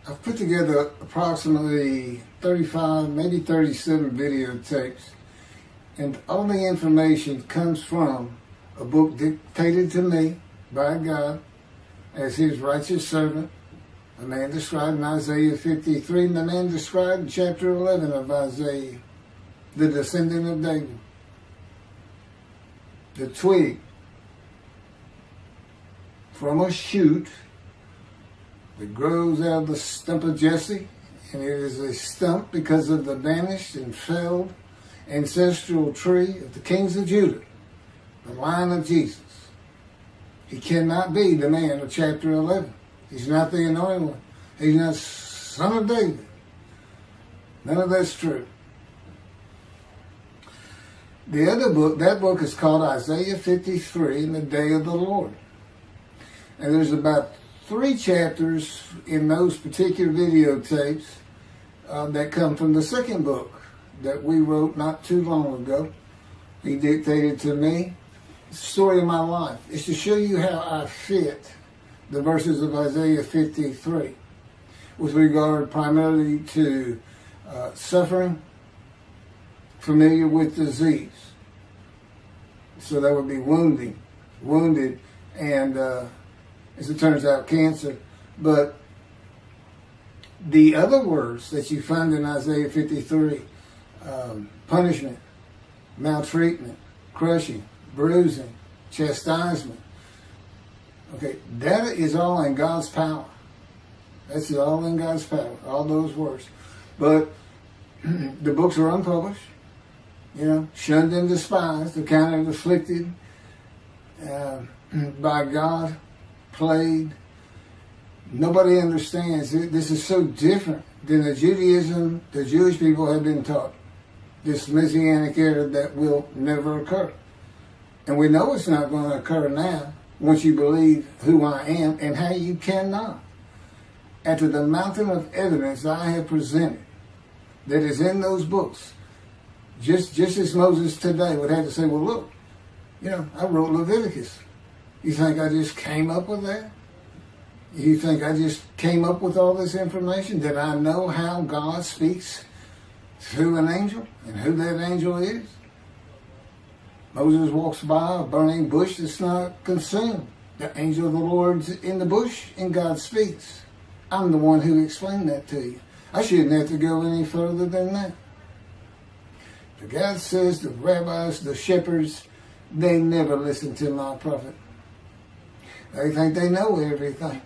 I've put together approximately 35, maybe 37 videotapes, and all the information comes from a book dictated to me by God as his righteous servant, a man described in Isaiah 53, and the man described in chapter 11 of Isaiah, the descendant of David, the twig from a shoot that grows out of the stump of Jesse, and it is a stump because of the vanished and failed ancestral tree of the kings of Judah, the line of Jesus. He cannot be the man of chapter 11. He's not the anointed one. He's not son of David. None of that's true. The other book, that book is called Isaiah 53 in the Day of the Lord. And there's about 3 chapters in those particular videotapes that come from the second book that we wrote not too long ago. He dictated to me. It's the story of my life. It's to show you how I fit the verses of Isaiah 53 with regard primarily to suffering, familiar with disease. So that would be wounded, and as it turns out, cancer. But the other words that you find in Isaiah 53, punishment, maltreatment, crushing, bruising, chastisement, okay, that is all in God's power. That's all in God's power, all those words. But the books are unpublished, shunned and despised, accounted afflicted by God, plagued. Nobody understands. This is so different than the Judaism the Jewish people have been taught. This Messianic era that will never occur. And we know it's not going to occur now once you believe who I am and how you cannot. After the mountain of evidence I have presented that is in those books, just as Moses today would have to say, well, look, I wrote Leviticus. You think I just came up with that? You think I just came up with all this information? Did I know how God speaks through an angel and who that angel is? Moses walks by a burning bush that's not consumed. The angel of the Lord's in the bush and God speaks. I'm the one who explained that to you. I shouldn't have to go any further than that. The God says the rabbis, the shepherds, they never listen to my prophet. They think they know everything.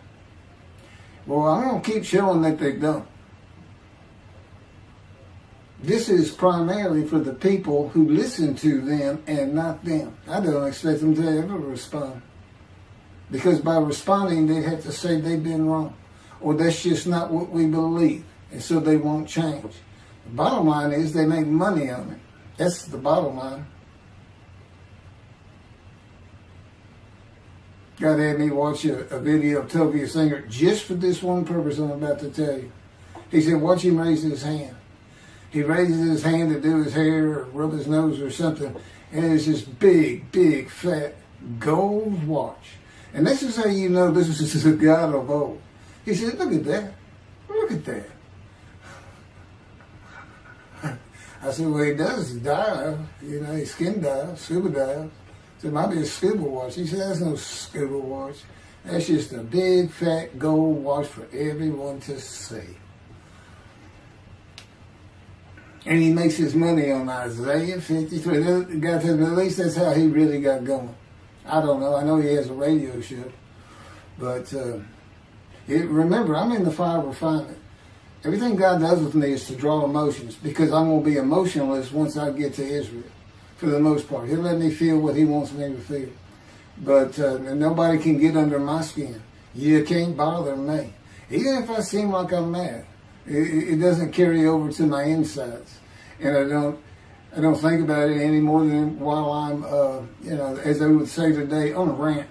Well, I'm going to keep showing that they don't. This is primarily for the people who listen to them and not them. I don't expect them to ever respond. Because by responding, they have to say they've been wrong. Or that's just not what we believe. And so they won't change. The bottom line is they make money on it. That's the bottom line. God had me watch a video of Tovia Singer just for this one purpose I'm about to tell you. He said, watch him raise his hand. He raises his hand to do his hair or rub his nose or something, and it's this big, big, fat gold watch. And this is how you know this is a God of old. He said, look at that. Look at that. I said, well, he does dive. He skin dives, scuba dives. So it might be a scuba watch. He said, that's no scuba watch. That's just a big, fat gold watch for everyone to see. And he makes his money on Isaiah 53. God says, at least that's how he really got going. I don't know. I know he has a radio show. But remember, I'm in the fire refinement. Everything God does with me is to draw emotions because I'm going to be emotionless once I get to Israel. For the most part. He'll let me feel what he wants me to feel. But nobody can get under my skin. You can't bother me. Even if I seem like I'm mad, it doesn't carry over to my insides. And I don't think about it any more than while I'm, as they would say today, on a rant,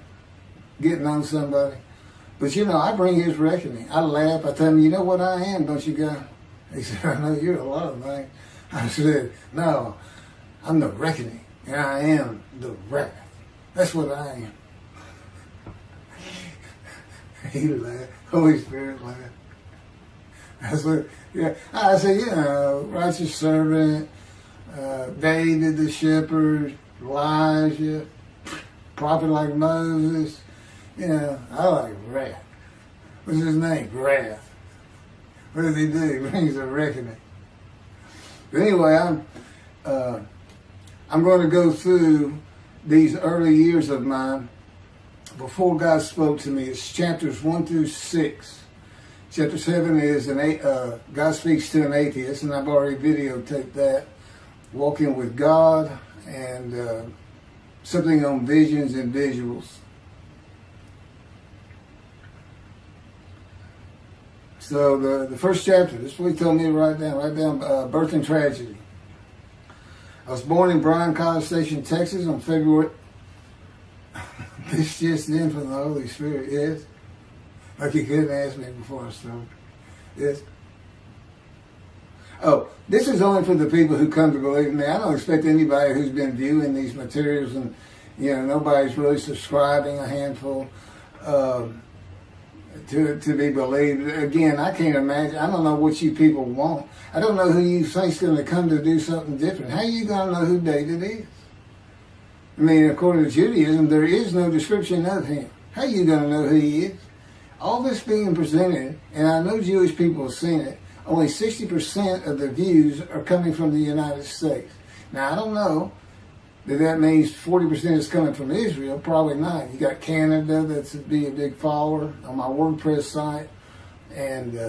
getting on somebody. But, I bring his reckoning. I laugh. I tell him, you know what I am, don't you, guy? He said, I know you're a lot of things. I said, no. I'm the reckoning, and I am the wrath. That's what I am. He laughed. Holy Spirit laughed. That's what, yeah. I say, righteous servant, David the shepherd, Elijah, prophet like Moses. I like wrath. What's his name? Wrath. What does he do? He brings a reckoning. But anyway, I'm going to go through these early years of mine before God spoke to me. It's chapters 1 through 6. Chapter 7 is God speaks to an atheist, and I've already videotaped that. Walking with God, and something on visions and visuals. So the first chapter, this is what he told me to write down birth and tragedy. I was born in Bryan, College Station, Texas on February. This just in from the Holy Spirit, yes. Like you couldn't ask me before I started. Yes. Oh, this is only for the people who come to believe in me. I don't expect anybody who's been viewing these materials and, nobody's really subscribing, a handful, to be believed. Again, I can't imagine. I don't know what you people want. I don't know who you think's going to come to do something different. How are you going to know who David is? I mean, according to Judaism, there is no description of him. How are you going to know who he is? All this being presented, and I know Jewish people have seen it, only 60% of the views are coming from the United States. Now, I don't know that means 40% is coming from Israel. Probably not. You got Canada that's be a big follower on my WordPress site. And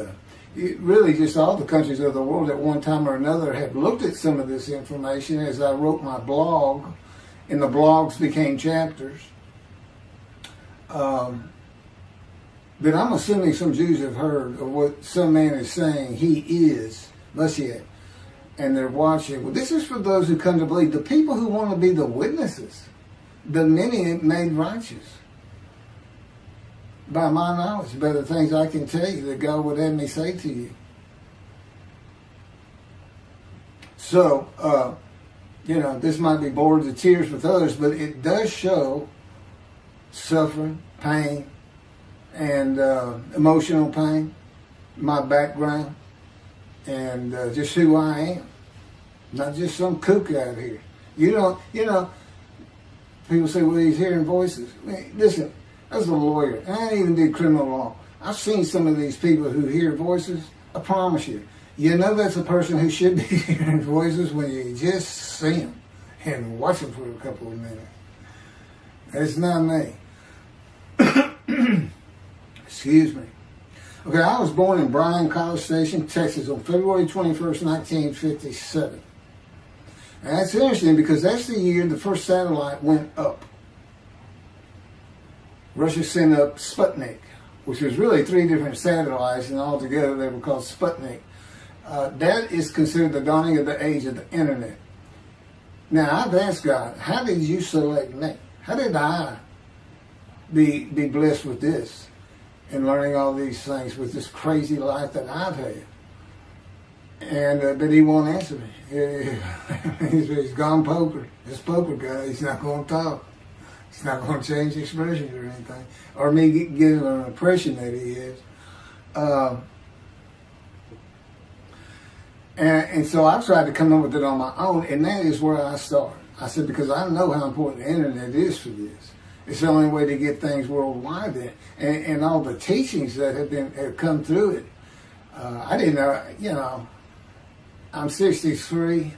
really just all the countries of the world at one time or another have looked at some of this information as I wrote my blog, and the blogs became chapters. But I'm assuming some Jews have heard of what some man is saying he is Moshiach, and they're watching. Well, this is for those who come to believe, the people who want to be the witnesses, the many made righteous. By my knowledge, by the things I can tell you that God would have me say to you. So, this might be bored to tears with others, but it does show suffering, pain, and emotional pain, my background, and just who I am. Not just some kook out here. People say, well, he's hearing voices. I mean, listen, as a lawyer, and I even did criminal law, I've seen some of these people who hear voices. I promise you, that's a person who should be hearing voices when you just see them and watch them for a couple of minutes. It's not me. Excuse me. Okay, I was born in Bryan, College Station, Texas on February 21st, 1957. And that's interesting because that's the year the first satellite went up. Russia sent up Sputnik, which was really 3 different satellites, and altogether they were called Sputnik. That is considered the dawning of the age of the internet. Now, I've asked God, how did you select me? How did I be blessed with this and learning all these things with this crazy life that I've had? And but he won't answer me. He's gone poker. This poker guy, he's not going to talk. He's not going to change expressions or anything, or me giving an impression that he is. And so I've tried to come up with it on my own, and that is where I start. I said, because I know how important the internet is for this. It's the only way to get things worldwide then. And all the teachings that have come through it. I didn't know, I'm 63.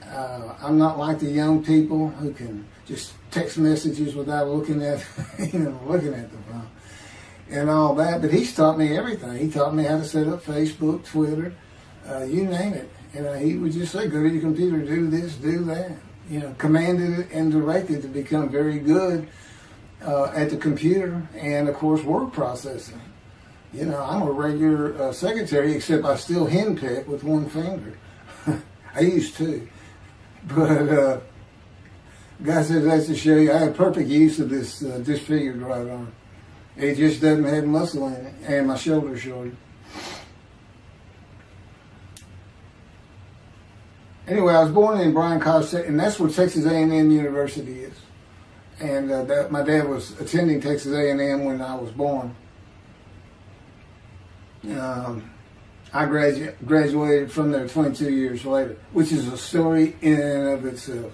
I'm not like the young people who can just text messages without looking at the phone and all that. But he's taught me everything. He taught me how to set up Facebook, Twitter, you name it. He would just say, go to your computer, do this, do that. Commanded and directed to become very good at the computer and, of course, word processing. I'm a regular secretary, except I still henpeck with one finger. I used to. But God says that's to show you I have perfect use of this disfigured right arm. It just doesn't have muscle in it, and my shoulder's shorter. Anyway, I was born in Bryan College, and that's where Texas A&M University is. And my dad was attending Texas A&M when I was born. I graduated from there 22 years later, which is a story in and of itself.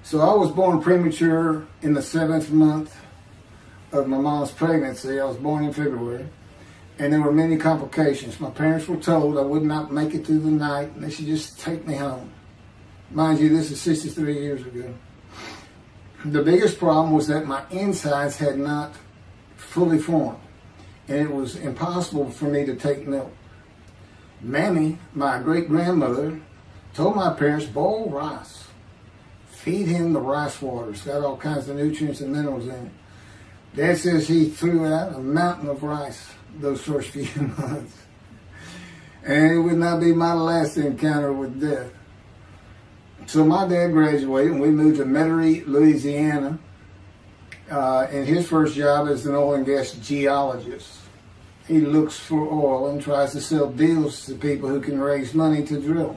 So I was born premature in the 7th month of my mom's pregnancy. I was born in February, and there were many complications. My parents were told I would not make it through the night, and they should just take me home. Mind you, this is 63 years ago. The biggest problem was that my insides had not fully formed, and it was impossible for me to take milk. Mammy, my great-grandmother, told my parents, boil rice. Feed him the rice water. It's got all kinds of nutrients and minerals in it. Dad says he threw out a mountain of rice those first few months. And it would not be my last encounter with death. So my dad graduated and we moved to Metairie, Louisiana. And his first job as an oil and gas geologist. He looks for oil and tries to sell deals to people who can raise money to drill.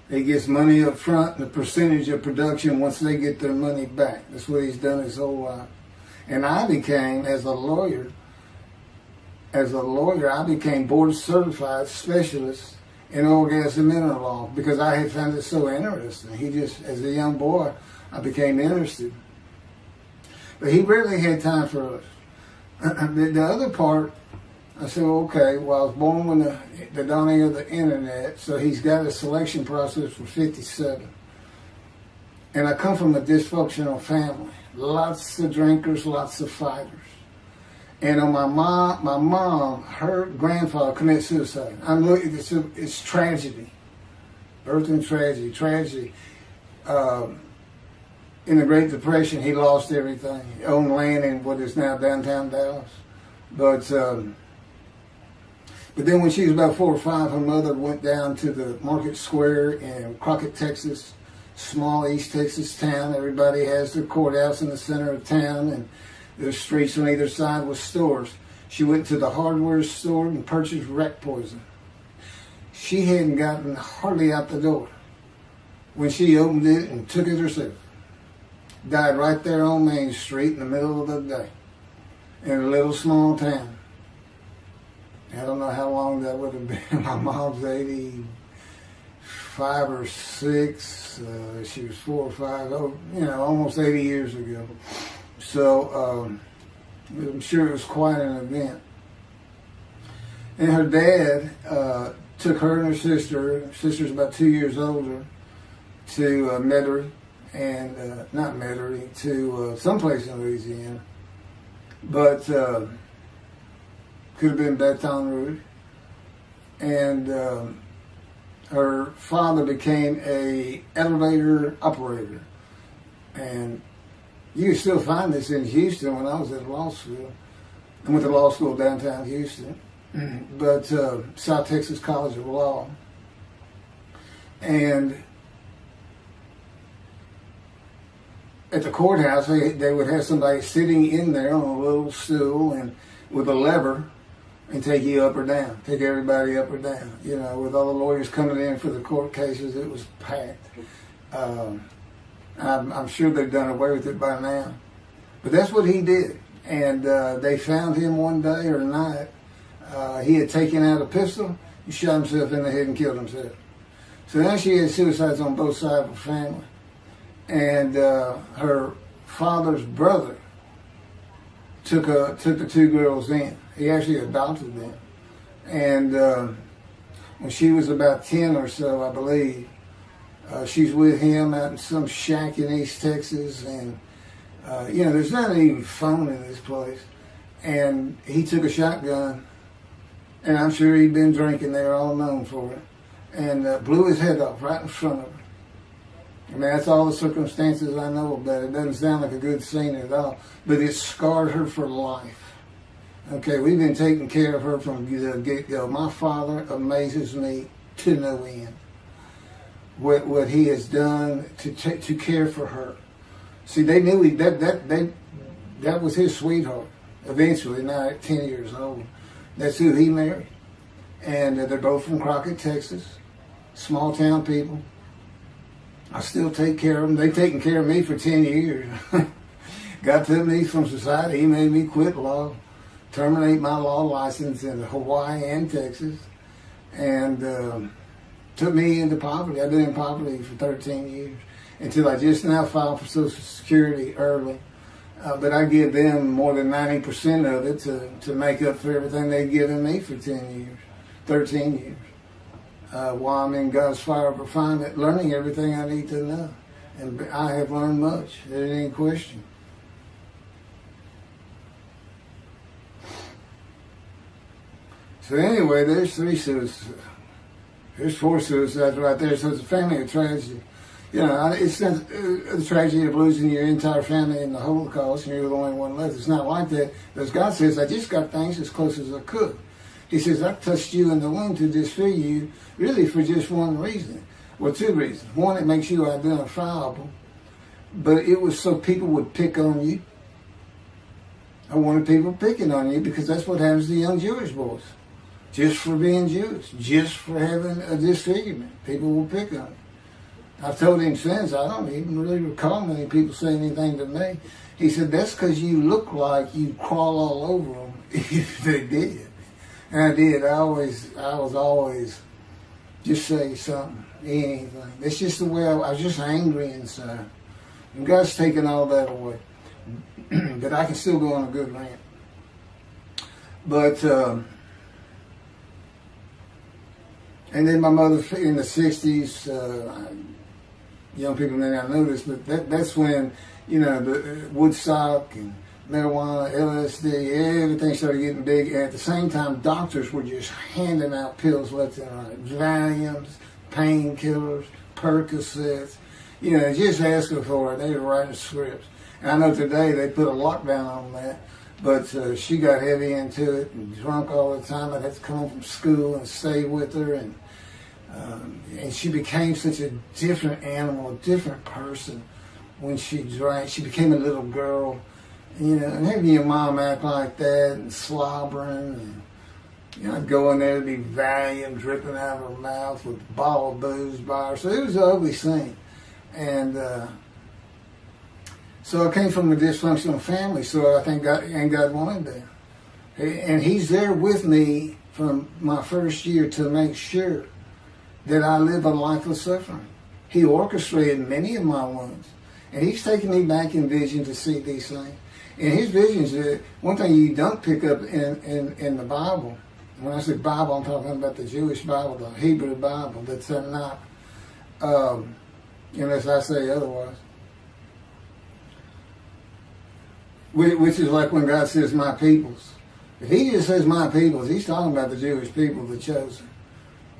He gets money up front and a percentage of production once they get their money back. That's what he's done his whole life. And I became, as a lawyer, I became board certified specialist in oil, gas, and mineral law because I had found it so interesting. As a young boy, I became interested. But he rarely had time for us. The other part, I said, okay, well, I was born when the dawning of the internet, so he's got a selection process for 57. And I come from a dysfunctional family. Lots of drinkers, lots of fighters. And on my mom, her grandfather committed suicide. It's tragedy. Birth and tragedy. In the Great Depression, he lost everything. He owned land in what is now downtown Dallas. But then when she was about 4 or 5, her mother went down to the Market Square in Crockett, Texas, small East Texas town. Everybody has their courthouse in the center of town, and there's streets on either side with stores. She went to the hardware store and purchased rat poison. She hadn't gotten hardly out the door when she opened it and took it herself. Died right there on Main Street in the middle of the day in a little small town. I don't know how long that would have been. My mom's 85 or 6. She was 4 or 5, almost 80 years ago. So I'm sure it was quite an event. And her dad took her and her sister's about 2 years older, to Metairie, and not Metairie, to someplace in Louisiana. But could have been Baton Rouge. And her father became a elevator operator. And you can still find this in Houston when I was at law school. I went to law school downtown Houston, but South Texas College of Law. And at the courthouse, they would have somebody sitting in there on a little stool and with a lever and take you up or down, take everybody up or down. With all the lawyers coming in for the court cases, it was packed. I'm sure they've done away with it by now. But that's what he did. And they found him one day or night. He had taken out a pistol, he shot himself in the head and killed himself. So now she had suicides on both sides of her family. And her father's brother took the 2 girls in. He actually adopted them. And when she was about 10 or so, I believe, she's with him out in some shack in East Texas. And, there's not even phone in this place. And he took a shotgun, and I'm sure he'd been drinking there, all known for it, and blew his head off right in front of her. I mean, that's all the circumstances I know about it. It doesn't sound like a good scene at all, but it scarred her for life. Okay, we've been taking care of her from the get-go. My father amazes me to no end. What he has done to care for her. See, they knew that was his sweetheart. Eventually, now at 10 years old, that's who he married. And they're both from Crockett, Texas. Small town people. I still take care of them. They've taken care of me for 10 years. God took me from society. He made me quit law. terminate my law license in Hawaii and Texas, and took me into poverty. I've been in poverty for 13 years until I just now filed for Social Security early. But I give them more than 90% of it to make up for everything they've given me for 10 years, 13 years. While I'm in God's fire of refinement, learning everything I need to know. And I have learned much. There ain't any question. So anyway, there's 3 suicides. There's 4 suicides right there. So it's a family of tragedy. You know, it's not the tragedy of losing your entire family in the Holocaust and you're the only one left. It's not like that. Because God says, I just got things as close as I could. He says, I touched you in the womb to disfigure you, really for just one reason. Well, 2 reasons. One, it makes you identifiable. But it was so people would pick on you. I wanted people picking on you because that's what happens to young Jewish boys. Just for being Jewish. Just for having a disfigurement. People will pick on you. I've told him since, I don't even really recall many people saying anything to me. He said, that's because you look like you crawl all over them if they did. And I did. I was always just say something, anything. That's just the way I was just angry inside. And God's taken all that away. But I can still go on a good rant. But, and then my mother in the 60s, young people may not know this, but that's when, you know, the Woodstock and marijuana, LSD, everything started getting big. And at the same time, doctors were just handing out pills left and right. Valiums, painkillers, Percocets. You know, just asking for it. They were writing scripts. And I know today they put a lockdown on that. But she got heavy into it and drunk all the time. I'd have to come home from school and stay with her. And she became such a different animal, a different person when she drank. She became a little girl. You know, and having your mom act like that and slobbering. And, you know, I'd go in there to be Valium dripping out of her mouth with a bottle of booze by her. So it was an ugly scene. And so I came from a dysfunctional family, so I think God wanted that. And He's there with me from my first year to make sure that I live a life of suffering. He orchestrated many of my wounds. And He's taken me back in vision to see these things. And His visions, one thing you don't pick up in the Bible, when I say Bible, I'm talking about the Jewish Bible, the Hebrew Bible, that's not, unless I say otherwise. Which is like when God says, my peoples. If He just says my peoples, He's talking about the Jewish people, the chosen.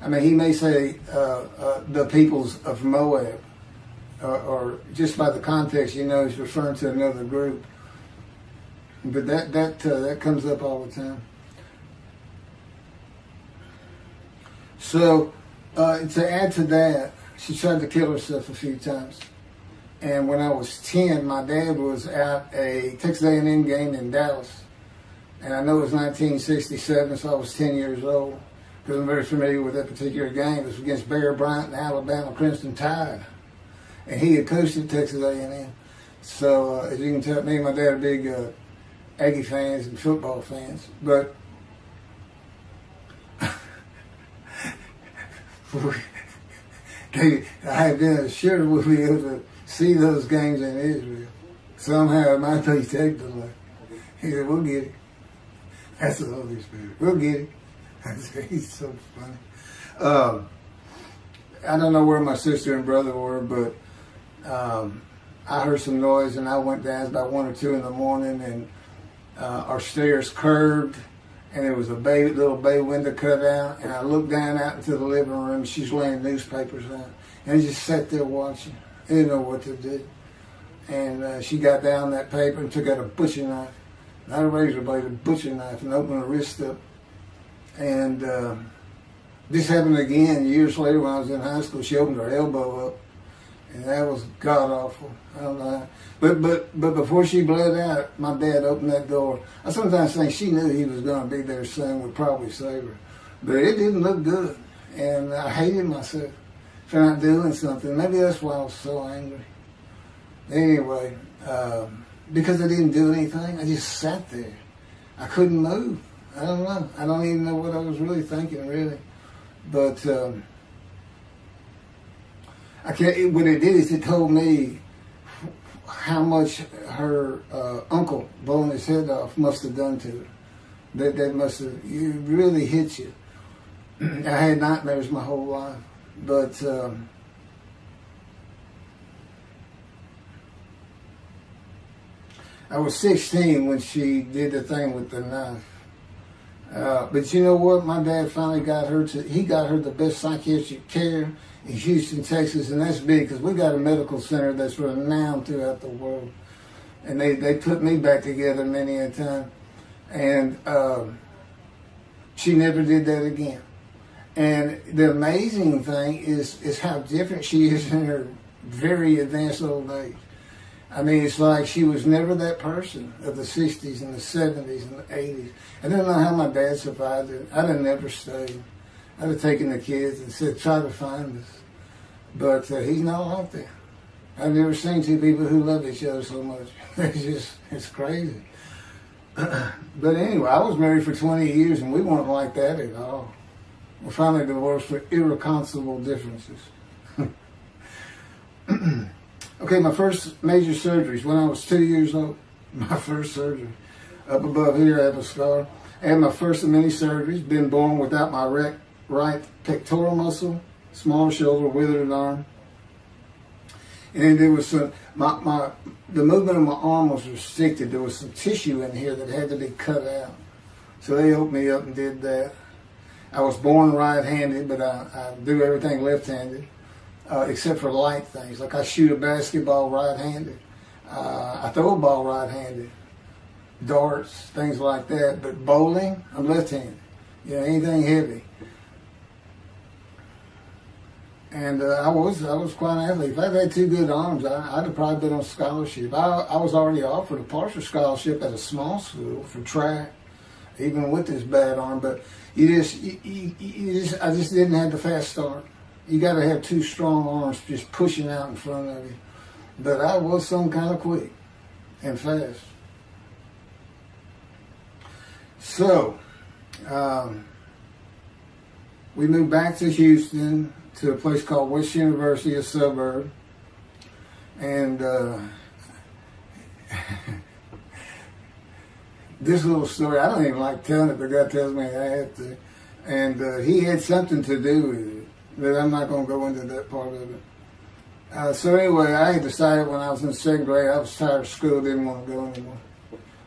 I mean, He may say the peoples of Moab, or just by the context, you know, He's referring to another group. But that comes up all the time. So, to add to that, she tried to kill herself a few times. And when I was 10, my dad was at a Texas A&M game in Dallas. And I know it was 1967, so I was 10 years old. Because I'm very familiar with that particular game. It was against Bear Bryant and Alabama Crimson Tide. And he had coached at Texas A&M. So, as you can tell, me and my dad are big Aggie fans and football fans. But I had been assured we'll be able to see those games in Israel. Somehow it might be taken away. He said, we'll get it. That's the Holy Spirit. We'll get it. I said, he's so funny. I don't know where my sister and brother were, but I heard some noise and I went down. It was about 1 or 2 in the morning, and our stairs curved, and there was a little bay window cut out, and I looked down out into the living room. She's laying newspapers out, and I just sat there watching. I didn't know what to do. And she got down that paper and took out a butcher knife, not a razor blade, a butcher knife, and opened her wrist up. And this happened again years later when I was in high school. She opened her elbow up, and that was god awful. I don't know how. But before she bled out, my dad opened that door. I sometimes think she knew he was going to be there soon, would probably save her. But it didn't look good, and I hated myself for not doing something. Maybe that's why I was so angry. Anyway, because I didn't do anything, I just sat there. I couldn't move. I don't know. I don't even know what I was really thinking, really. But I can't. What it did is it told me how much her uncle blowing his head off must have done to her. That must have really hit you. I had nightmares my whole life, but I was 16 when she did the thing with the knife. But you know what? My dad finally got her he got her the best psychiatric care in Houston, Texas, and that's big because we got a medical center that's renowned throughout the world. And they put me back together many a time. And she never did that again. And the amazing thing is how different she is in her very advanced old age. I mean, it's like she was never that person of the 60s and the 70s and the 80s. I don't know how my dad survived it. I'd have never stayed. I'd have taken the kids and said, try to find us. But he's not like that. I've never seen two people who love each other so much. It's crazy. But anyway, I was married for 20 years and we weren't like that at all. We finally divorced for irreconcilable differences. Okay, my first major surgeries when I was 2 years old. My first surgery. Up above here I have a scar. I had my first of many surgeries. Been born without my right pectoral muscle, small shoulder, withered arm. And there was some, the movement of my arm was restricted. There was some tissue in here that had to be cut out. So they opened me up and did that. I was born right-handed, but I do everything left-handed, except for light things. Like I shoot a basketball right-handed. I throw a ball right-handed. Darts, things like that. But bowling, I'm left-handed. You know, anything heavy. And I was quite an athlete. If I'd had two good arms, I'd have probably been on scholarship. I was already offered a partial scholarship at a small school for track, even with this bad arm. But I just didn't have the fast start. You got to have two strong arms just pushing out in front of you. But I was some kind of quick and fast. So we moved back to Houston, to a place called West University, a suburb. And this little story, I don't even like telling it, but God tells me I have to. And he had something to do with it, but I'm not going to go into that part of it. So anyway, I had decided when I was in second grade, I was tired of school, didn't want to go anymore.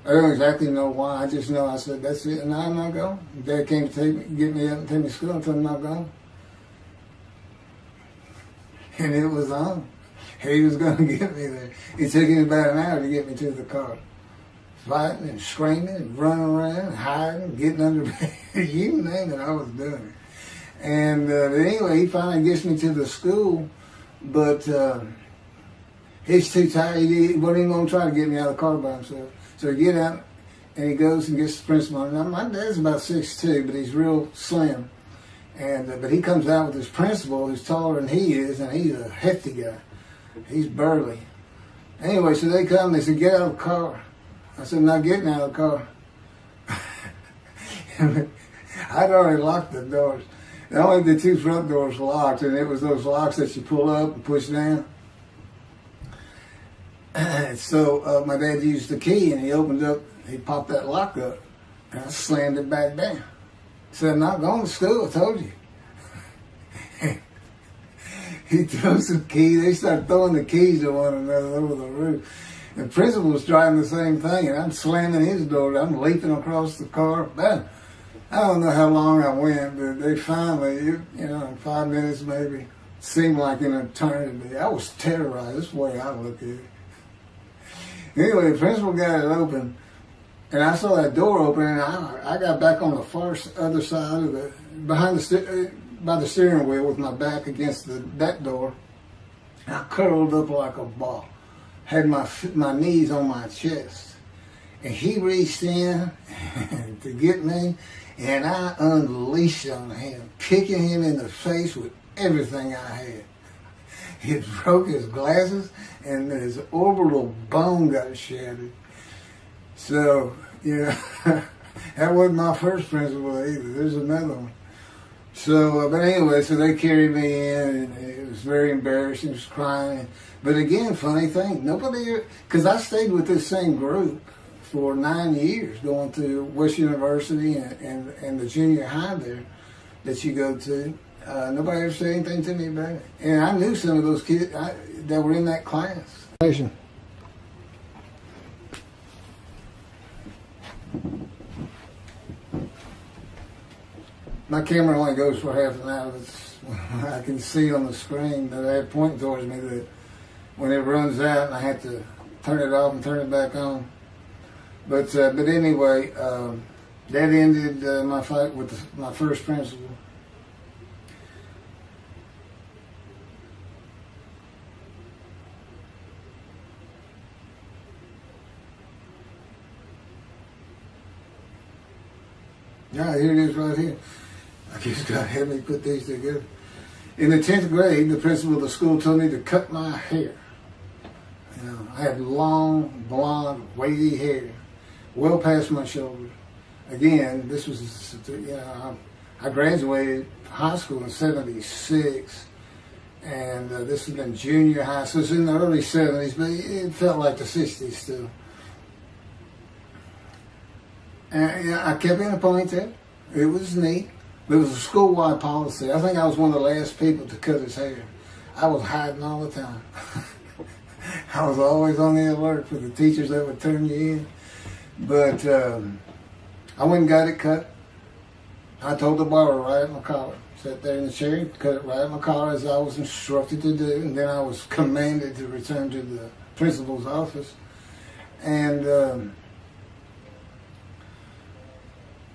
I don't exactly know why. I just know I said, that's it, and I'm not going. Dad came to get me up and take me to school until I'm not going. And it was on. He was going to get me there. It took him about an hour to get me to the car. Fighting and screaming and running around and hiding, getting under bed. You name it, I was doing it. And but anyway, he finally gets me to the school, but he's too tired. He wasn't even going to try to get me out of the car by himself. So he get out and he goes and gets the principal. Now, my dad's about 6'2", but he's real slim. And but he comes out with his principal who's taller than he is, and he's a hefty guy. He's burly. Anyway, so they come, they said, get out of the car. I said, I'm not getting out of the car. I'd already locked the doors. Only the two front doors locked, and it was those locks that you pull up and push down. So my dad used the key, and he opened up, he popped that lock up, and I slammed it back down. Said, I'm not going to school, I told you. He threw some keys. They started throwing the keys to one another over the roof. And the principal was trying the same thing, and I'm slamming his door. I'm leaping across the car. Man, I don't know how long I went, but they finally, in 5 minutes maybe, seemed like an eternity. I was terrorized. That's the way I look at it. Anyway, the principal got it open. And I saw that door open, and I got back on the far other side of by the steering wheel with my back against that door. And I curled up like a ball, had my knees on my chest, and he reached in to get me, and I unleashed on him, kicking him in the face with everything I had. It broke his glasses, and his orbital bone got shattered. So, That wasn't my first principal either. There's another one. So, but anyway, so they carried me in, and it was very embarrassing. I was crying. But again, funny thing, nobody, because I stayed with this same group for 9 years, going to West University and the junior high there that you go to. Nobody ever said anything to me about it. And I knew some of those kids that were in that class. My camera only goes for half an hour. I can see on the screen that I have pointing towards me that when it runs out and I have to turn it off and turn it back on. But anyway, that ended my fight with my first principal. Yeah, here it is right here. I guess God had me put these together. In the 10th grade, the principal of the school told me to cut my hair. You know, I had long, blonde, wavy hair, well past my shoulders. Again, this was, I graduated high school in '76, and this has been junior high, so it's in the early '70s, but it felt like the '60s still. And I kept in a ponytail. It was neat. It was a school-wide policy. I think I was one of the last people to cut his hair. I was hiding all the time. I was always on the alert for the teachers that would turn you in. But I went and got it cut. I told the barber right at my collar. Sat there in the chair, cut it right at my collar as I was instructed to do. And then I was commanded to return to the principal's office. And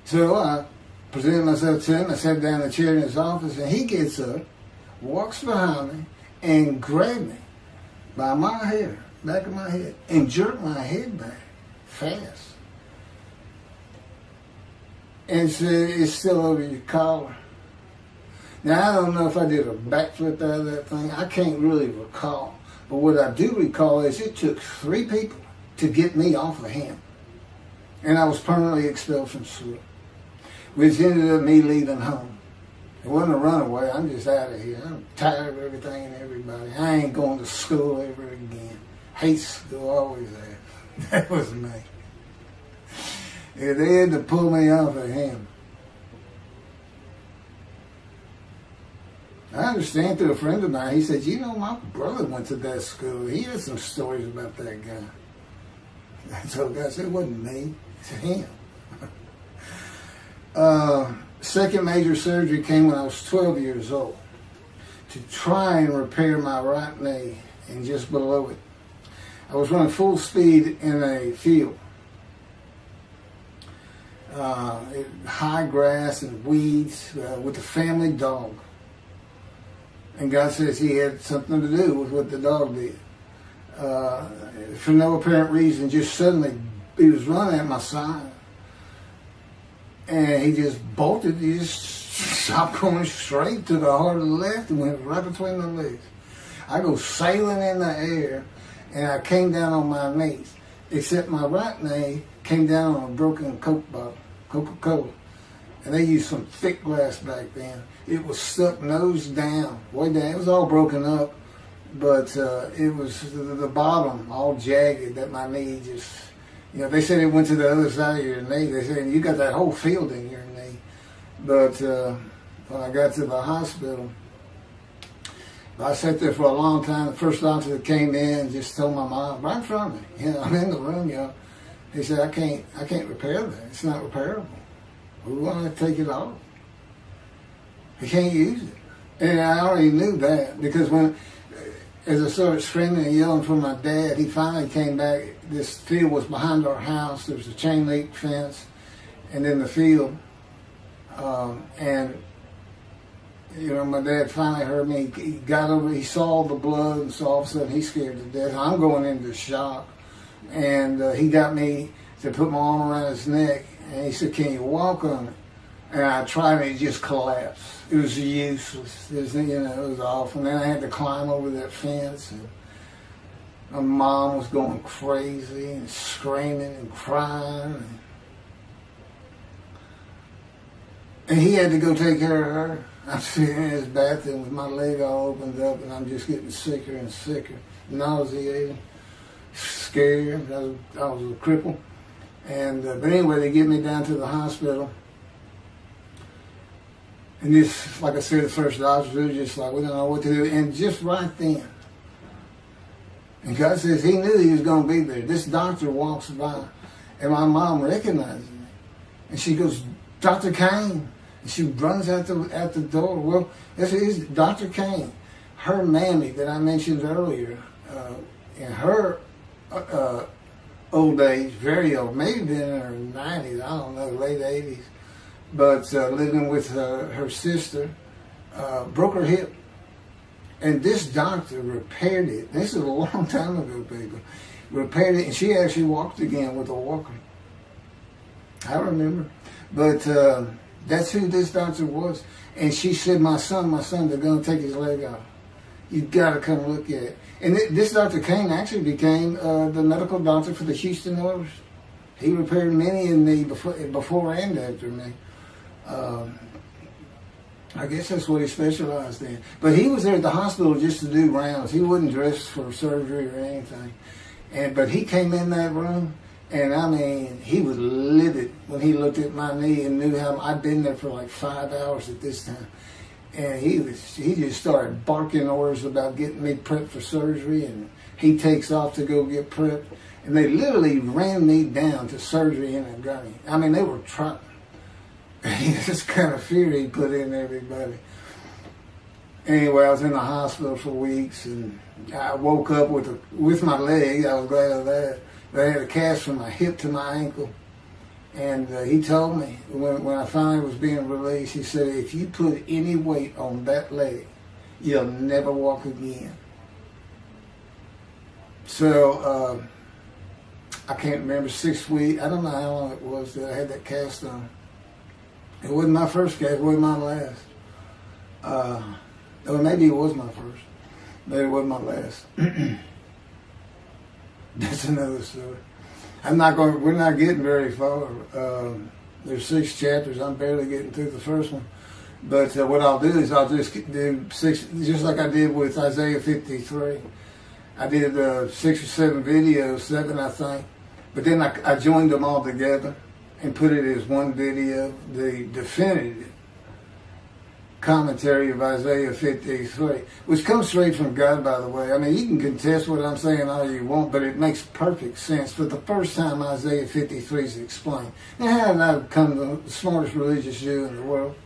so I presented myself to him. I sat down in the chair in his office, and he gets up, walks behind me, and grabbed me by my hair, back of my head, and jerked my head back fast. And said, "It's still over your collar." Now, I don't know if I did a backflip out of that thing. I can't really recall. But what I do recall is it took 3 people to get me off of him. And I was permanently expelled from school, which ended up me leaving home. It wasn't a runaway. I'm just out of here. I'm tired of everything and everybody. I ain't going to school ever again. Hate school, always have. That was me. Yeah, they had to pull me off of him. I understand through a friend of mine, he said, "You know, my brother went to that school. He had some stories about that guy." I told the guy, I said, "It wasn't me, it's him." Second major surgery came when I was 12 years old to try and repair my right knee and just below it. I was running full speed in a field. High grass and weeds with a family dog. And God says he had something to do with what the dog did. For no apparent reason, just suddenly he was running at my side. And he just bolted. He just stopped going straight, took a hard left, and went right between my legs. I go sailing in the air, and I came down on my knees. Except my right knee came down on a broken Coke bottle, Coca-Cola. And they used some thick glass back then. It was stuck nose down, way down. It was all broken up, but it was the bottom all jagged that my knee just... they said it went to the other side of your knee. They said, you got that whole field in your knee. But when I got to the hospital, I sat there for a long time. The first doctor that came in and just told my mom, right in front of me, I'm in the room, he said, I can't repair that. It's not repairable. We want to take it off. I can't use it. And I already knew that because as I started screaming and yelling for my dad, he finally came back. This field was behind our house. There was a chain link fence, and then the field. My dad finally heard me. He got over. He saw the blood, and so all of a sudden he's scared to death. I'm going into shock, and he got me to put my arm around his neck, and he said, "Can you walk on it?" And I tried, and it just collapsed. It was useless. It was awful. And then I had to climb over that fence, and my mom was going crazy and screaming and crying. And he had to go take care of her. I'm sitting in his bathroom with my leg all opened up, and I'm just getting sicker and sicker, nauseated, scared. I was a cripple. And but anyway, they get me down to the hospital. And this, like I said, the first doctors were just like, we don't know what to do. And just right then, and God says he knew he was going to be there. This doctor walks by, and my mom recognizes me. And she goes, Dr. Kane. And she runs out the door. Well, this is Dr. Kane. Her mammy that I mentioned earlier, in her old age, very old, maybe been in her 90s, I don't know, late 80s, but living with her sister, broke her hip. And this doctor repaired it. This is a long time ago, people. Repaired it, and she actually walked again with a walker. I remember. But that's who this doctor was. And she said, my son, they're going to take his leg off. You've got to come look at it. And this Dr. Kane actually became the medical doctor for the Houston Oilers. He repaired many in me before and after me. I guess that's what he specialized in. But he was there at the hospital just to do rounds. He wasn't dressed for surgery or anything. But he came in that room, and I mean, he was livid when he looked at my knee and knew how I'd been there for like 5 hours at this time. And he just started barking orders about getting me prepped for surgery, and he takes off to go get prepped. And they literally ran me down to surgery in a gurney. I mean, they were trying. This kind of fear he put in everybody. Anyway, I was in the hospital for weeks, and I woke up with my leg. I was glad of that. But I had a cast from my hip to my ankle. And he told me, when I finally was being released, he said, if you put any weight on that leg, you'll never walk again. So, I can't remember, 6 weeks. I don't know how long it was that I had that cast on. It wasn't my first cast, it wasn't my last. Or maybe it was my first, but it wasn't my last. That's another story. We're not getting very far. There's 6 chapters. I'm barely getting through the first one. But what I'll do is I'll just do 6, just like I did with Isaiah 53. I did 6 or 7 videos, 7 I think. But then I joined them all together and put it as one video, the definitive commentary of Isaiah 53, which comes straight from God, by the way. I mean, you can contest what I'm saying all you want, but it makes perfect sense. For the first time, Isaiah 53 is explained. Now, how did I become the smartest religious Jew in the world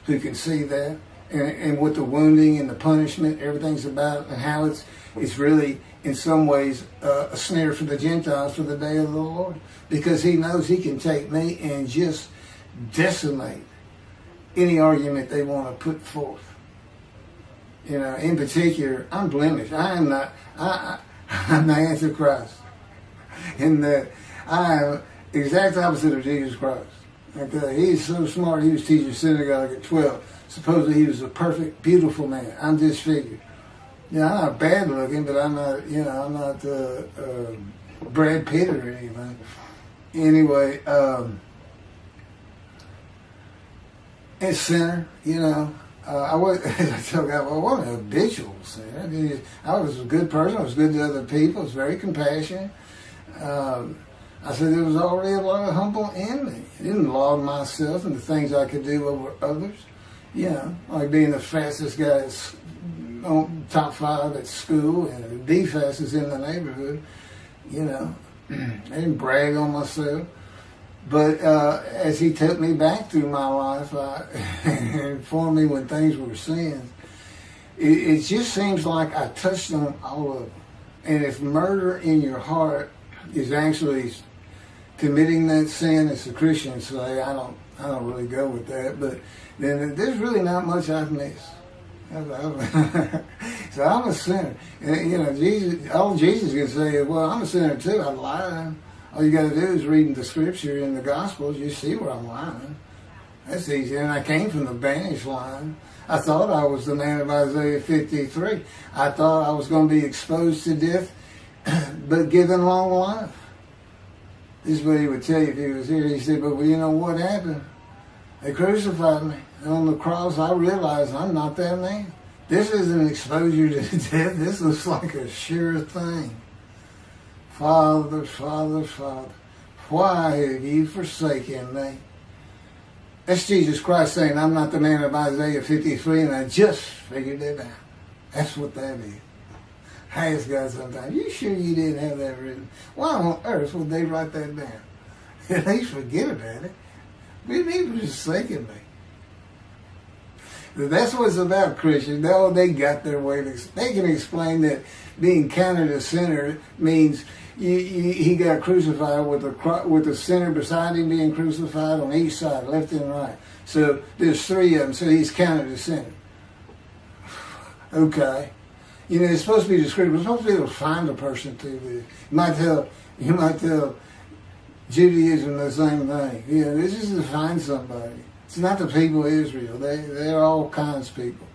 who can see that? And what the wounding and the punishment, everything's about, and how it's really, in some ways, a snare for the Gentiles for the day of the Lord. Because he knows he can take me and just decimate any argument they want to put forth. You know, in particular, I'm blemished. I'm the Antichrist. In that I am the exact opposite of Jesus Christ. He's so smart, he was teaching synagogue at 12. Supposedly he was a perfect, beautiful man. I'm disfigured. You know, I'm not bad looking, but I'm not, I'm not Brad Pitt or anything. Anyway, and sinner, I was, I tell God, well, what an habitual sinner. I mean, I was a good person. I was good to other people. I was very compassionate. I said there was already a lot of humble in me. I didn't laud myself and the things I could do over others. Like being the fastest guy on top 5 at school and the fastest in the neighborhood. I didn't brag on myself. But as he took me back through my life and informed me when things were sins, it just seems like I touched on all of them. And if murder in your heart is actually committing that sin, as the Christians say, I don't really go with that. But then there's really not much I've missed. So I'm a sinner. And, all Jesus can say is, well, I'm a sinner too. I'm lying. All you got to do is read the scripture in the Gospels. You see where I'm lying. That's easy. And I came from the banished line. I thought I was the man of Isaiah 53. I thought I was going to be exposed to death, but given long life. This is what he would tell you if he was here. He said, but you know what happened? They crucified me. And on the cross, I realized I'm not that man. This isn't exposure to death. This looks like a sure thing. Father, Father, Father, why have you forsaken me? That's Jesus Christ saying, I'm not the man of Isaiah 53, and I just figured it out. That's what that is. I ask God sometimes, you sure you didn't have that written? Why on earth would they write that down? At least forget about it. We need to forsaken me. That's what it's about, Christians. They got their way. They can explain that being counted a sinner means he got crucified with the sinner beside him being crucified on each side, left and right. So there's three of them, so he's counted a sinner. Okay. It's supposed to be descriptive. We're supposed to be able to find a person through this. You might tell Judaism the same thing. This is to find somebody. It's not the people of Israel. They're all kinds of people.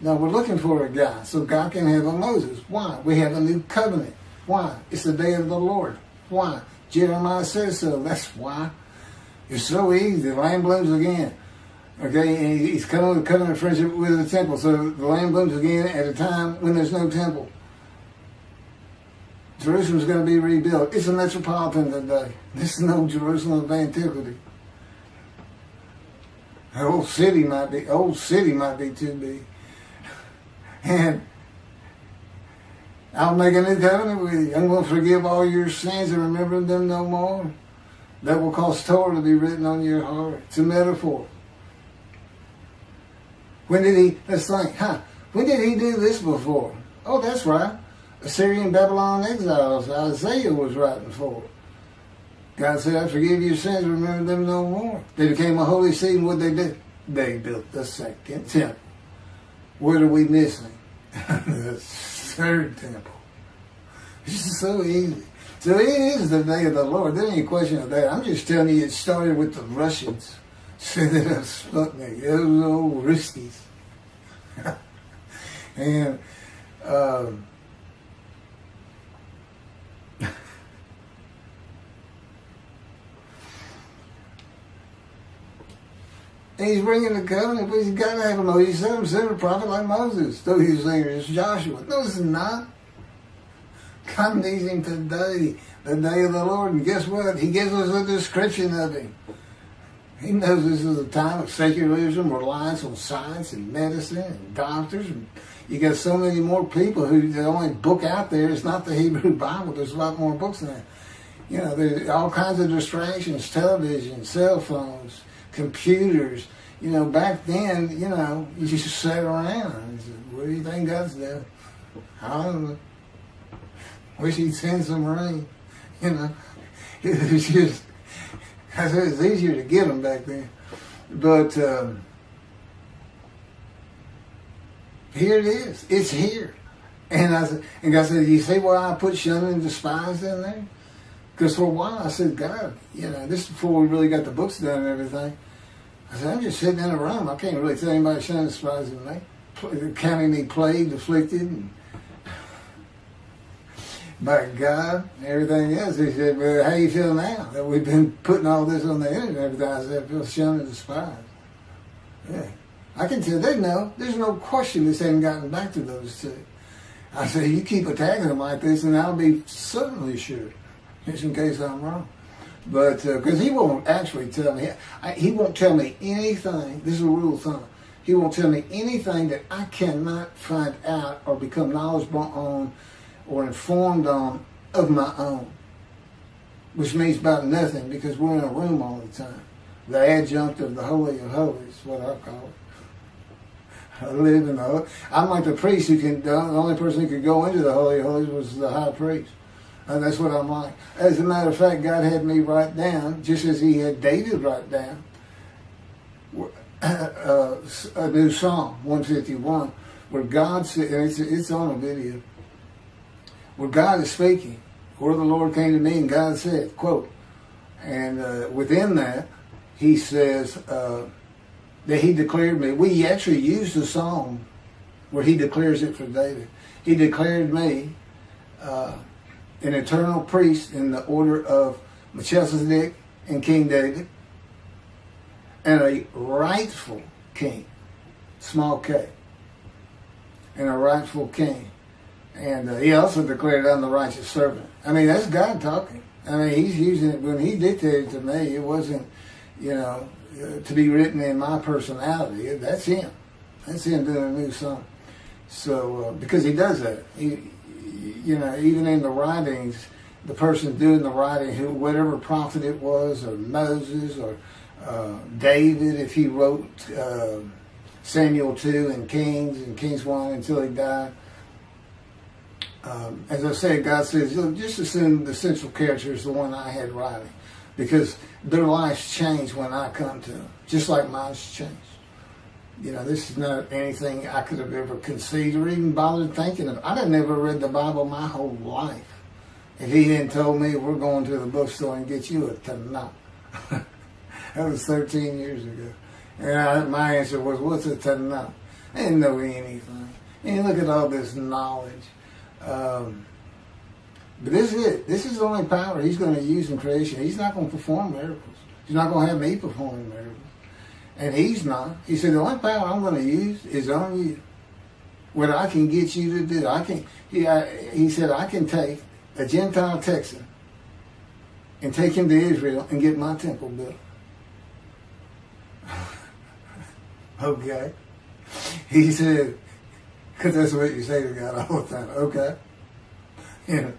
Now, we're looking for a guy, so God can have a Moses. Why? We have a new covenant. Why? It's the day of the Lord. Why? Jeremiah says so. That's why. It's so easy. The land blooms again. Okay, and he's coming with covenant friendship with the temple. So the land blooms again at a time when there's no temple. Jerusalem's going to be rebuilt. It's a metropolitan today. This is no Jerusalem of antiquity. The old city might be too big. And I'll make a new covenant with you. I'm going to forgive all your sins and remember them no more. That will cause Torah to be written on your heart. It's a metaphor. Let's think, when did he do this before? Oh, that's right. Assyrian Babylon exiles, Isaiah was writing for. God said, I forgive your sins, remember them no more. They became a holy seed, and what they did? They built the second temple. What are we missing? The third temple. It's just so easy. So it is the day of the Lord. There ain't any question of that. I'm just telling you, it started with the Russians sending up Sputnik. Those old Ruskies. And and he's bringing the covenant, but he's got to have a Moses. He said him, send a prophet like Moses. So he was saying, it's Joshua. No, it's not. God needs him today, the day of the Lord. And guess what? He gives us a description of him. He knows this is a time of secularism, reliance on science and medicine and doctors. And you got so many more people who the only book out there is not the Hebrew Bible. There's a lot more books than that. There's all kinds of distractions, television, cell phones, computers. Back then, you just sat around and said, what do you think God's doing? I don't know. Wish he'd send some rain. It was just, I said it's easier to get them back then. But here it is. It's here. And God said, you see why I put shun and despise in there? Because for a while I said, God, this is before we really got the books done and everything. I said, I'm just sitting in a room. I can't really tell anybody shun and despising me. Counting me plagued, afflicted, and by God and everything else. He said, well, how you feel now that we've been putting all this on the internet and everything? I said, I feel shunned and despised. Yeah. I can tell they know. There's no question this hasn't gotten back to those two. I said, you keep attacking them like this and I'll be certainly sure, just in case I'm wrong. But, because he won't actually tell me, he won't tell me anything, this is a rule of thumb, he won't tell me anything that I cannot find out or become knowledgeable on or informed on of my own, which means about nothing because we're in a room all the time. The adjunct of the Holy of Holies is what I call it. I live in the I'm like the priest the only person who could go into the Holy of Holies was the high priest. And that's what I'm like. As a matter of fact, God had me write down, just as he had David write down, a new Psalm, 151, where God said, and it's on a video, where God is speaking. Where the Lord came to me and God said, quote, and within that, he says that he declared me. We actually used the song where he declares it for David. He declared me an eternal priest in the order of Melchizedek and King David. and a rightful king, small k, and a rightful king. And he also declared, I'm the righteous servant. I mean, that's God talking. I mean, he's using it. When he dictated to me, it wasn't, to be written in my personality. That's him. That's him doing a new song. So, because he does that. Even in the writings, the person doing the writing, whatever prophet it was, or Moses, or David, if he wrote Samuel 2 and Kings 1 until he died. As I said, God says, just assume the central character is the one I had writing, because their lives change when I come to them, just like mine's changed. This is not anything I could have ever conceived or even bothered thinking of. I'd have never read the Bible my whole life if he hadn't told me, we're going to the bookstore and get you a Tanakh. That was 13 years ago. And my answer was, what's a Tanakh? I didn't know anything. And look at all this knowledge. But this is it. This is the only power he's going to use in creation. He's not going to perform miracles. He's not going to have me performing miracles. And he's not. He said, the only power I'm going to use is on you. What I can get you to do. He said, I can take a Gentile Texan and take him to Israel and get my temple built. Okay. He said, because that's what you say to God all the time. Okay. And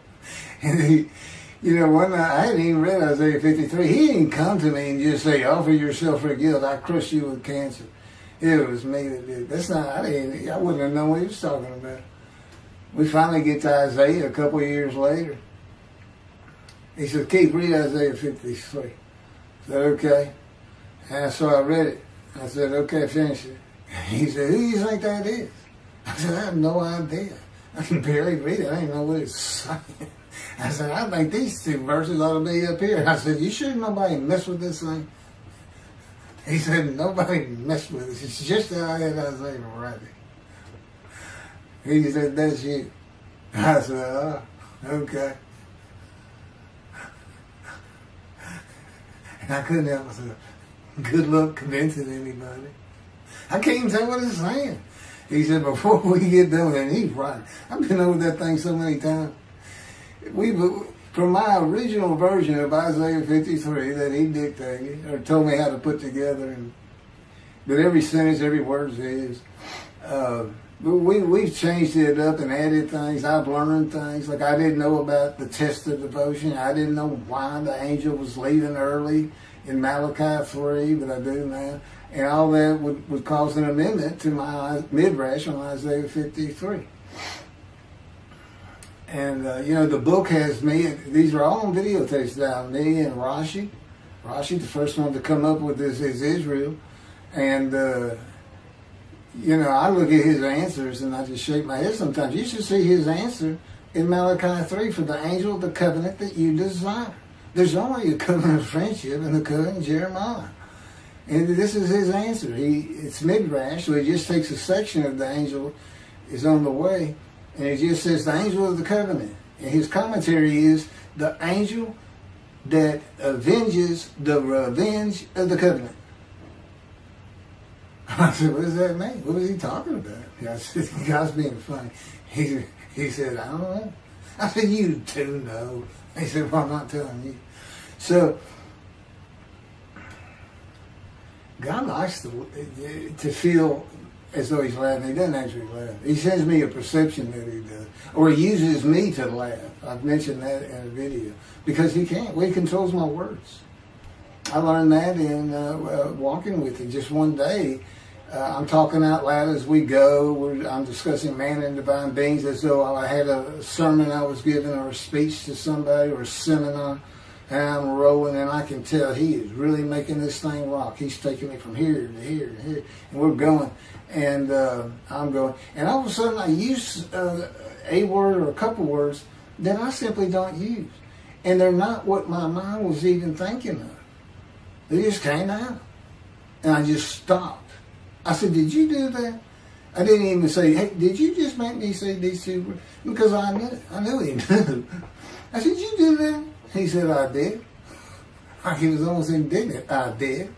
one night, I hadn't even read Isaiah 53. He didn't come to me and just say, offer yourself for guilt. I crushed you with cancer. It was me that did. I wouldn't have known what he was talking about. We finally get to Isaiah a couple of years later. He said, Keith, read Isaiah 53. I said, okay. And so I read it. I said, okay, finish it. He said, who do you think that is? I said, I have no idea. I can barely read it. I didn't know what it's saying. I said, I think these two verses ought to be up here. I said, you sure nobody messed with this thing? He said, nobody messed with it. It's just how I had Isaiah writing. He said, that's you. I said, oh, okay. And I couldn't help myself. Good luck convincing anybody. I can't even tell what it's saying. He said, before we get done, and he's right. I've been over that thing so many times. From my original version of Isaiah 53 that he dictated, or told me how to put together, but every sentence, every word is his. But we've changed it up and added things. I've learned things. Like I didn't know about the test of devotion. I didn't know why the angel was leaving early in Malachi 3, but I do now. And all that would cause an amendment to my midrash on Isaiah 53. And, the book has me, these are all on videotapes now, me and Rashi. Rashi, the first one to come up with this is Israel. And, I look at his answers and I just shake my head sometimes. You should see his answer in Malachi 3 for the angel of the covenant that you desire. There's only a covenant of friendship and the covenant of Jeremiah. And this is his answer. It's midrash, so he just takes a section of the angel is on the way, and it just says the angel of the covenant. And his commentary is the angel that avenges the revenge of the covenant. I said, what does that mean? What was he talking about? I said, God's being funny. He said, I don't know. I said, you do know. He said, well, I'm not telling you. So, God likes to feel as though he's laughing. He doesn't actually laugh. He sends me a perception that he does. Or he uses me to laugh. I've mentioned that in a video. Because he can't. Well, he controls my words. I learned that in walking with him. Just one day, I'm talking out loud as we go. I'm discussing man and divine beings as though I had a sermon I was giving or a speech to somebody or a seminar. And I'm rolling, and I can tell he is really making this thing rock. He's taking me from here to here to here, and we're going, and I'm going. And all of a sudden, I use a word or a couple words that I simply don't use. And they're not what my mind was even thinking of. They just came out. And I just stopped. I said, did you do that? I didn't even say, hey, did you just make me say these two words? Because I knew he knew. I said, did you do that? He said, I did. He was almost indignant. I did.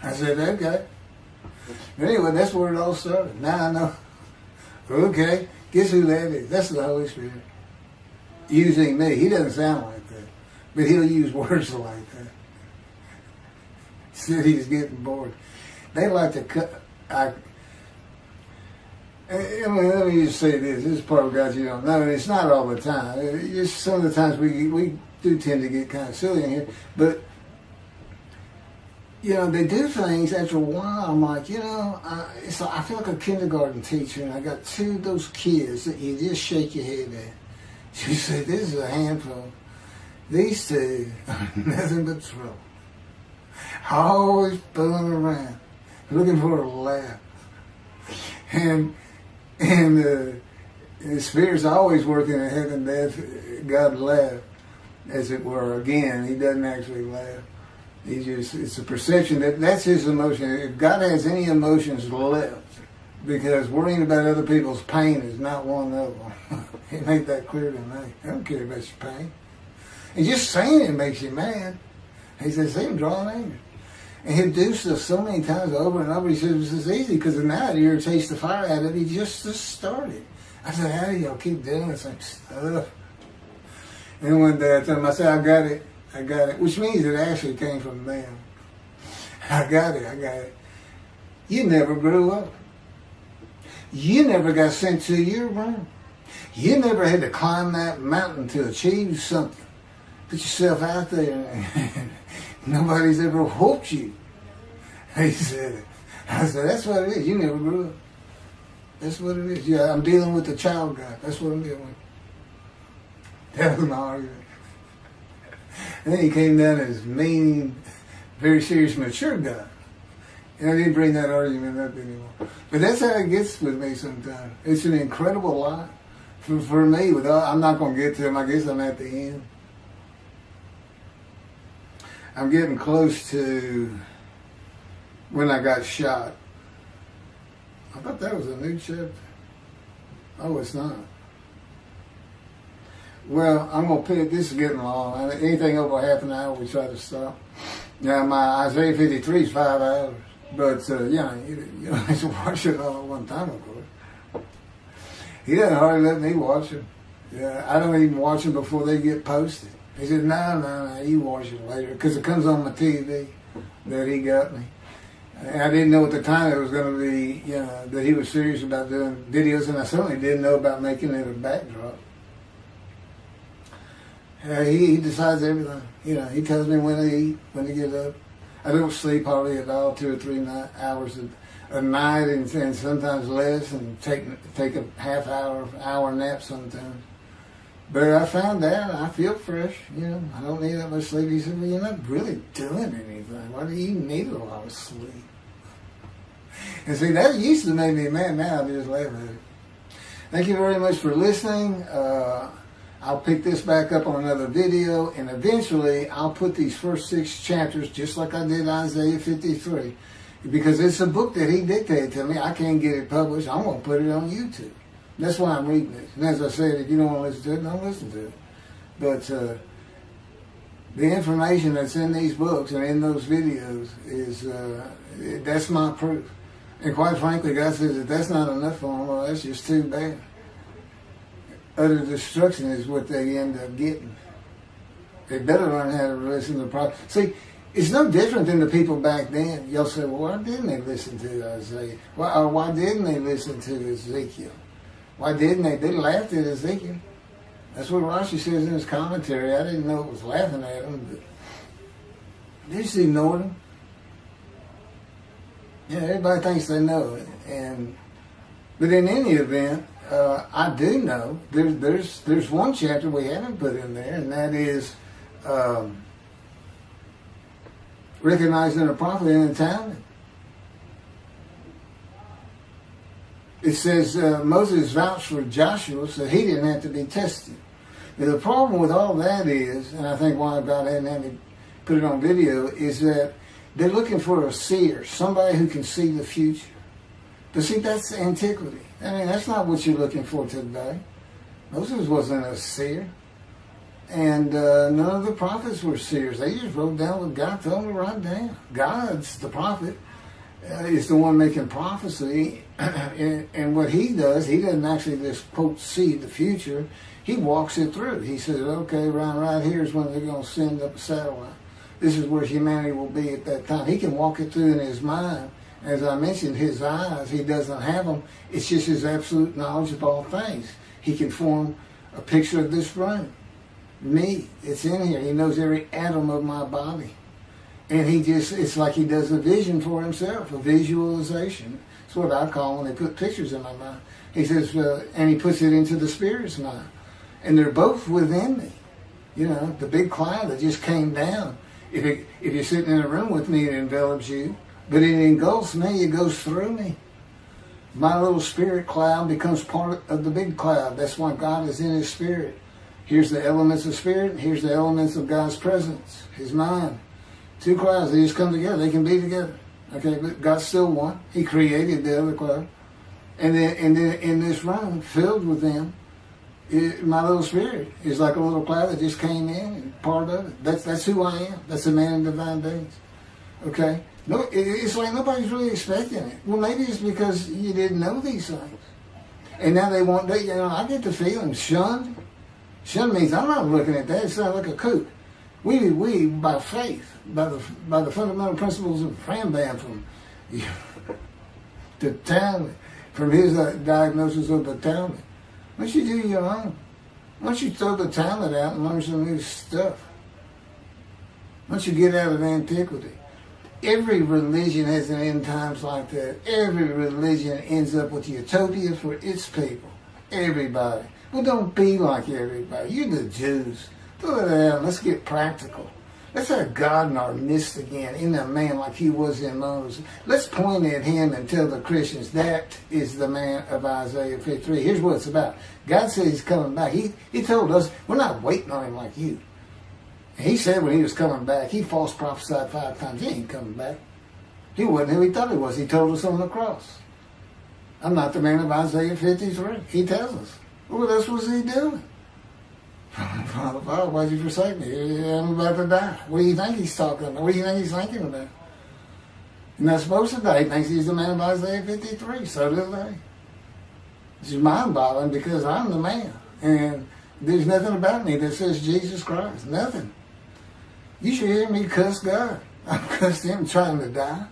I said, okay. But anyway, that's where it all started. Now I know. Okay, guess who that is? That's the Holy Spirit. Using me. He doesn't sound like that. But he'll use words like that. Said he's getting bored. They like to cut. I mean, let me just say this. This is part of God you don't know. And it's not all the time. Just some of the times we do tend to get kind of silly in here. But, you know, they do things after a while. I'm like, you know, I feel like a kindergarten teacher. And I got two of those kids that you just shake your head at. She said, this is a handful. These two are nothing but trouble. Always fooling around, looking for a laugh. And the Spirit's always working in heaven, death, God laugh, as it were. Again, he doesn't actually laugh. It's a perception that's his emotion. If God has any emotions left, because worrying about other people's pain is not one of them. He made that clear to me. I don't care about your pain. And just saying it makes you mad. He says, see him drawing anger. And he'll do stuff so many times over and over. He says, it's easy because now it irritates the fire out of it. He just started. I said, how do y'all keep doing the same stuff? And one day I told him, I said, I got it. Which means it actually came from them. I got it. You never grew up. You never got sent to your room. You never had to climb that mountain to achieve something. Put yourself out there. Nobody's ever whooped you. He said it. I said, that's what it is. You never grew up. That's what it is. Yeah, I'm dealing with the child God. That's what I'm dealing with. That was my argument. And then he came down as mean, very serious, mature God. And I didn't bring that argument up anymore. But that's how it gets with me sometimes. It's an incredible lot. For me, I'm not going to get to him. I guess I'm at the end. I'm getting close to when I got shot. I thought that was a new chapter. Oh, it's not. Well, I'm going to pick, this is getting long. Anything over half an hour, we try to stop. Now, my Isaiah 53 is 5 hours. But, you don't have to watch it all at one time, of course. He doesn't hardly let me watch them. Yeah, I don't even watch them before they get posted. He said, no, you watch it later. Because it comes on my TV that he got me. And I didn't know at the time it was going to be, that he was serious about doing videos. And I certainly didn't know about making it a backdrop. He decides everything. He tells me when to eat, when to get up. I don't sleep hardly at all, 2 or 3 hours a night, and sometimes less, and take a half hour nap sometimes. But I found out I feel fresh. I don't need that much sleep. He said, well, you're not really doing anything. Why do you need a lot of sleep? And see, that used to make me mad. Now I just laugh at it. Thank you very much for listening. I'll pick this back up on another video, and eventually I'll put these first 6 chapters, just like I did Isaiah 53, because it's a book that he dictated to me. I can't get it published. I'm going to put it on YouTube. That's why I'm reading it. And as I said, if you don't want to listen to it, don't listen to it. But the information that's in these books and in those videos is, that's my proof. And quite frankly, God says if that's not enough for them, well, that's just too bad. Utter destruction is what they end up getting. They better learn how to listen to the prophet. See, it's no different than the people back then. You'll say, well, why didn't they listen to Isaiah? Why didn't they listen to Ezekiel? Why didn't they? They laughed at Ezekiel. That's what Rashi says in his commentary. I didn't know it was laughing at him, but they just ignored him. Everybody thinks they know it. But in any event, I do know there's one chapter we haven't put in there, and that is recognizing a prophet in the time. It says Moses vouched for Joshua, so he didn't have to be tested. Now, the problem with all that is, and I think why God hadn't had to put it on video, is that they're looking for a seer, somebody who can see the future. But see, that's antiquity. I mean, that's not what you're looking for today. Moses wasn't a seer. And none of the prophets were seers. They just wrote down what God told them to write down. God's the prophet. Is the one making prophecy. And what he does, he doesn't actually just, quote, see the future. He walks it through. He says, okay, right here is when they're going to send up a satellite. This is where humanity will be at that time. He can walk it through in his mind. As I mentioned, his eyes, he doesn't have them. It's just his absolute knowledge of all things. He can form a picture of this room. Me, it's in here. He knows every atom of my body. And it's like he does a vision for himself, a visualization. It's what I call when they put pictures in my mind. He says, and he puts it into the spirit's mind. And they're both within me. You know, the big cloud that just came down. If you're sitting in a room with me, it envelops you. But it engulfs me, it goes through me. My little spirit cloud becomes part of the big cloud. That's why God is in his spirit. Here's the elements of spirit, here's the elements of God's presence, his mind. Two clouds, they just come together, they can be together. Okay, but God's still one. He created the other cloud. And then in this room, filled with them, my little spirit is like a little cloud that just came in and part of it. That's who I am. That's the man in divine days. Okay? No, it's like nobody's really expecting it. Well, maybe it's because you didn't know these things. And now they want, I get the feeling, shunned. Shunned means I'm not looking at that. It sounds like a kook. We by faith, by the fundamental principles of Rambam from the Talmud, from his diagnosis of the Talmud. Why don't you do your own? Why don't you throw the Talmud out and learn some new stuff? Why don't you get out of antiquity? Every religion has an end times like that. Every religion ends up with utopia for its people. Everybody. Well, don't be like everybody. You're the Jews. Throw it out. Let's get practical. Let's have God in our midst again, in a man like he was in Moses. Let's point at him and tell the Christians that is the man of Isaiah 53. Here's what it's about. God said he's coming back. He told us we're not waiting on him like you. He said when he was coming back, he false prophesied 5 times. He ain't coming back. He wasn't who he thought he was. He told us on the cross. I'm not the man of Isaiah 53. He tells us. Well, that's what he doing. Father, why'd you forsake me? I'm about to die. What do you think he's talking about? What do you think he's thinking about? He's not supposed to die. He thinks he's the man of Isaiah 53. So do they. It's mind-boggling because I'm the man. And there's nothing about me that says Jesus Christ. Nothing. You should hear me cuss God. I've cussed him trying to die.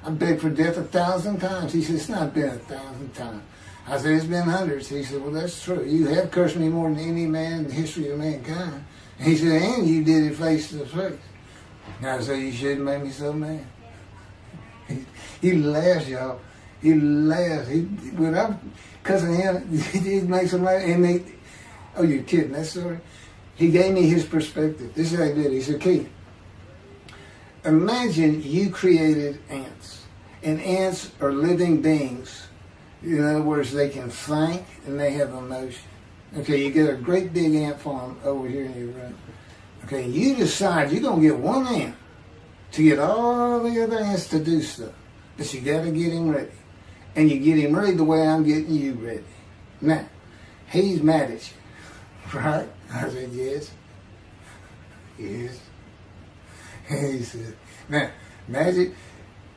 I begged for death 1,000 times. He said, it's not been 1,000 times. I said, it's been hundreds. He said, well, that's true. You have cursed me more than any man in the history of mankind. And he said, and you did it face to face. And I said, you shouldn't make me so mad. He laughs, y'all. He laughs. When I'm cussing him, he makes him laugh. And oh, you're kidding, that story? He gave me his perspective. This is how he did it. He said, Keith, imagine you created ants. And ants are living beings. In other words, they can think and they have emotion. Okay, you get a great big ant farm over here in your room. Okay, you decide you're going to get one ant to get all the other ants to do stuff. But you got to get him ready. And you get him ready the way I'm getting you ready. Now, he's mad at you. Right? I said, yes. Yes. And he said, now, imagine,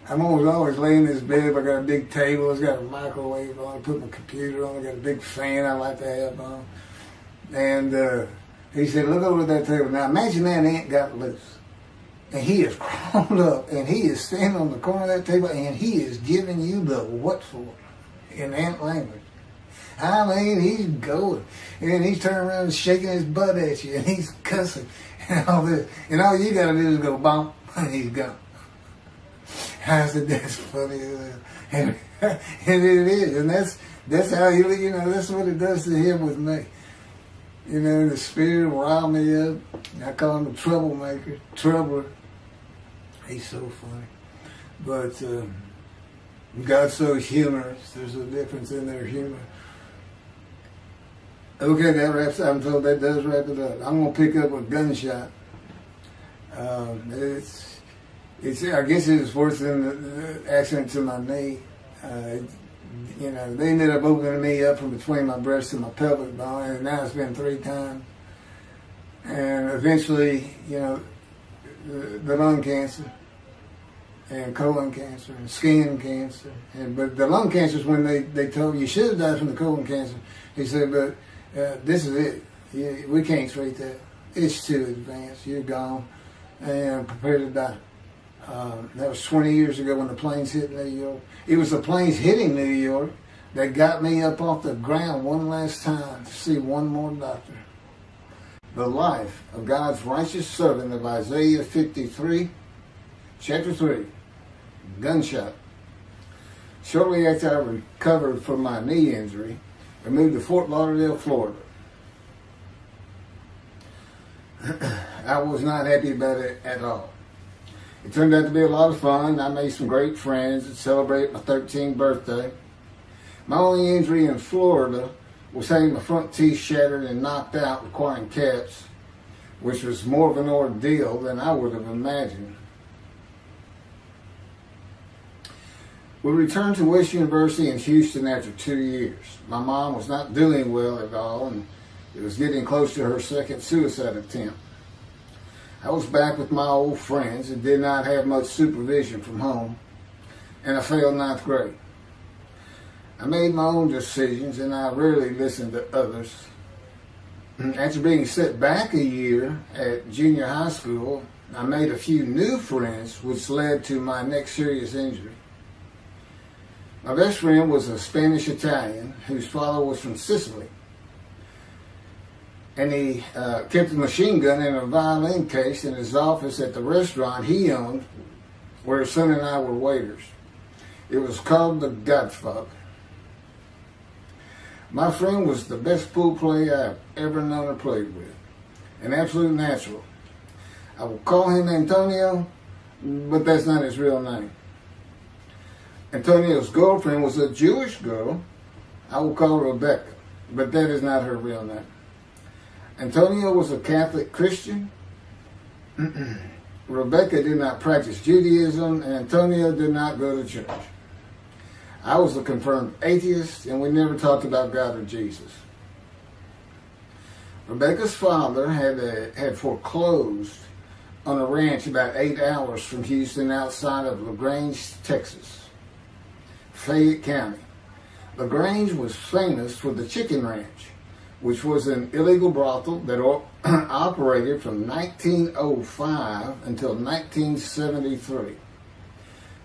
I'm always laying in this bed. I got a big table. It's got a microwave on. I put my computer on. I got a big fan I like to have on. And he said, look over at that table. Now, imagine that ant got loose. And he is crawled up. And he is standing on the corner of that table. And he is giving you the what for in ant language. I mean, he's going. And he's turning around and shaking his butt at you. And he's cussing. And all this. And all you got to do is go, bump. And he's gone. I said, that's funny. And it is. And that's how he, that's what it does to him with me. The spirit will rile me up. I call him a troublemaker, troubler. He's so funny. But God's so humorous. There's a difference in their humor. Okay, that wraps up. I'm told that does wrap it up. I'm going to pick up a gunshot. I guess it was worse than the accident to my knee. They ended up opening me up from between my breast and my pelvic bone, and now it's been 3 times. And eventually, the lung cancer and colon cancer and skin cancer. But the lung cancer is when they told you should have died from the colon cancer. He said, but this is it. We can't treat that. It's too advanced. You're gone and prepare to die. That was 20 years ago when the planes hit New York. It was the planes hitting New York that got me up off the ground one last time to see one more doctor. The life of God's righteous servant of Isaiah 53, chapter 3, gunshot. Shortly after I recovered from my knee injury, I moved to Fort Lauderdale, Florida. I was not happy about it at all. It turned out to be a lot of fun. I made some great friends and celebrated my 13th birthday. My only injury in Florida was having my front teeth shattered and knocked out, requiring caps, which was more of an ordeal than I would have imagined. We returned to West University in Houston after 2 years. My mom was not doing well at all, and it was getting close to her second suicide attempt. I was back with my old friends and did not have much supervision from home, and I failed ninth grade. I made my own decisions, and I rarely listened to others. After being set back a year at junior high school, I made a few new friends, which led to my next serious injury. My best friend was a Spanish-Italian whose father was from Sicily. And he kept a machine gun in a violin case in his office at the restaurant he owned, where his son and I were waiters. It was called The Godfather. My friend was the best pool player I've ever known or played with. An absolute natural. I will call him Antonio, but that's not his real name. Antonio's girlfriend was a Jewish girl. I will call her Rebecca, but that is not her real name. Antonio was a Catholic Christian. Rebecca did not practice Judaism, and Antonio did not go to church. I was a confirmed atheist, and we never talked about God or Jesus. Rebecca's father had foreclosed on a ranch about 8 hours from Houston outside of LaGrange, Texas, Fayette County. LaGrange was famous for the Chicken Ranch, which was an illegal brothel that operated from 1905 until 1973.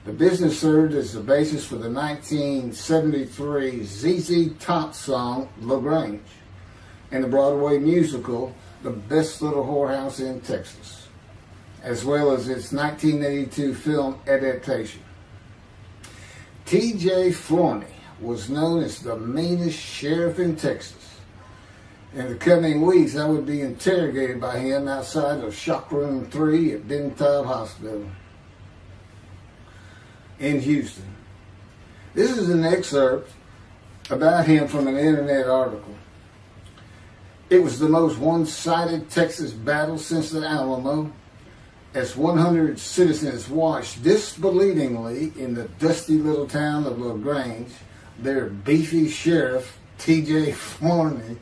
The business served as the basis for the 1973 ZZ Top song, LaGrange, and the Broadway musical, The Best Little Whorehouse in Texas, as well as its 1982 film adaptation. T.J. Flourney was known as the meanest sheriff in Texas. In the coming weeks, I would be interrogated by him outside of Shock Room 3 at Bentab Hospital in Houston. This is an excerpt about him from an internet article. It was the most one-sided Texas battle since the Alamo, as 100 citizens watched disbelievingly in the dusty little town of LaGrange, their beefy sheriff, T.J. Flourney,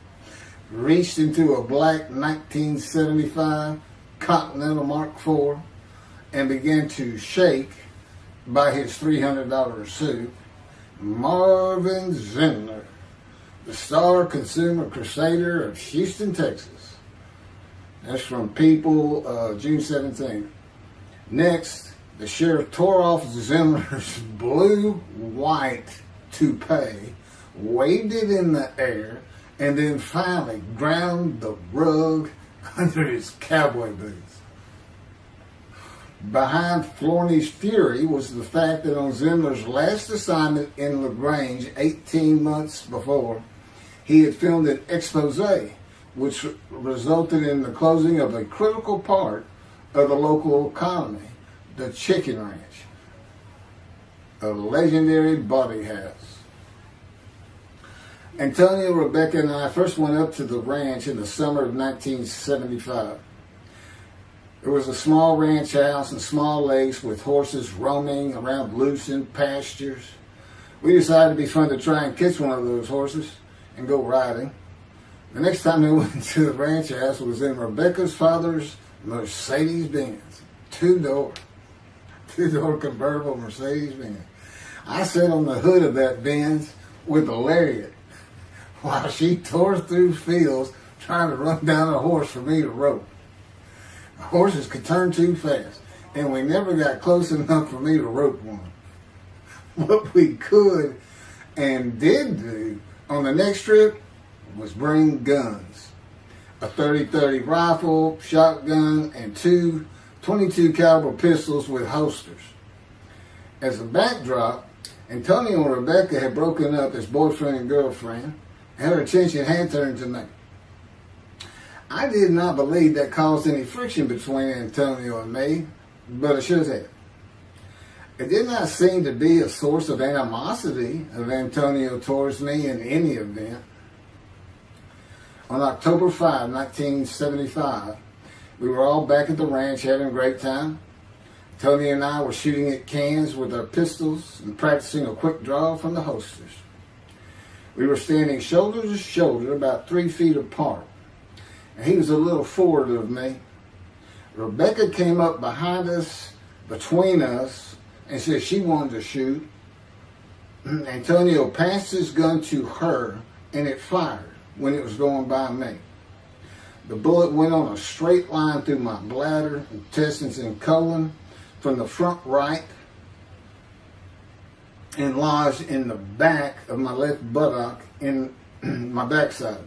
reached into a black 1975 Continental Mark IV and began to shake by his $300 suit Marvin Zindler, the star consumer crusader of Houston, Texas. That's from People, June 17th. Next, the sheriff tore off Zindler's blue-white toupee, waved it in the air, and then finally ground the rug under his cowboy boots. Behind Flourney's fury was the fact that on Zindler's last assignment in LaGrange 18 months before, he had filmed an expose which resulted in the closing of a critical part of the local economy, the Chicken Ranch, a legendary body house. Antonio, Rebecca, and I first went up to the ranch in the summer of 1975. It was a small ranch house and small lakes with horses roaming around loose in pastures. We decided it'd be fun to try and catch one of those horses and go riding. The next time they went to the ranch house was in Rebecca's father's Mercedes-Benz. Two-door convertible Mercedes-Benz. I sat on the hood of that Benz with a lariat while she tore through fields trying to run down a horse for me to rope. Horses could turn too fast, and we never got close enough for me to rope one. What we could and did do on the next trip was bring guns. A 30-30 rifle, shotgun, and two 22 caliber pistols with holsters. As a backdrop, Antonio and Rebecca had broken up as boyfriend and girlfriend, and her attention had turned to me. I did not believe that caused any friction between Antonio and me, but it should have. It did not seem to be a source of animosity of Antonio towards me in any event. On October 5, 1975, we were all back at the ranch having a great time. Tony and I were shooting at cans with our pistols and practicing a quick draw from the holsters. We were standing shoulder to shoulder, about 3 feet apart, and he was a little forward of me. Rebecca came up behind us, between us, and said she wanted to shoot. Antonio passed his gun to her, and it fired when it was going by me. The bullet went on a straight line through my bladder, intestines, and colon from the front right and lodged in the back of my left buttock in my backside.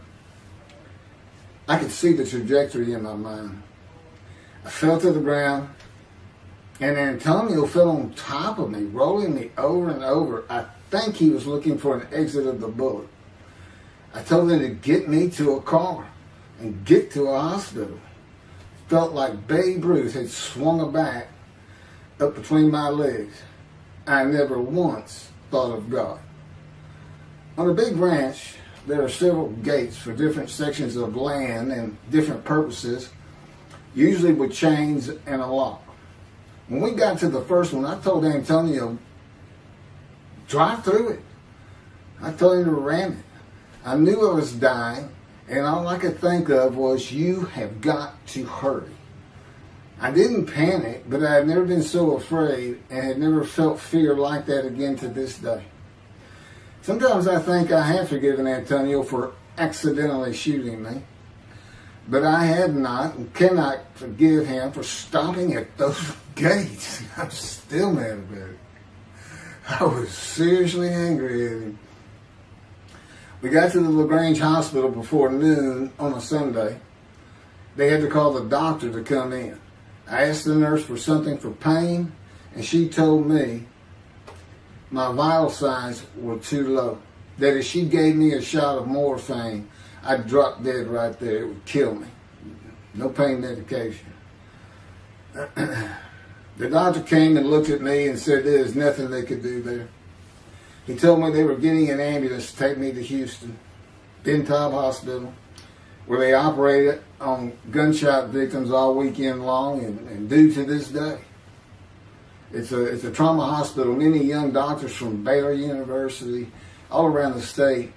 I could see the trajectory in my mind. I fell to the ground, and Antonio fell on top of me, rolling me over and over. I think he was looking for an exit of the bullet. I told him to get me to a car and get to a hospital. Felt like Babe Ruth had swung a bat up between my legs. I never once thought of God. On a big ranch, there are several gates for different sections of land and different purposes, usually with chains and a lock. When we got to the first one, I told Antonio, drive through it. I told him to ram it. I knew I was dying, and all I could think of was, you have got to hurry. I didn't panic, but I had never been so afraid and had never felt fear like that again to this day. Sometimes I think I have forgiven Antonio for accidentally shooting me, but I have not and cannot forgive him for stopping at those gates. I'm still mad about it. I was seriously angry at him. We got to the LaGrange Hospital before noon on a Sunday. They had to call the doctor to come in. I asked the nurse for something for pain, and she told me my vital signs were too low. That if she gave me a shot of morphine, I'd drop dead right there. It would kill me. No pain medication. The doctor came and looked at me and said there's nothing they could do there. He told me they were getting an ambulance to take me to Houston, Ben Taub Hospital, where they operated on gunshot victims all weekend long and do to this day. It's a trauma hospital. Many young doctors from Baylor University, all around the state.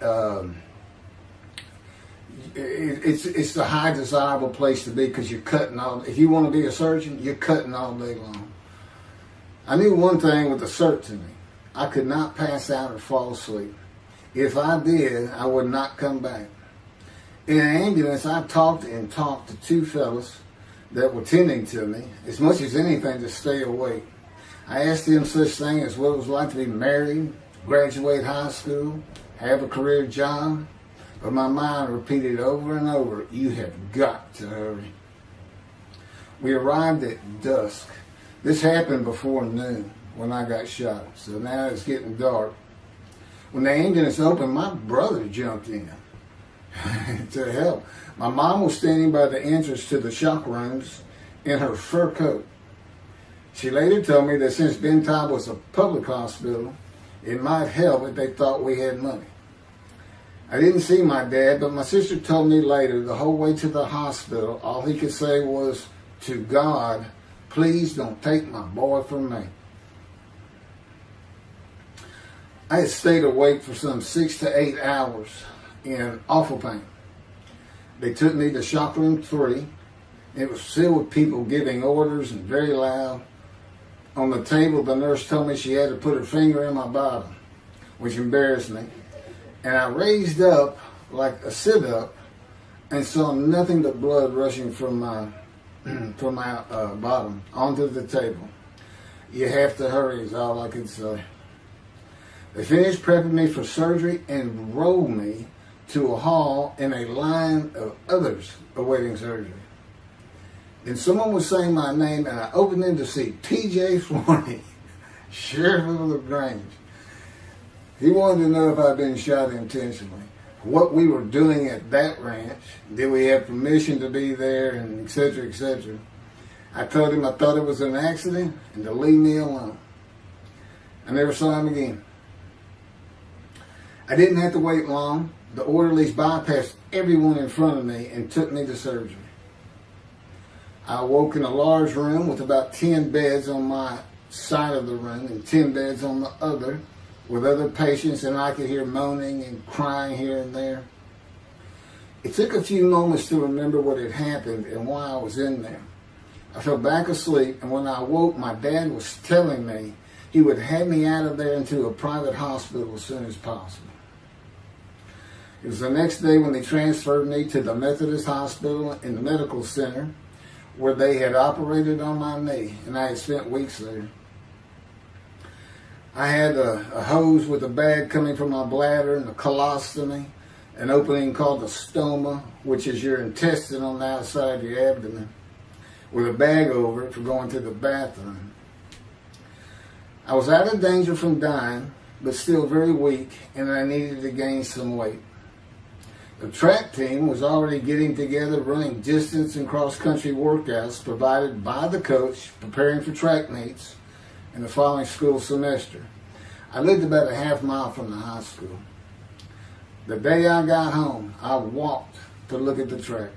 It's the high desirable place to be because you're cutting all. If you want to be a surgeon, you're cutting all day long. I knew one thing with a certainty. I could not pass out or fall asleep. If I did, I would not come back. In an ambulance, I talked to two fellas that were tending to me, as much as anything to stay awake. I asked them such things as what it was like to be married, graduate high school, have a career job, but my mind repeated over and over, you have got to hurry. We arrived at dusk. This happened before noon when I got shot, so now it's getting dark. When the ambulance opened, my brother jumped in to help. My mom was standing by the entrance to the shock rooms in her fur coat. She later told me that since Ben Taub was a public hospital, it might help if they thought we had money. I didn't see my dad, but my sister told me later, the whole way to the hospital, all he could say was, to God, please don't take my boy from me. I had stayed awake for some 6 to 8 hours in awful pain. They took me to shop room 3. It was filled with people giving orders and very loud. On the table, the nurse told me she had to put her finger in my bottom, which embarrassed me. And I raised up like a sit-up and saw nothing but blood rushing from my bottom onto the table. You have to hurry is all I could say. They finished prepping me for surgery and rolled me to a hall in a line of others awaiting surgery. Then someone was saying my name, and I opened in to see P.J. Forney, Sheriff of LaGrange. He wanted to know if I'd been shot intentionally, what we were doing at that ranch, did we have permission to be there, and et cetera, et cetera. I told him I thought it was an accident and to leave me alone. I never saw him again. I didn't have to wait long. The orderlies bypassed everyone in front of me and took me to surgery. I awoke in a large room with about 10 beds on my side of the room and 10 beds on the other with other patients, and I could hear moaning and crying here and there. It took a few moments to remember what had happened and why I was in there. I fell back asleep, and when I awoke, my dad was telling me he would have me out of there into a private hospital as soon as possible. It was the next day when they transferred me to the Methodist Hospital in the medical center, where they had operated on my knee, and I had spent weeks there. I had a hose with a bag coming from my bladder and a colostomy, an opening called the stoma, which is your intestine on the outside of your abdomen, with a bag over it for going to the bathroom. I was out of danger from dying, but still very weak, and I needed to gain some weight. The track team was already getting together, running distance and cross-country workouts provided by the coach, preparing for track meets in the following school semester. I lived about a half mile from the high school. The day I got home, I walked to look at the track.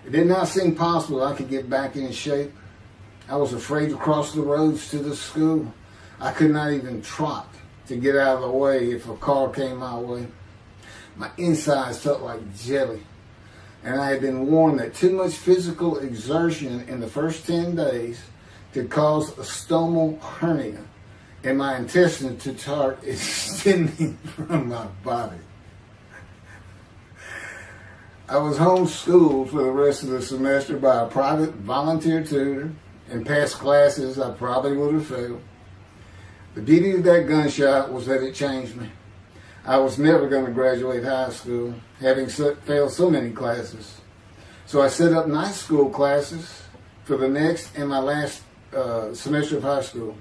It did not seem possible I could get back in shape. I was afraid to cross the roads to the school. I could not even trot to get out of the way if a car came my way. My insides felt like jelly, and I had been warned that too much physical exertion in the first 10 days could cause a stomal hernia, and my intestines to start extending from my body. I was homeschooled for the rest of the semester by a private volunteer tutor, and passed classes I probably would have failed. The beauty of that gunshot was that it changed me. I was never going to graduate high school, having failed so many classes. So I set up night school classes for the next and my last semester of high school.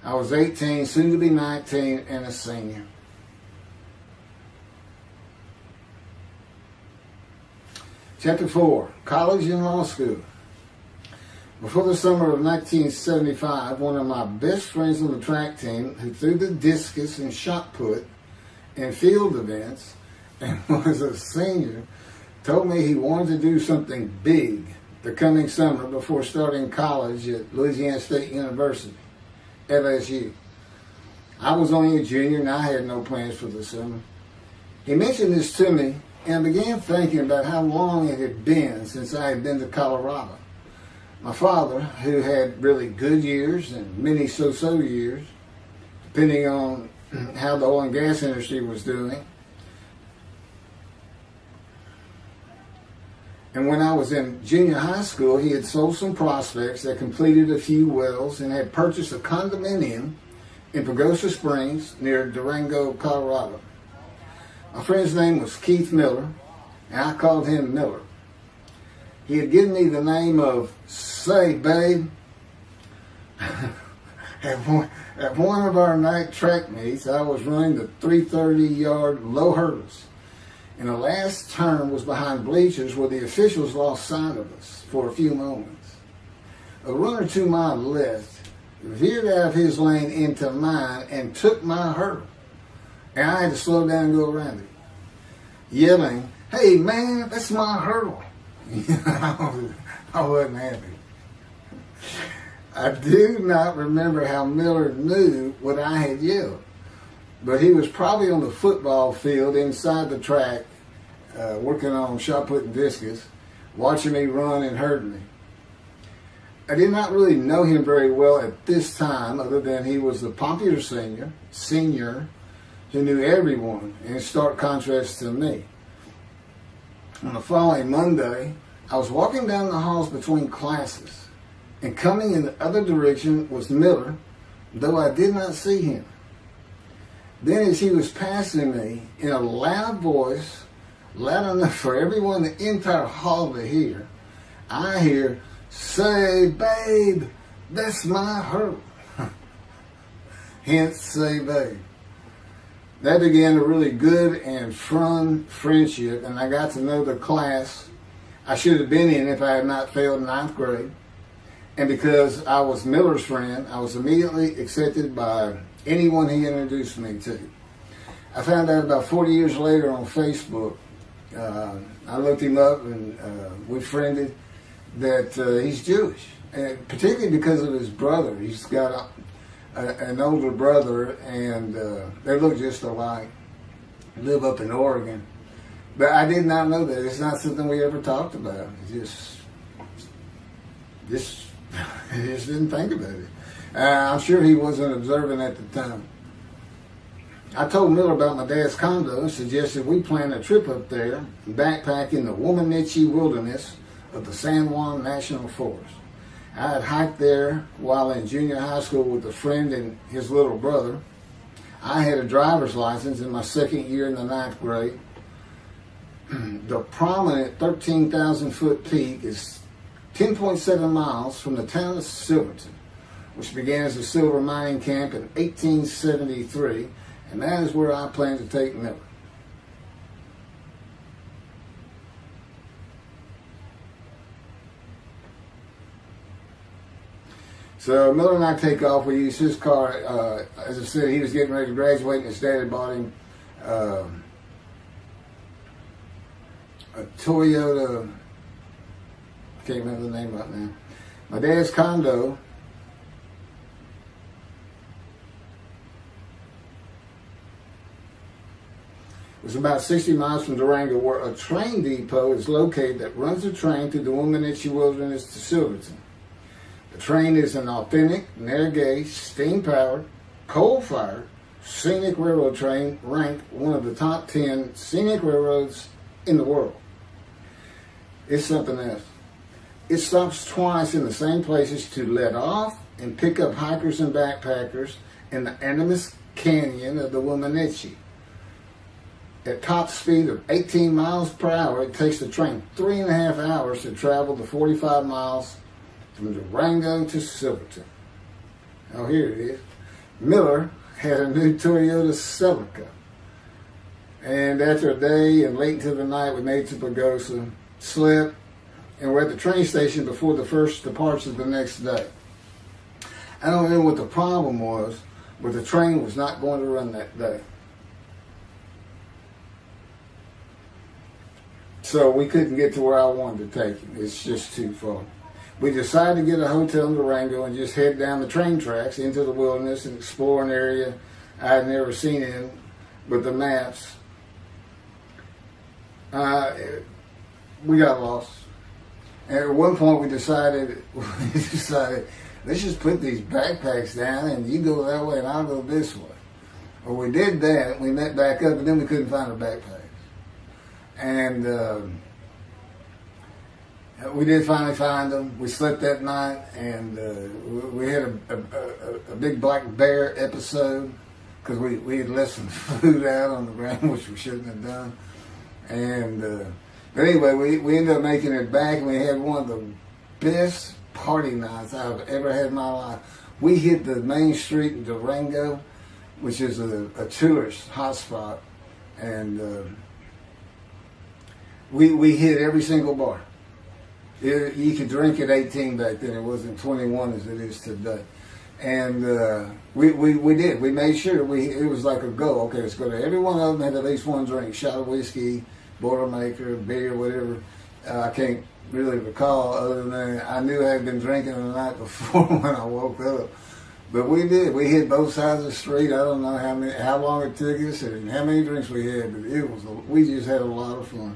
I was 18, soon to be 19, and a senior. Chapter 4, College and Law School. Before the summer of 1975, one of my best friends on the track team, who threw the discus and shot put in field events and was a senior, told me he wanted to do something big the coming summer before starting college at Louisiana State University, LSU. I was only a junior and I had no plans for the summer. He mentioned this to me, and I began thinking about how long it had been since I had been to Colorado. My father, who had really good years and many so-so years, depending on how the oil and gas industry was doing. And when I was in junior high school, he had sold some prospects that completed a few wells and had purchased a condominium in Pagosa Springs near Durango, Colorado. My friend's name was Keith Miller, and I called him Miller. He had given me the name of Say Babe. At one of our night track meets, I was running the 330-yard low hurdles, and the last turn was behind bleachers where the officials lost sight of us for a few moments. A runner to my left veered out of his lane into mine and took my hurdle, and I had to slow down and go around it, yelling, "Hey man, that's my hurdle." I wasn't happy. I do not remember how Miller knew what I had yelled, but he was probably on the football field inside the track working on shot put and discus, watching me run and hurting me. I did not really know him very well at this time, other than he was a popular senior who knew everyone, in stark contrast to me. On the following Monday, I was walking down the halls between classes, and coming in the other direction was Miller, though I did not see him. Then as he was passing me, in a loud voice, loud enough for everyone in the entire hall to hear, I hear, "Say, babe, that's my hurt." Hence, say, babe. That began a really good and fun friendship, and I got to know the class I should have been in if I had not failed ninth grade. And because I was Miller's friend, I was immediately accepted by anyone he introduced me to. I found out about 40 years later on Facebook. I looked him up and we friended that he's Jewish, and particularly because of his brother. He's got an older brother, and they look just alike. Live up in Oregon. But I did not know that. It's not something we ever talked about. Just didn't think about it. I'm sure he wasn't observant at the time. I told Miller about my dad's condo and suggested we plan a trip up there and backpack in the Womanichi wilderness of the San Juan National Forest. I had hiked there while in junior high school with a friend and his little brother. I had a driver's license in my second year in the ninth grade. The prominent 13,000-foot peak is 10.7 miles from the town of Silverton, which began as a silver mining camp in 1873, and that is where I plan to take Miller. So Miller and I take off. We use his car. As I said, he was getting ready to graduate, and his dad had bought him a Toyota. I can't remember the name right now. My dad's condo was about 60 miles from Durango, where a train depot is located that runs the train through the Womanichi Wilderness to Silverton. The train is an authentic, narrow-gauge, steam-powered, coal-fired, scenic railroad train ranked one of the top 10 scenic railroads in the world. It's something else. It stops twice in the same places to let off and pick up hikers and backpackers in the Animas Canyon of the Womanichi. At top speed of 18 miles per hour, it takes the train 3.5 hours to travel the 45 miles from Durango to Silverton. Oh, here it is. Miller had a new Toyota Celica. And after a day and late into the night, we made to Pagosa, slept, and we're at the train station before the first departure the next day. I don't know what the problem was, but the train was not going to run that day. So we couldn't get to where I wanted to take him. It's just too far. We decided to get a hotel in Durango and just head down the train tracks into the wilderness and explore an area I had never seen in with the maps. We got lost. And at one point we decided, let's just put these backpacks down and you go that way and I'll go this way. Well, we did that. We met back up, and then we couldn't find our backpacks. And we did finally find them. We slept that night, and we had a big black bear episode because we had left some food out on the ground, which we shouldn't have done. And but anyway, we ended up making it back, and we had one of the best party nights I've ever had in my life. We hit the main street in Durango, which is a tourist hotspot, and we hit every single bar. You could drink at 18 back then. It wasn't 21 as it is today. And we did. We made sure it was like a go. Okay, let's go to every one of them, had at least one drink, shot of whiskey, Boilermaker, beer, whatever. I can't really recall other than I knew I had been drinking the night before when I woke up. But we did. We hit both sides of the street. I don't know how long it took us and how many drinks we had, but we just had a lot of fun.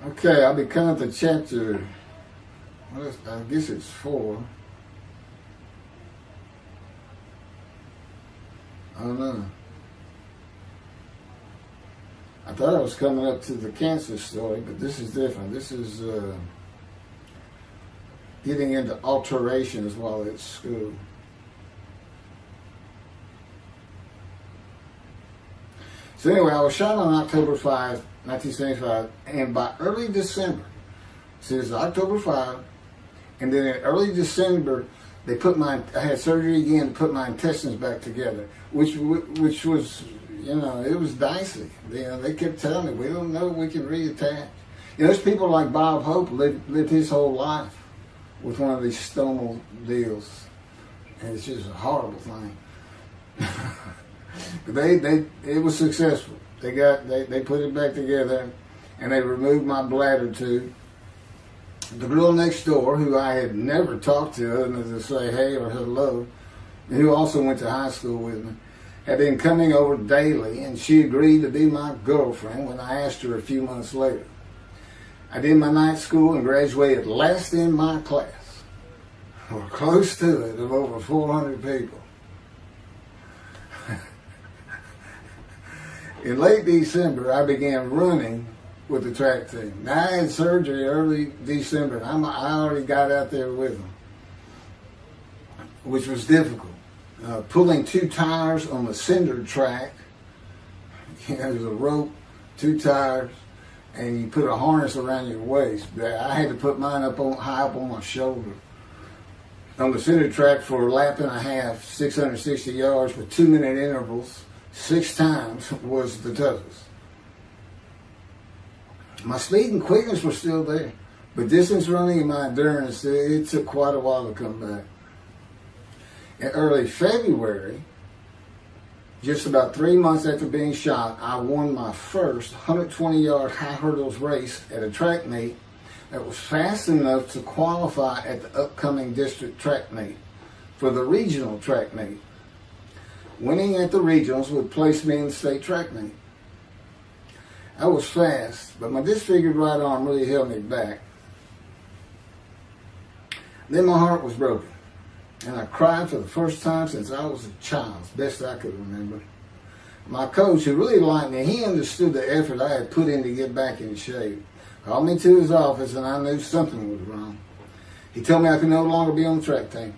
Okay, I'll be coming to chapter, I guess it's 4. I don't know. I thought I was coming up to the cancer story, but this is different. This is getting into alterations while at school. So anyway, I was shot on October 5, 1975, and by early December, so it's October 5, and then in early December, I had surgery again to put my intestines back together, which was, it was dicey. They kept telling me, we don't know if we can reattach. There's people like Bob Hope lived his whole life with one of these stomal deals, and it's just a horrible thing. But it was successful. They put it back together, and they removed my bladder tube. The girl next door, who I had never talked to other than to say hey or hello, who also went to high school with me, had been coming over daily, and she agreed to be my girlfriend when I asked her a few months later. I did my night school and graduated last in my class, or close to it, of over 400 people. In late December, I began running with the track team. Now, I had surgery early December, and I already got out there with them, which was difficult. Pulling 2 tires on the cinder track, there's a rope, 2 tires, and you put a harness around your waist. I had to put mine high up on my shoulder. On the cinder track for a lap and a half, 660 yards with 2-minute intervals, 6 times was the toughest. My speed and quickness were still there, but distance running and my endurance, it took quite a while to come back. In early February, just about 3 months after being shot, I won my first 120-yard high hurdles race at a track meet that was fast enough to qualify at the upcoming district track meet for the regional track meet. Winning at the regionals would place me in the state track meet. I was fast, but my disfigured right arm really held me back. Then my heart was broken, and I cried for the first time since I was a child, as best I could remember. My coach, who really liked me, he understood the effort I had put in to get back in shape. Called me to his office, and I knew something was wrong. He told me I could no longer be on the track team.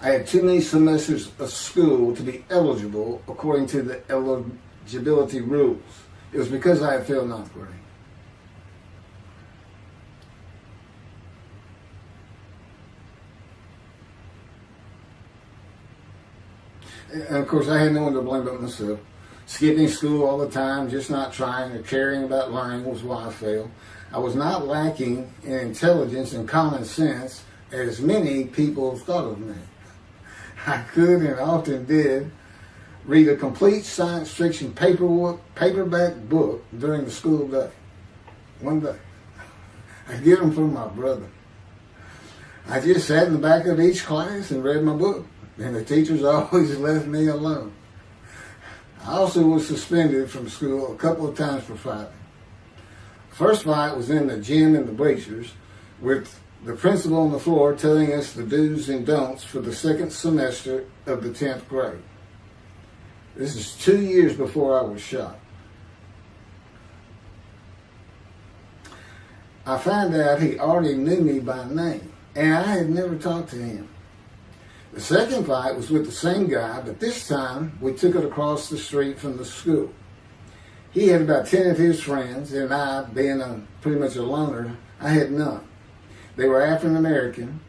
I had too many semesters of school to be eligible according to the eligibility rules. It was because I had failed 9th grade. And of course, I had no one to blame but myself. Skipping school all the time, just not trying or caring about learning was why I failed. I was not lacking in intelligence and common sense, as many people thought of me. I could and often did read a complete science fiction paperback book during the school day. One day. I get them from my brother. I just sat in the back of each class and read my book, and the teachers always left me alone. I also was suspended from school a couple of times for fighting. First fight was in the gym in the bleachers with the principal on the floor telling us the do's and don'ts for the second semester of the 10th grade. This is 2 years before I was shot. I found out he already knew me by name, and I had never talked to him. The second fight was with the same guy, but this time we took it across the street from the school. He had about 10 of his friends, and I, being pretty much a loner, I had none. They were African American,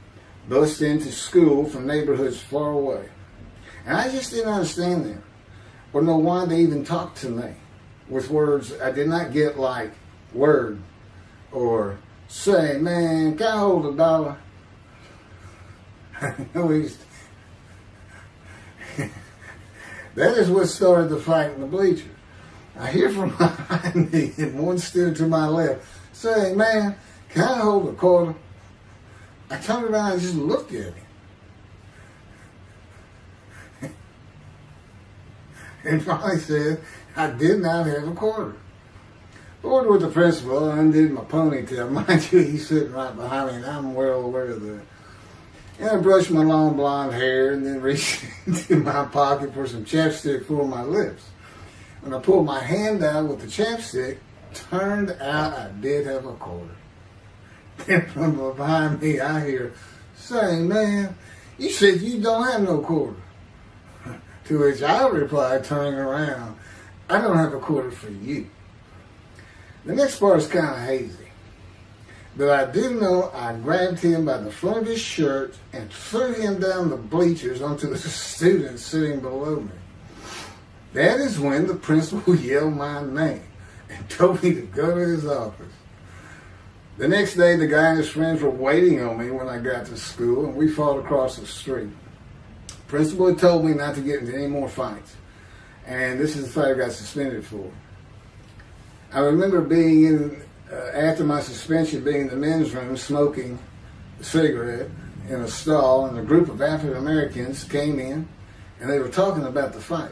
bused into school from neighborhoods far away. And I just didn't understand them, or know why they even talked to me with words I did not get, like word, or say, man, can I hold $1? That is what started the fight in the bleachers. I hear from behind me and one stood to my left saying, "Man, can I hold a quarter?" I turned around and just looked at him. And finally said, I did not have a quarter. Ordered with the principal, I undid my ponytail. Mind you, he's sitting right behind me, and I'm well aware of that. And I brushed my long blonde hair and then reached into my pocket for some chapstick for my lips. When I pulled my hand out with the chapstick, turned out I did have a quarter. Then from behind me, I hear saying, "Man, you said you don't have no quarter." To which I replied, turning around, "I don't have a quarter for you." The next part is kind of hazy. But I do know I grabbed him by the front of his shirt and threw him down the bleachers onto the students sitting below me. That is when the principal yelled my name and told me to go to his office. The next day, the guy and his friends were waiting on me when I got to school, and we fought across the street. The principal had told me not to get into any more fights, and this is the fight I got suspended for. I remember being in, after my suspension, being in the men's room smoking a cigarette in a stall, and a group of African Americans came in, and they were talking about the fight.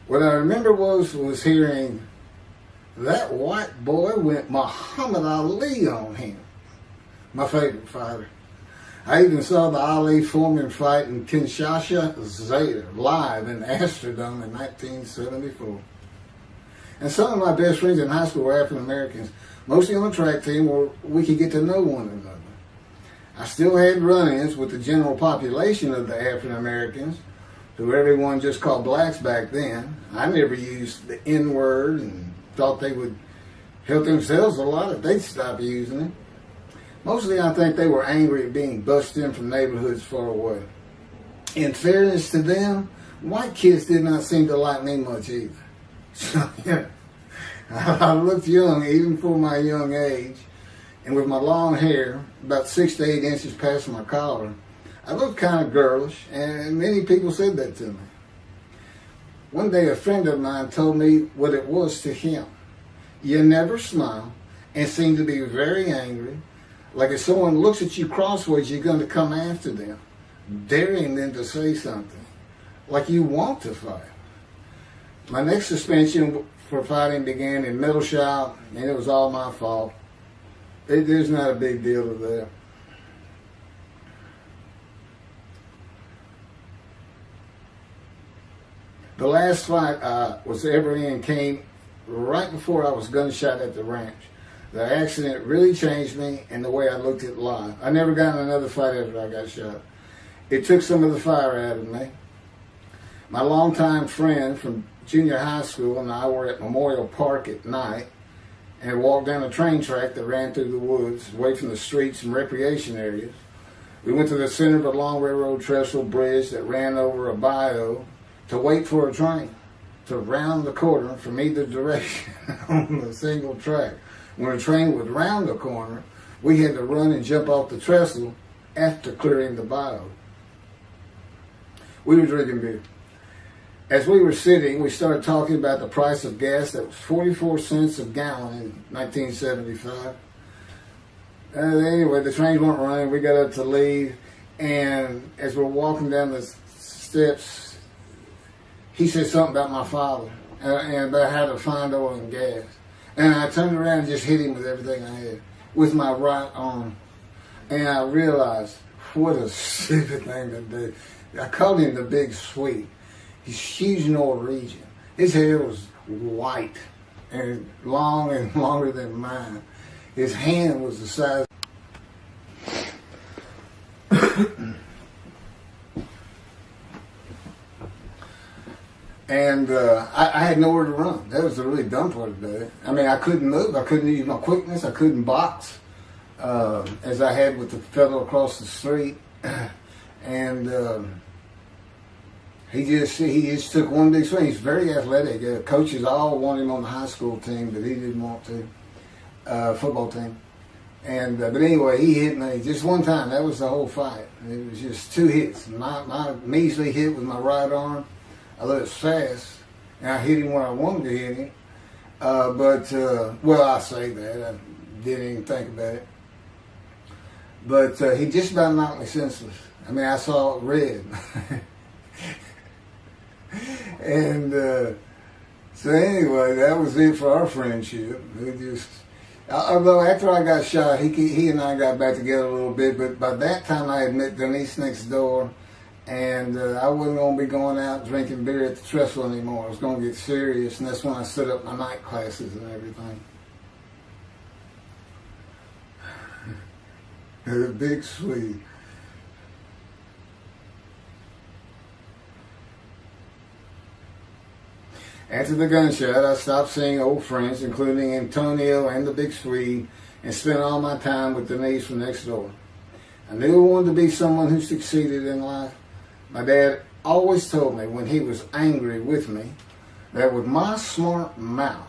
What I remember was hearing, "That white boy went Muhammad Ali on him." My favorite fighter. I even saw the Ali-Foreman fight in Kinshasa, Zaire, live in Amsterdam in 1974. And some of my best friends in high school were African Americans, mostly on the track team where we could get to know one another. I still had run-ins with the general population of the African Americans, who everyone just called blacks back then. I never used the N-word and thought they would help themselves a lot if they'd stop using it. Mostly I think they were angry at being bussed in from neighborhoods far away. In fairness to them, white kids did not seem to like me much either. So, yeah, I looked young even for my young age, and with my long hair, about 6 to 8 inches past my collar, I looked kind of girlish, and many people said that to me. One day a friend of mine told me what it was to him. You never smile and seem to be very angry. Like if someone looks at you crossways, you're going to come after them, daring them to say something. Like you want to fight. My next suspension for fighting began in middle shop, and it was all my fault. There's not a big deal to that. The last fight I was ever in came right before I was gunshot at the ranch. The accident really changed me and the way I looked at life. I never got in another fight after I got shot. It took some of the fire out of me. My longtime friend from junior high school and I were at Memorial Park at night and walked down a train track that ran through the woods, away from the streets and recreation areas. We went to the center of a long railroad trestle bridge that ran over a bayou to wait for a train to round the corner from either direction on a single track. When a train would round the corner, we had to run and jump off the trestle after clearing the bayou. We were drinking beer. As we were sitting, we started talking about the price of gas that was 44 cents a gallon in 1975. Anyway, the trains weren't running. We got up to leave, and as we're walking down the steps, he said something about my father and about how to find oil and gas. And I turned around and just hit him with everything I had, with my right arm. And I realized, what a stupid thing to do. I called him the Big Sweet. He's huge Norwegian. His hair was white and long and longer than mine. His hand was the size. And I had nowhere to run. That was the really dumb part about it. I mean, I couldn't move. I couldn't use my quickness. I couldn't box as I had with the fellow across the street. And he just took one big swing. He's very athletic. Coaches all wanted him on the high school team, but he didn't want to. Football team. And but anyway, he hit me just one time. That was the whole fight. It was just two hits. My measly hit with my right arm. I was fast, And I hit him where I wanted to hit him. Well, I say that. I didn't even think about it. But he just about knocked me senseless. I mean, I saw it red. And so anyway, that was it for our friendship. Although after I got shot, he and I got back together a little bit. But by that time, I had met Denise next door. And I wasn't going to be going out drinking beer at the trestle anymore. I was going to get serious, and that's when I set up my night classes and everything. The big Swede. After the gunshot, I stopped seeing old friends, including Antonio and the big Swede, and spent all my time with Denise from next door. I knew I wanted to be someone who succeeded in life. My dad always told me when he was angry with me that with my smart mouth,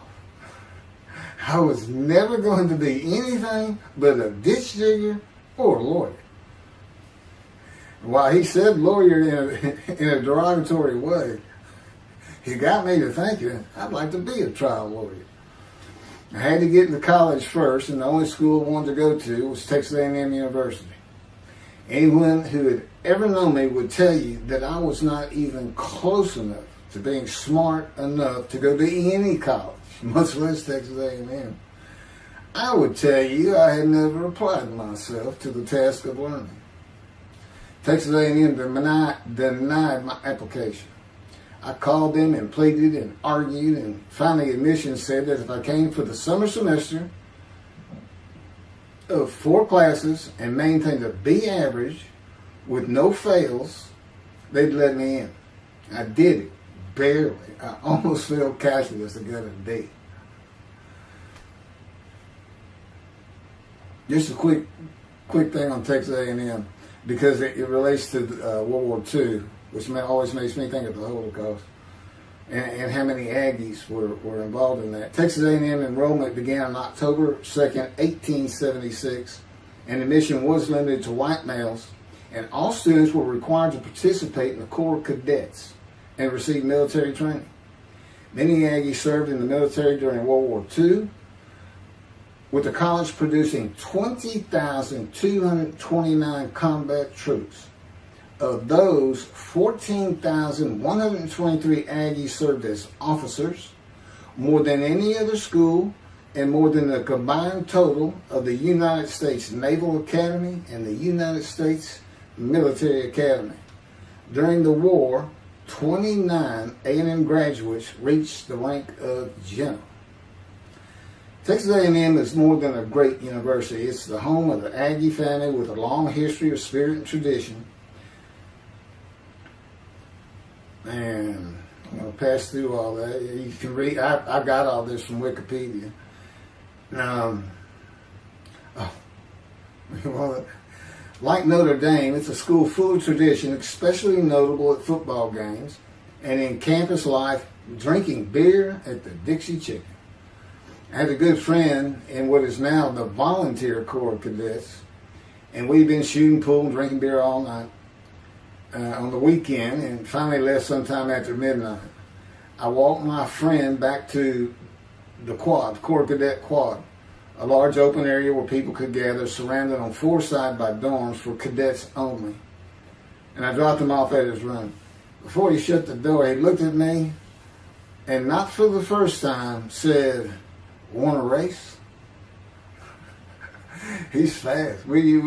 I was never going to be anything but a ditch digger or a lawyer. While he said lawyer in a derogatory way, he got me to thinking I'd like to be a trial lawyer. I had to get into college first, and the only school I wanted to go to was Texas A&M University. Anyone who had ever known me would tell you that I was not even close enough to being smart enough to go to any college, much less Texas A&M. I would tell you I had never applied myself to the task of learning. Texas A&M denied my application. I called them and pleaded and argued, and finally admissions said that if I came for the summer semester of 4 classes and maintained a B average with no fails, they'd let me in. I did it, barely. I almost failed calculus and got a D. Just a quick thing on Texas A&M, because it relates to World War II, which always makes me think of the Holocaust, and how many Aggies were involved in that. Texas A&M enrollment began on October 2nd, 1876, and admission was limited to white males, and all students were required to participate in the Corps of Cadets and receive military training. Many Aggies served in the military during World War II, with the college producing 20,229 combat troops. Of those, 14,123 Aggies served as officers, more than any other school, and more than the combined total of the United States Naval Academy and the United States Military Academy. During the war, 29 A&M graduates reached the rank of general. Texas A&M is more than a great university. It's the home of the Aggie family with a long history of spirit and tradition. And I'm going to pass through all that. You can read. I got all this from Wikipedia. Like Notre Dame, it's a school full of tradition, especially notable at football games and in campus life, drinking beer at the Dixie Chicken. I had a good friend in what is now the Volunteer Corps of Cadets, and we've been shooting pool and drinking beer all night on the weekend, and finally left sometime after midnight. I walked my friend back to the quad, Corps Cadet Quad, a large open area where people could gather, surrounded on 4 sides by dorms for cadets only. And I dropped him off at his room. Before he shut the door, he looked at me, and not for the first time, said, "Want to race?" He's fast. We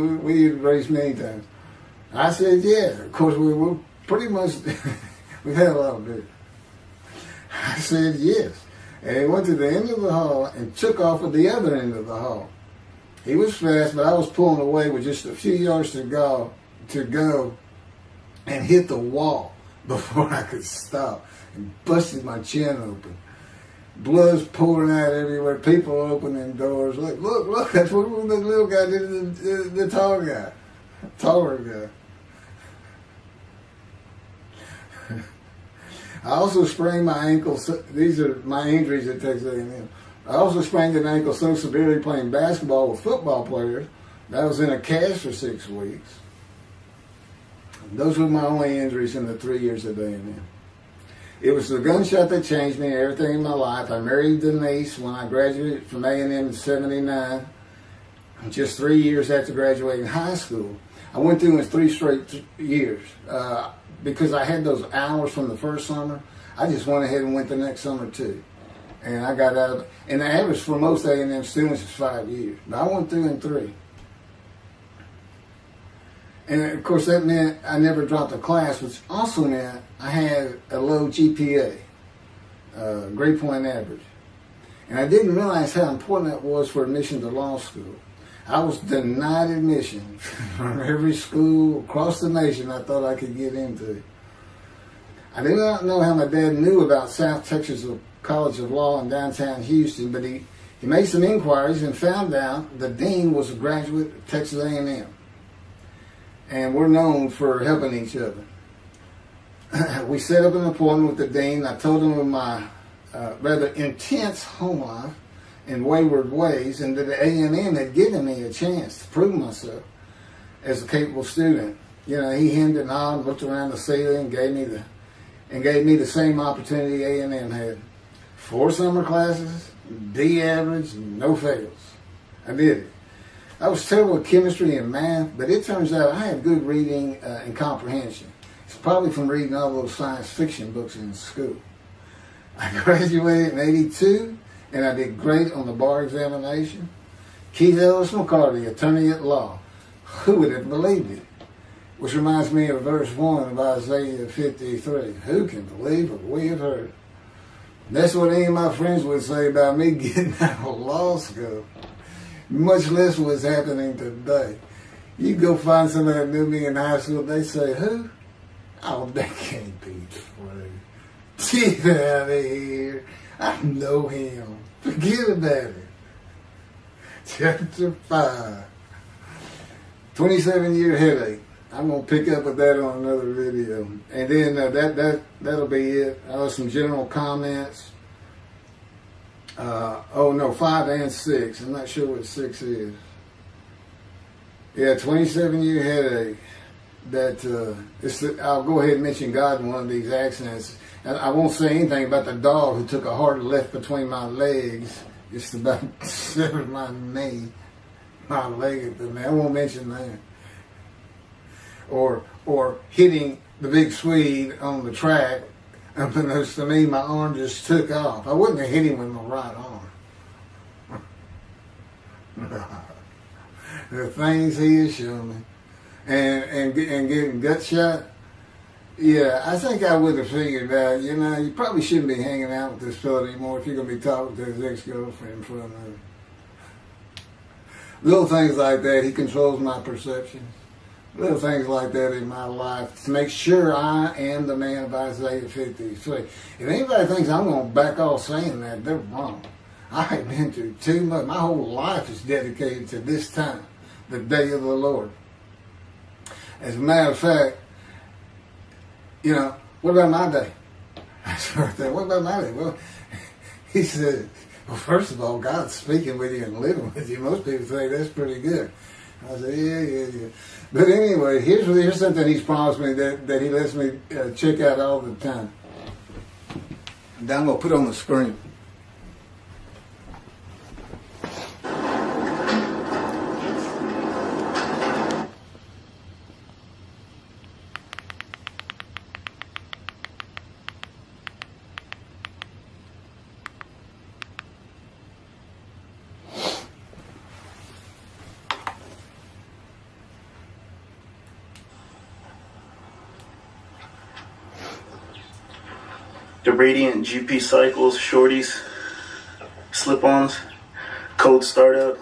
raced many times. I said, yeah. Of course, we were pretty much, we've had a lot of beer. I said, yes. And he went to the end of the hall and took off at the other end of the hall. He was fast, but I was pulling away with just a few yards to go and hit the wall before I could stop and busted my chin open. Blood's pouring out everywhere. People opening doors. Look, that's what the little guy did to the taller guy. I also sprained my ankle. These are my injuries at Texas A&M. I also sprained an ankle so severely playing basketball with football players that I was in a cast for 6 weeks. Those were my only injuries in the 3 years at A&M. It was the gunshot that changed me and everything in my life. I married Denise when I graduated from A&M in '79, just 3 years after graduating high school. I went through it 3 straight years. Because I had those hours from the first summer, I just went ahead and went the next summer too. And I got out of it. And the average for most A&M students is 5 years. But I went through in 3. And of course that meant I never dropped a class, which also meant I had a low GPA, grade point average. And I didn't realize how important that was for admission to law school. I was denied admission from every school across the nation I thought I could get into. I did not know how my dad knew about South Texas College of Law in downtown Houston, but he made some inquiries and found out the dean was a graduate of Texas A&M. And we're known for helping each other. We set up an appointment with the dean. I told him of my rather intense home life and wayward ways, and that the A&M had given me a chance to prove myself as a capable student. You know, he hemmed and hawed, looked around the ceiling, and gave me the same opportunity A&M had. 4 summer classes, D average, no fails. I did it. I was terrible at chemistry and math, but it turns out I had good reading and comprehension. It's probably from reading all those science fiction books in school. I graduated in '82, and I did great on the bar examination. Keith Ellis McCarty, attorney at law. Who would have believed it? Which reminds me of verse 1 of Isaiah 53. Who can believe what we have heard? That's what any of my friends would say about me getting out of law school. Much less what's happening today. You go find somebody that knew me in high school, they say, who? Oh, that can't be true. Get out of here. I know him. Forget about it. Chapter 5. 27-year headache. I'm going to pick up with that on another video. And then that'll be it. Some general comments. 5 and 6. I'm not sure what 6 is. Yeah, 27-year headache. I'll go ahead and mention God in one of these accidents. And I won't say anything about the dog who took a hard left between my legs. Just about severed my knee, my leg at the knee. I won't mention that. Or hitting the big Swede on the track. Unbeknownst to me, my arm just took off. I wouldn't have hit him with my right arm. The things he has shown me. And getting gut shot. Yeah, I think I would have figured out, you probably shouldn't be hanging out with this fellow anymore if you're going to be talking to his ex-girlfriend in front of him. Little things like that, he controls my perception. Little things like that in my life to make sure I am the man of Isaiah 53. If anybody thinks I'm going to back off saying that, they're wrong. I have been through too much. My whole life is dedicated to this time, the day of the Lord. As a matter of fact, what about my day? I started thinking, what about my day? Well, he said, well, first of all, God's speaking with you and living with you. Most people think that's pretty good. I said, yeah. But anyway, here's something he's promised me that he lets me check out all the time. And I'm going to put on the screen. The Radiant GP Cycles, Shorties, Slip-Ons, Cold Startup.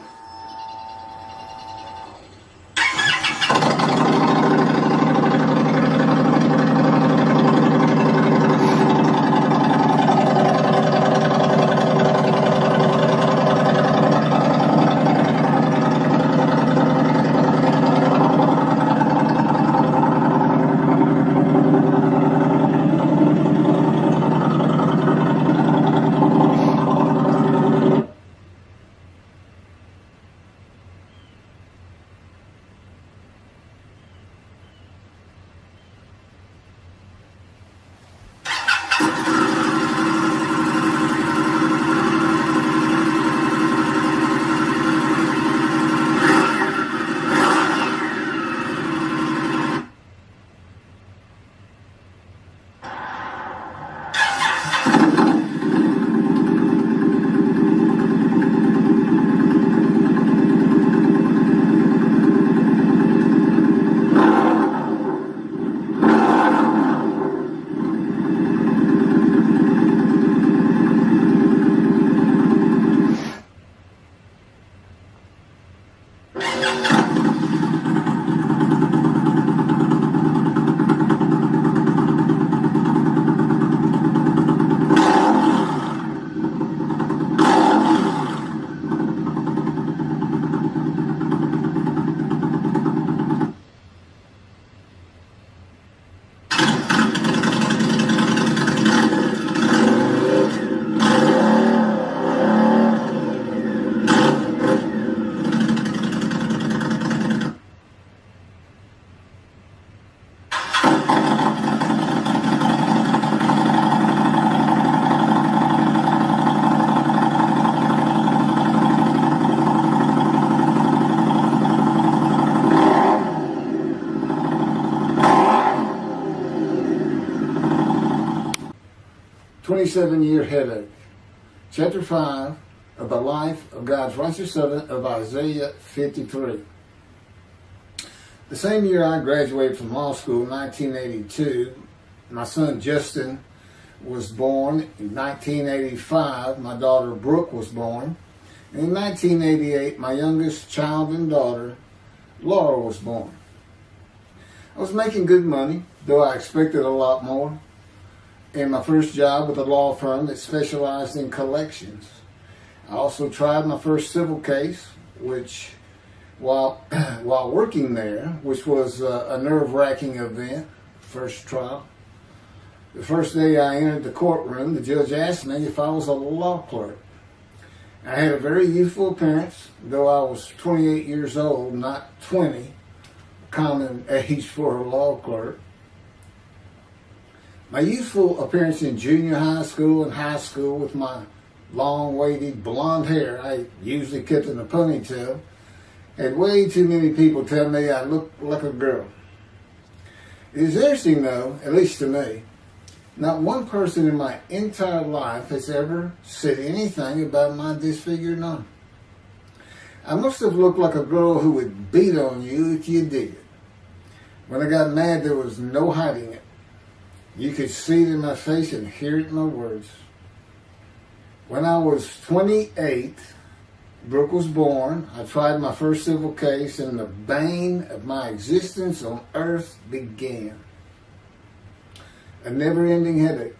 27-year headache. Chapter 5 of the life of God's righteous servant of Isaiah 53. The same year I graduated from law school in 1982, my son Justin was born. In 1985, my daughter Brooke was born. And in 1988, my youngest child and daughter, Laura, was born. I was making good money, though I expected a lot more, in my first job with a law firm that specialized in collections. I also tried my first civil case, which, while working there, which was a nerve-wracking event, first trial. The first day I entered the courtroom, the judge asked me if I was a law clerk. I had a very youthful appearance, though I was 28 years old, not 20, common age for a law clerk. My youthful appearance in junior high school and high school with my long, wavy blonde hair, I usually kept in a ponytail, had way too many people tell me I looked like a girl. It is interesting though, at least to me, not one person in my entire life has ever said anything about my disfigured arm. I must have looked like a girl who would beat on you if you did it. When I got mad, there was no hiding it. You could see it in my face and hear it in my words. When I was 28, Brooke was born. I tried my first civil case, and the bane of my existence on earth began. A never-ending headache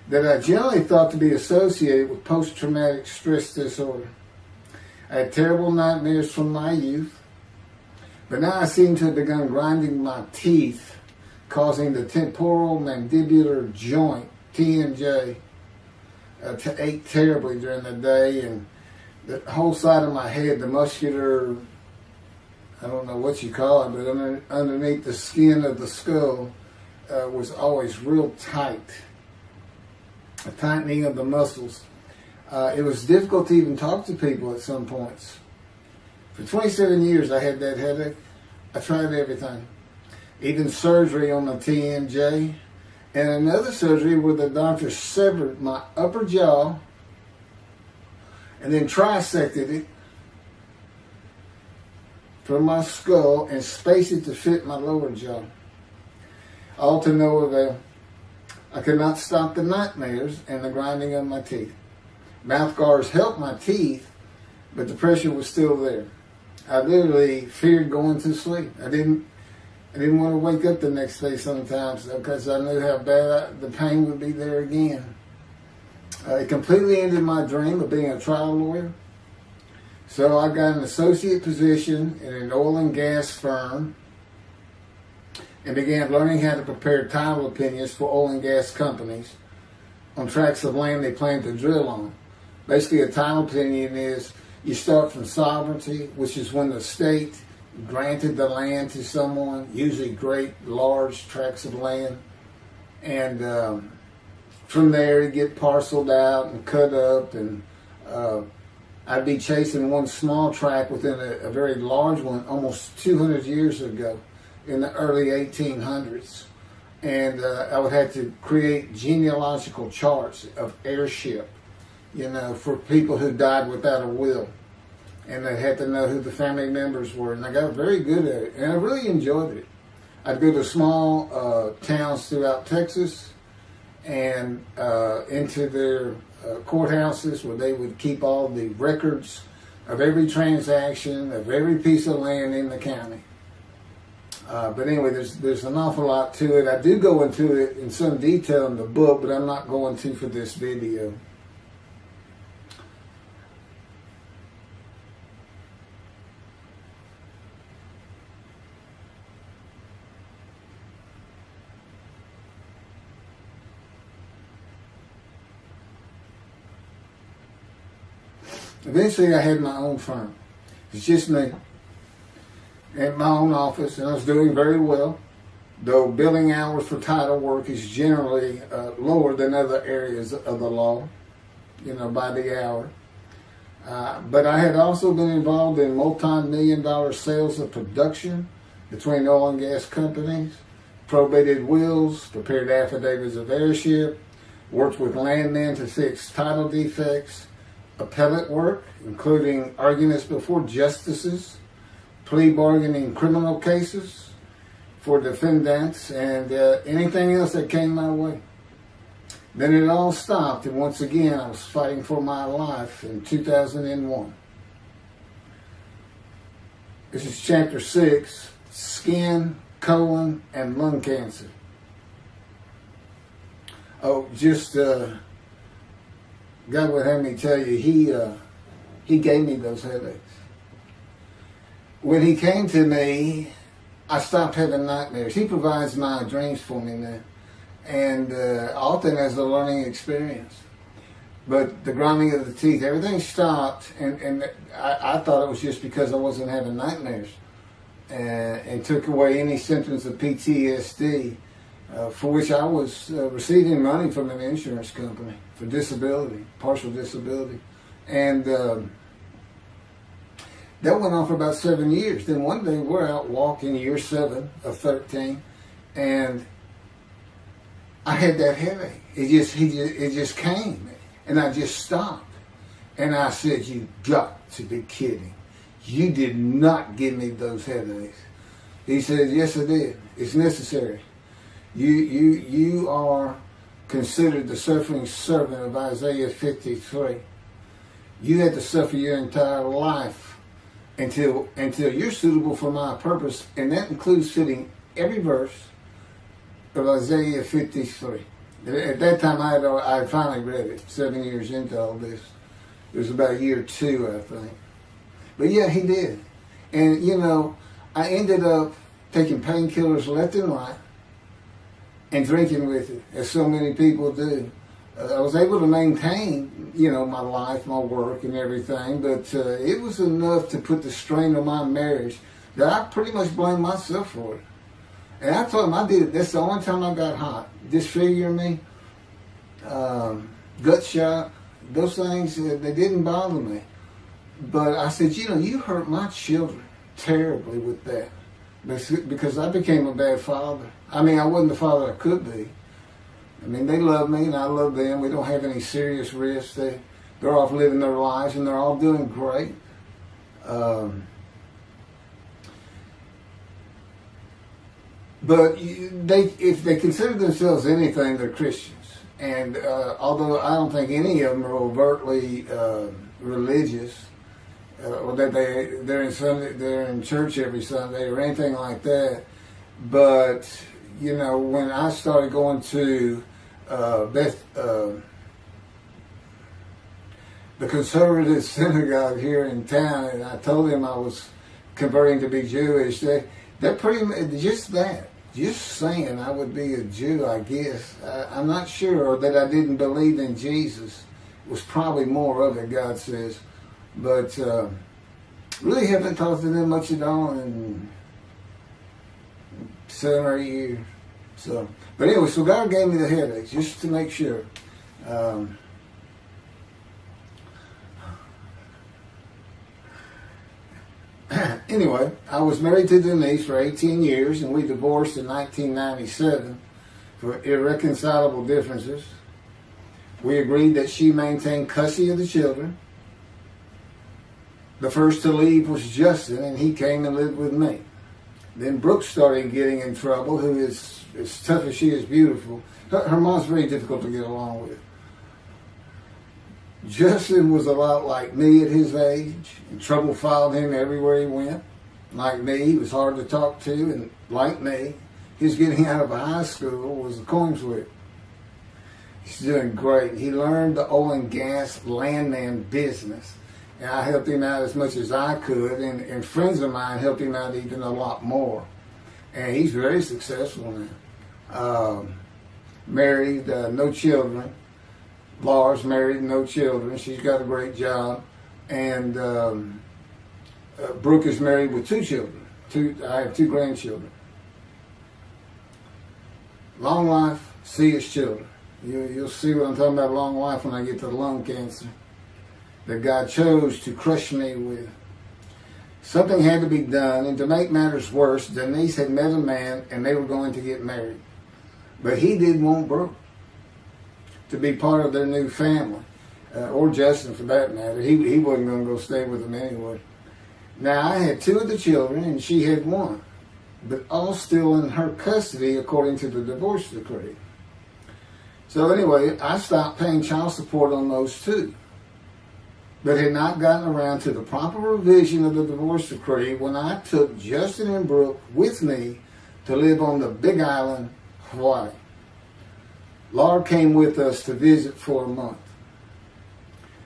that I generally thought to be associated with post-traumatic stress disorder. I had terrible nightmares from my youth, but now I seem to have begun grinding my teeth, causing the temporal mandibular joint, TMJ, to ache terribly during the day, and the whole side of my head, the muscular, I don't know what you call it, but underneath the skin of the skull was always real tight, a tightening of the muscles. It was difficult to even talk to people at some points. For 27 years I had that headache. I tried everything. Even surgery on the TMJ, and another surgery where the doctor severed my upper jaw and then trisected it from my skull and spaced it to fit my lower jaw. All to no avail. I could not stop the nightmares and the grinding of my teeth. Mouth guards helped my teeth, but the pressure was still there. I literally feared going to sleep. I didn't want to wake up the next day sometimes because I knew how bad the pain would be there again. It completely ended my dream of being a trial lawyer. So I got an associate position in an oil and gas firm and began learning how to prepare title opinions for oil and gas companies on tracts of land they plan to drill on. Basically, a title opinion is you start from sovereignty, which is when the state granted the land to someone, usually great, large tracts of land. And from there, you get parceled out and cut up. And I'd be chasing one small tract within a very large one almost 200 years ago in the early 1800s. And I would have to create genealogical charts of heirship, for people who died without a will. And they had to know who the family members were. And I got very good at it. And I really enjoyed it. I'd go to small towns throughout Texas and into their courthouses where they would keep all the records of every transaction, of every piece of land in the county. But anyway, there's an awful lot to it. I do go into it in some detail in the book, but I'm not going to for this video. Eventually, I had my own firm. It's just me. In my own office, and I was doing very well, though billing hours for title work is generally lower than other areas of the law, by the hour. But I had also been involved in multi-million-dollar sales of production between oil and gas companies, probated wills, prepared affidavits of heirship, worked with landmen to fix title defects, appellate work, including arguments before justices, plea bargaining criminal cases for defendants, and anything else that came my way. Then it all stopped, and once again I was fighting for my life in 2001. This is chapter 6, skin, colon, and lung cancer. Oh, just God would have me tell you, he gave me those headaches. When he came to me, I stopped having nightmares. He provides my dreams for me now, and often as a learning experience. But the grinding of the teeth, everything stopped, and I thought it was just because I wasn't having nightmares, and took away any symptoms of PTSD, for which I was receiving money from an insurance company for disability, partial disability. And that went on for about 7 years. Then one day we're out walking, year 7 of 13, and I had that headache. It just came, and I just stopped. And I said, "You got to be kidding. You did not give me those headaches." He said, "Yes, I did. It's necessary. You are considered the suffering servant of Isaiah 53. You had to suffer your entire life until you're suitable for my purpose," and that includes fitting every verse of Isaiah 53. At that time, I had finally read it, 7 years into all this. It was about year 2, I think. But yeah, he did. And, I ended up taking painkillers left and right and drinking with it, as so many people do. I was able to maintain, my life, my work, and everything, but it was enough to put the strain on my marriage that I pretty much blamed myself for it. And I told him I did it. That's the only time I got hot. Disfigure me, gut shot, those things, they didn't bother me. But I said, you hurt my children terribly with that, because I became a bad father. I wasn't the father I could be. They love me and I love them. We don't have any serious risks. They're off living their lives and they're all doing great. But if they consider themselves anything, they're Christians. And although I don't think any of them are overtly religious, or that they're in church every Sunday or anything like that, but when I started going to the conservative synagogue here in town, and I told them I was converting to be Jewish, they're pretty much just saying I would be a Jew, I guess. I'm not sure that I didn't believe in Jesus. It was probably more of it, God says. But really haven't talked to them much at all in 7 or 8 years. But anyway, so God gave me the headaches just to make sure. Anyway, I was married to Denise for 18 years, and we divorced in 1997 for irreconcilable differences. We agreed that she maintain custody of the children. The first to leave was Justin, and he came and lived with me. Then Brooke started getting in trouble, who is as tough as she is beautiful. Her mom's very difficult to get along with. Justin was a lot like me at his age, and trouble followed him everywhere he went. Like me, he was hard to talk to, and like me, his getting out of high school was a coin flip. He's doing great. He learned the oil and gas landman business, and I helped him out as much as I could, and friends of mine helped him out even a lot more. And he's very successful now. Married, no children. Laura's married, no children. She's got a great job. And Brooke is married with 2 children. I have 2 grandchildren. Long life, see his children. You'll see what I'm talking about, long life, when I get to the lung cancer that God chose to crush me with. Something had to be done, and to make matters worse, Denise had met a man and they were going to get married. But he didn't want Brooke to be part of their new family, or Justin for that matter. He wasn't going to go stay with them anyway. Now, I had 2 of the children and she had 1, but all still in her custody according to the divorce decree. So anyway, I stopped paying child support on those 2, but had not gotten around to the proper revision of the divorce decree when I took Justin and Brooke with me to live on the Big Island, Hawaii. Laura came with us to visit for a month.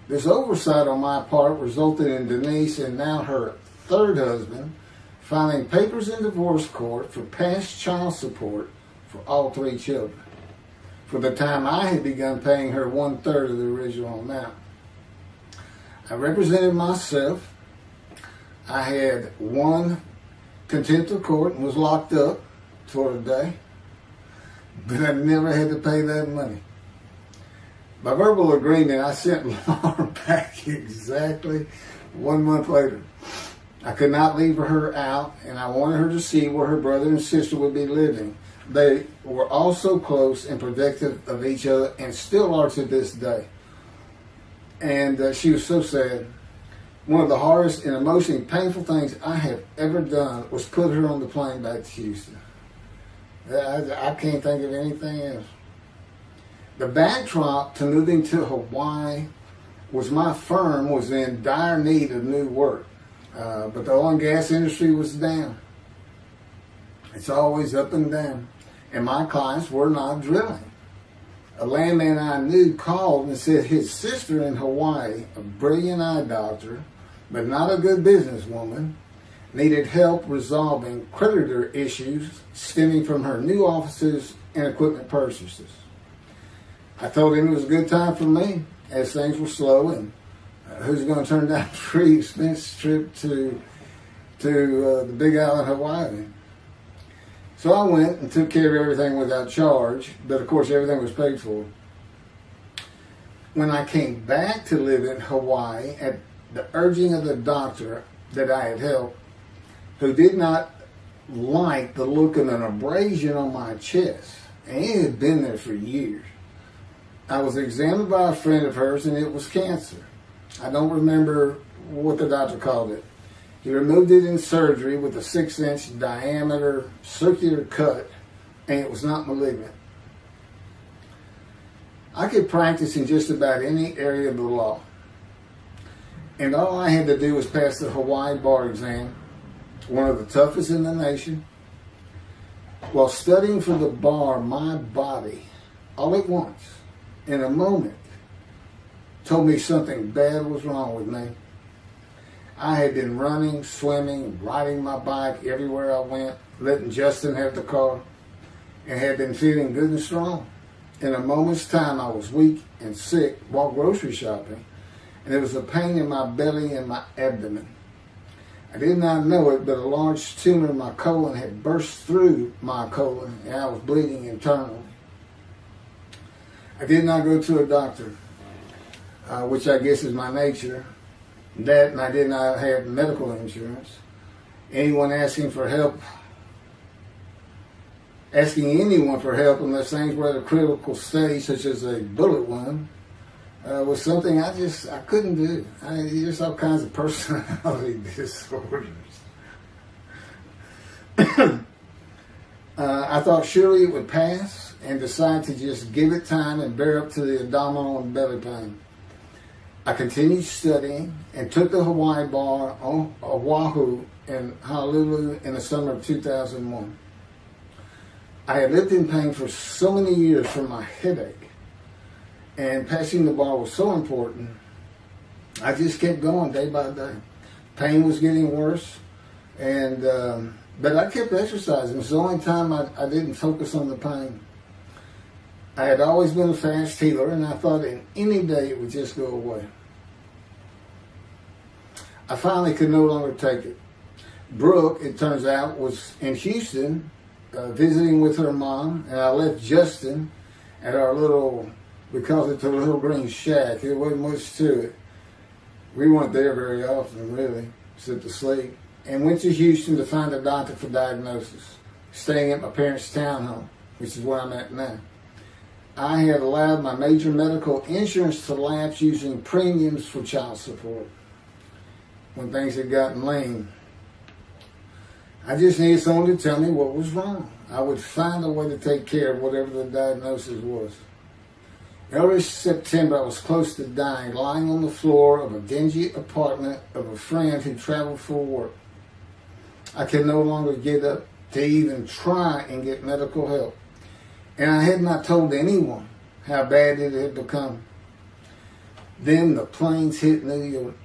This oversight on my part resulted in Denise and now her 3rd husband filing papers in divorce court for past child support for all 3 children, for the time I had begun paying her 1/3 of the original amount. I represented myself. I had won contempt of court and was locked up for a day, but I never had to pay that money. By verbal agreement, I sent Laura back exactly 1 month later. I could not leave her out, and I wanted her to see where her brother and sister would be living. They were all so close and protective of each other, and still are to this day. And she was so sad. One of the hardest and emotionally painful things I have ever done was put her on the plane back to Houston. I can't think of anything else. The backdrop to moving to Hawaii was my firm was in dire need of new work. But the oil and gas industry was down. It's always up and down. And my clients were not drilling. A landman I knew called and said his sister in Hawaii, a brilliant eye doctor, but not a good businesswoman, needed help resolving creditor issues stemming from her new offices and equipment purchases. I told him it was a good time for me, as things were slow, and who's going to turn down a free expense trip to the Big Island, Hawaii? So I went and took care of everything without charge, but of course everything was paid for. When I came back to live in Hawaii at the urging of the doctor that I had helped, who did not like the look of an abrasion on my chest, and it had been there for years, I was examined by a friend of hers, and it was cancer. I don't remember what the doctor called it. He removed it in surgery with a 6-inch diameter circular cut, and it was not malignant. I could practice in just about any area of the law, and all I had to do was pass the Hawaii bar exam, one of the toughest in the nation. While studying for the bar, my body, all at once, in a moment, told me something bad was wrong with me. I had been running, swimming, riding my bike everywhere I went, letting Justin have the car, and had been feeling good and strong. In a moment's time, I was weak and sick while grocery shopping, and there was a pain in my belly and my abdomen. I did not know it, but a large tumor in my colon had burst through my colon, and I was bleeding internally. I did not go to a doctor, which I guess is my nature. That, and I did not have medical insurance. Anyone asking anyone for help unless things were at a critical stage, such as a bullet wound, was something I couldn't do. There's all kinds of personality disorders. I thought surely it would pass, and decided to just give it time and bear up to the abdominal and belly pain. I continued studying and took the Hawaii bar on Oahu in Honolulu in the summer of 2001. I had lived in pain for so many years from my headache, and passing the bar was so important. I just kept going day by day. Pain was getting worse, and but I kept exercising. It was the only time I didn't focus on the pain. I had always been a fast healer, and I thought in any day it would just go away. I finally could no longer take it. Brooke, it turns out, was in Houston visiting with her mom, and I left Justin at our little, we called it the Little Green Shack. There wasn't much to it. We weren't there very often, really, except to sleep. And went to Houston to find a doctor for diagnosis, staying at my parents' townhome, which is where I'm at now. I had allowed my major medical insurance to lapse using premiums for child support when things had gotten lean. I just needed someone to tell me what was wrong. I would find a way to take care of whatever the diagnosis was. Early September, I was close to dying, lying on the floor of a dingy apartment of a friend who traveled for work. I could no longer get up to even try and get medical help. And I had not told anyone how bad it had become. Then the planes hit New York.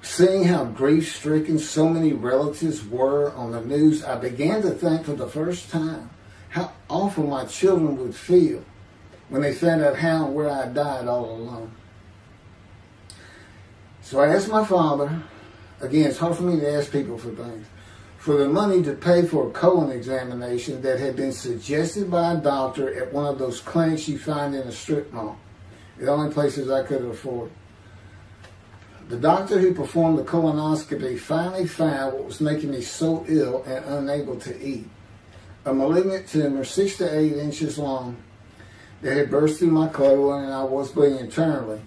Seeing how grief-stricken so many relatives were on the news, I began to think for the first time how awful my children would feel when they found out how and where I died all alone. So I asked my father, again, it's hard for me to ask people for things, for the money to pay for a colon examination that had been suggested by a doctor at one of those clinics you find in a strip mall, the only places I could afford. The doctor who performed the colonoscopy finally found what was making me so ill and unable to eat. A malignant tumor 6 to 8 inches long that had burst through my colon, and I was bleeding internally.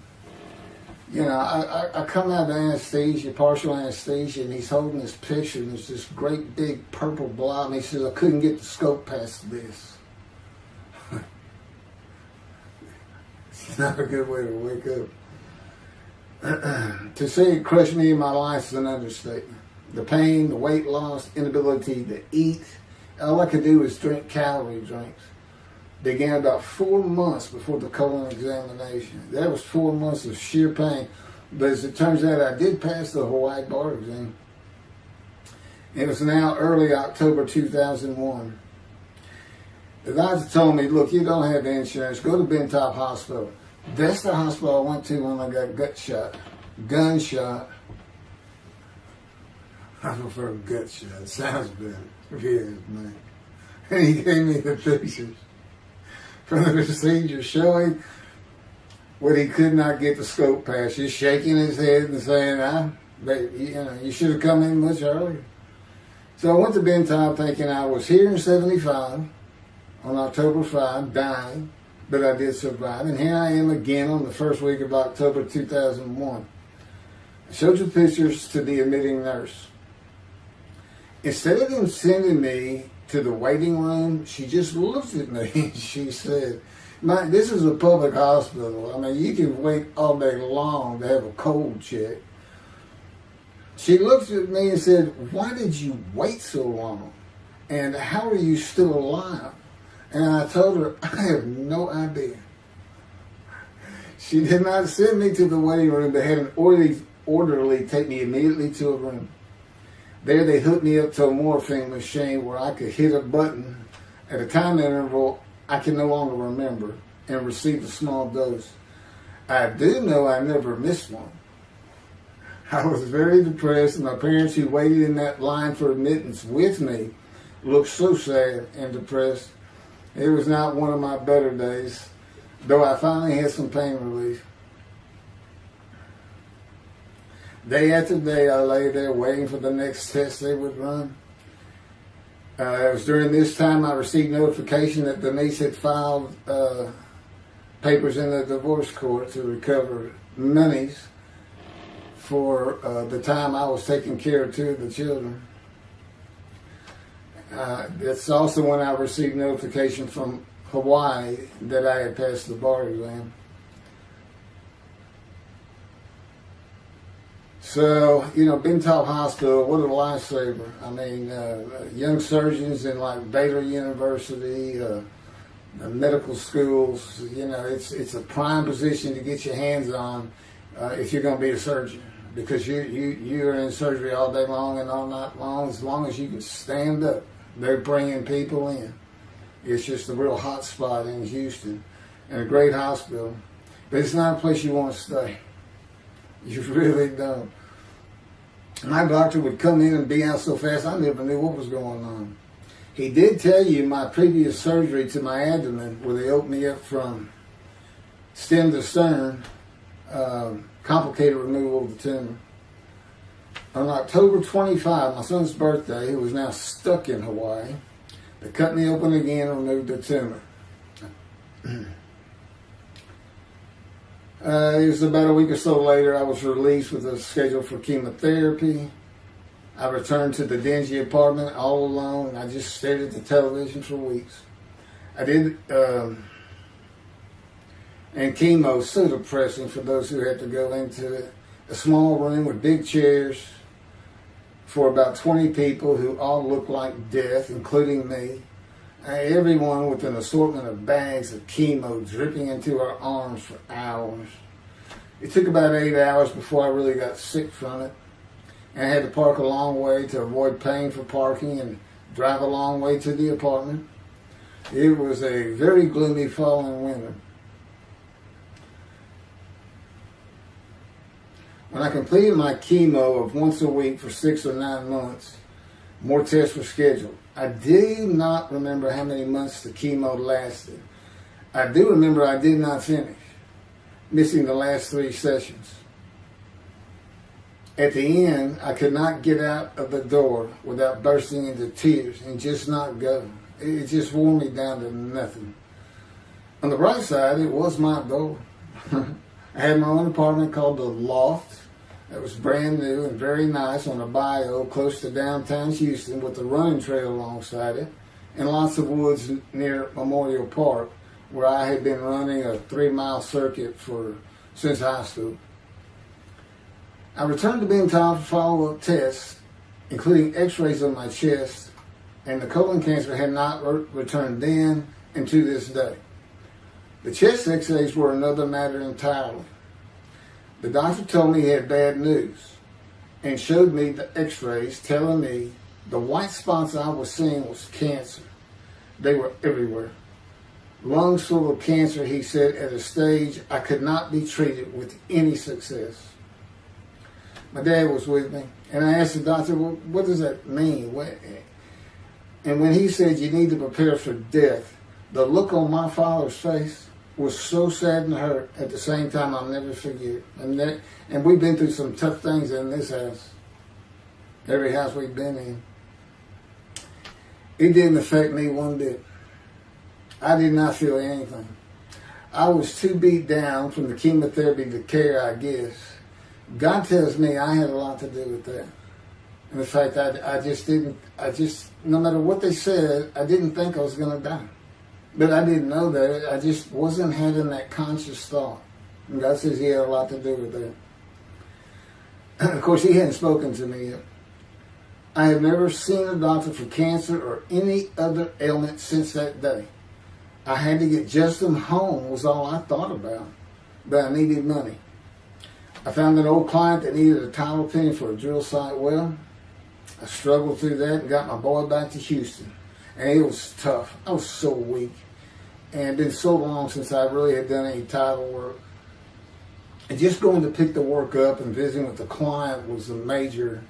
You know, I come out of anesthesia, partial anesthesia, and he's holding this picture, and there's this great big purple blob, and he says, I couldn't get the scope past this. It's not a good way to wake up. To say it crushed me in my life is an understatement. The pain, the weight loss, inability to eat, all I could do was drink calorie drinks. Began about 4 months before the colon examination. That was 4 months of sheer pain. But as it turns out, I did pass the Hawaii bar exam. It was now early October 2001. The doctor told me, look, you don't have insurance. Go to Bentop Hospital. That's the hospital I went to when I got gunshot. I prefer gut shot. It sounds better. Yes, man. And he gave me the pictures from the procedure showing what he could not get the scope past. Just shaking his head and saying, you should have come in much earlier. So I went to Bentop thinking I was here in 75 on October 5, dying, but I did survive. And here I am again on the first week of October 2001. I showed the pictures to the admitting nurse. Instead of them sending me to the waiting room, she just looked at me and she said, this is a public hospital. I mean, you can wait all day long to have a cold check. She looked at me and said, why did you wait so long? And how are you still alive? And I told her, I have no idea. She did not send me to the waiting room, but had an orderly take me immediately to a room. There they hooked me up to a morphine machine where I could hit a button at a time interval I can no longer remember and receive a small dose. I do know I never missed one. I was very depressed, and my parents who waited in that line for admittance with me looked so sad and depressed. It was not one of my better days, though I finally had some pain relief. Day after day, I lay there waiting for the next test they would run. It was during this time I received notification that Denise had filed papers in the divorce court to recover monies for the time I was taking care of 2 of the children. That's also when I received notification from Hawaii that I had passed the bar exam. So, Ben Taub Hospital, what a lifesaver. I mean, young surgeons in like Baylor University, medical schools, it's a prime position to get your hands on if you're going to be a surgeon, because you're in surgery all day long and all night long. As long as you can stand up, they're bringing people in. It's just a real hot spot in Houston, and a great hospital, but it's not a place you want to stay. You really don't. My doctor would come in and be out so fast I never knew what was going on. He did tell you my previous surgery to my abdomen, where they opened me up from stem to stern, complicated removal of the tumor. On October 25, my son's birthday, who was now stuck in Hawaii, they cut me open again and removed the tumor. It was about a week or so later, I was released with a schedule for chemotherapy. I returned to the dingy apartment all alone. I just stared at the television for weeks. I did, and chemo is so depressing for those who had to go into it. A small room with big chairs for about 20 people who all looked like death, including me. Everyone with an assortment of bags of chemo dripping into our arms for hours. It took about 8 hours before I really got sick from it. And I had to park a long way to avoid paying for parking and drive a long way to the apartment. It was a very gloomy fall and winter. When I completed my chemo of once a week for 6 or 9 months, more tests were scheduled. I do not remember how many months the chemo lasted. I do remember I did not finish, missing the last 3 sessions. At the end, I could not get out of the door without bursting into tears and just not go. It just wore me down to nothing. On the bright side, it was my door. I had my own apartment called The Loft. It was brand new and very nice on a bayou close to downtown Houston with a running trail alongside it and lots of woods near Memorial Park, where I had been running a 3-mile circuit since high school. I returned to Ben Taub for follow-up tests, including x-rays on my chest, and the colon cancer had not returned then and to this day. The chest x-rays were another matter entirely. The doctor told me he had bad news and showed me the x-rays telling me the white spots I was seeing was cancer. They were everywhere. Lungs full of cancer, he said, at a stage I could not be treated with any success. My dad was with me, and I asked the doctor, well, what does that mean? And when he said you need to prepare for death, the look on my father's face was so sad and hurt at the same time I'll never forget. And we've been through some tough things in this house. Every house we've been in. It didn't affect me one bit. I did not feel anything. I was too beat down from the chemotherapy to care, I guess. God tells me I had a lot to do with that. And the fact no matter what they said, I didn't think I was going to die. But I didn't know that. I just wasn't having that conscious thought. And God says he had a lot to do with that. Of course, he hadn't spoken to me yet. I had never seen a doctor for cancer or any other ailment since that day. I had to get Justin home was all I thought about. But I needed money. I found an old client that needed a title opinion for a drill site well. I struggled through that and got my boy back to Houston. And it was tough. I was so weak. And it had been so long since I really had done any title work. And just going to pick the work up and visiting with the client was a major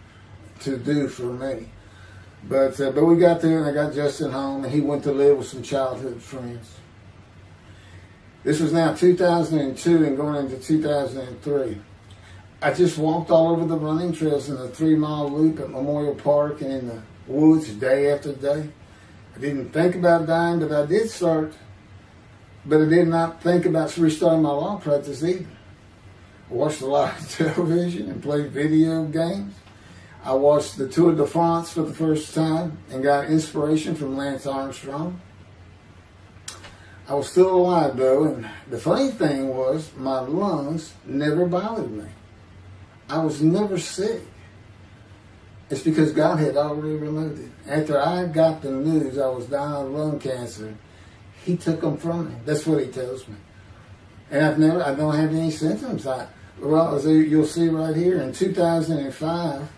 to-do for me. But we got there and I got Justin home and he went to live with some childhood friends. This was now 2002 and going into 2003. I just walked all over the running trails in the 3-mile loop at Memorial Park and in the woods day after day. I didn't think about dying, but I did But I did not think about restarting my law practice either. I watched a lot of television and played video games. I watched the Tour de France for the first time and got inspiration from Lance Armstrong. I was still alive though, and the funny thing was my lungs never bothered me. I was never sick. It's because God had already removed it. After I got the news I was dying of lung cancer, He took them from me. That's what He tells me. And I don't have any symptoms. Well, as you'll see right here, in 2005,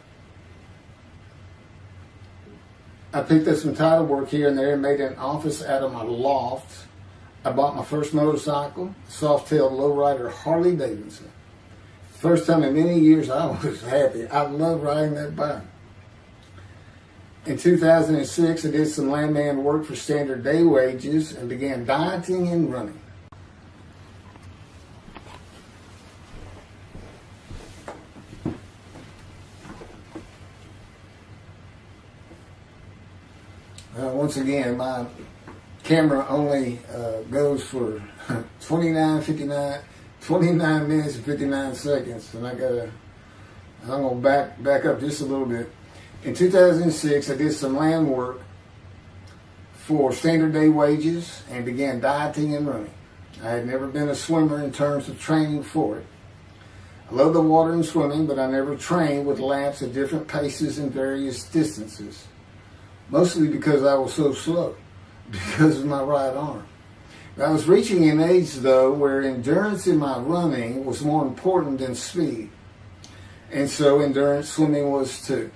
I picked up some title work here and there and made an office out of my loft. I bought my first motorcycle, soft-tailed lowrider Harley Davidson. First time in many years I was happy. I love riding that bike. In 2006, I did some landman work for standard day wages and began dieting and running. Once again, my camera only goes for 29 minutes and 59 seconds, and I'm going to back up just a little bit. In 2006, I did some land work for standard day wages and began dieting and running. I had never been a swimmer in terms of training for it. I love the water and swimming, but I never trained with laps at different paces and various distances. Mostly because I was so slow, because of my right arm. I was reaching an age, though, where endurance in my running was more important than speed. And so endurance swimming was too.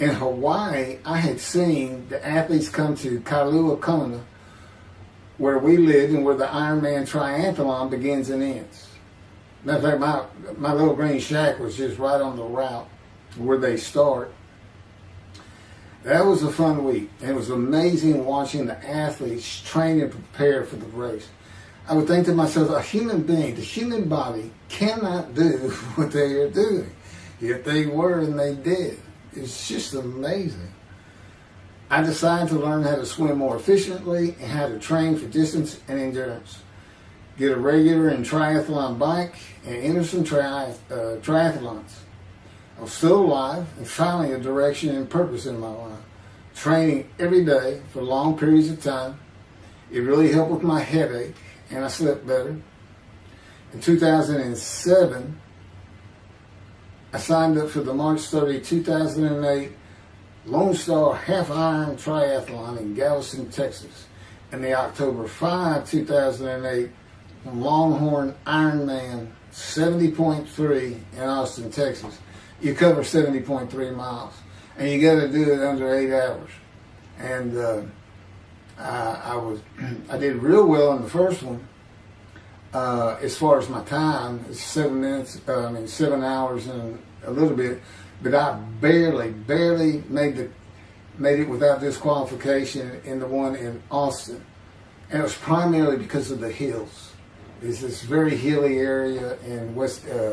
In Hawaii, I had seen the athletes come to Kailua Kona, where we lived and where the Ironman triathlon begins and ends. Matter of fact, my little green shack was just right on the route where they start. That was a fun week. It was amazing watching the athletes train and prepare for the race. I would think to myself, a human being, the human body cannot do what they are doing. Yet they were and they did. It's just amazing. I decided to learn how to swim more efficiently and how to train for distance and endurance. Get a regular and triathlon bike and enter some triathlons. I was still alive and finally a direction and purpose in my life. Training every day for long periods of time. It really helped with my headache and I slept better. In 2007, I signed up for the March 30, 2008 Lone Star Half Iron Triathlon in Galveston, Texas, and the October 5, 2008 Longhorn Ironman 70.3 in Austin, Texas. You cover 70.3 miles, and you got to do it under 8 hours. And I did real well in the first one. As far as my time, it's 7 hours and a little bit, but I barely made it without disqualification in the one in Austin, and it was primarily because of the hills. It's this very hilly area in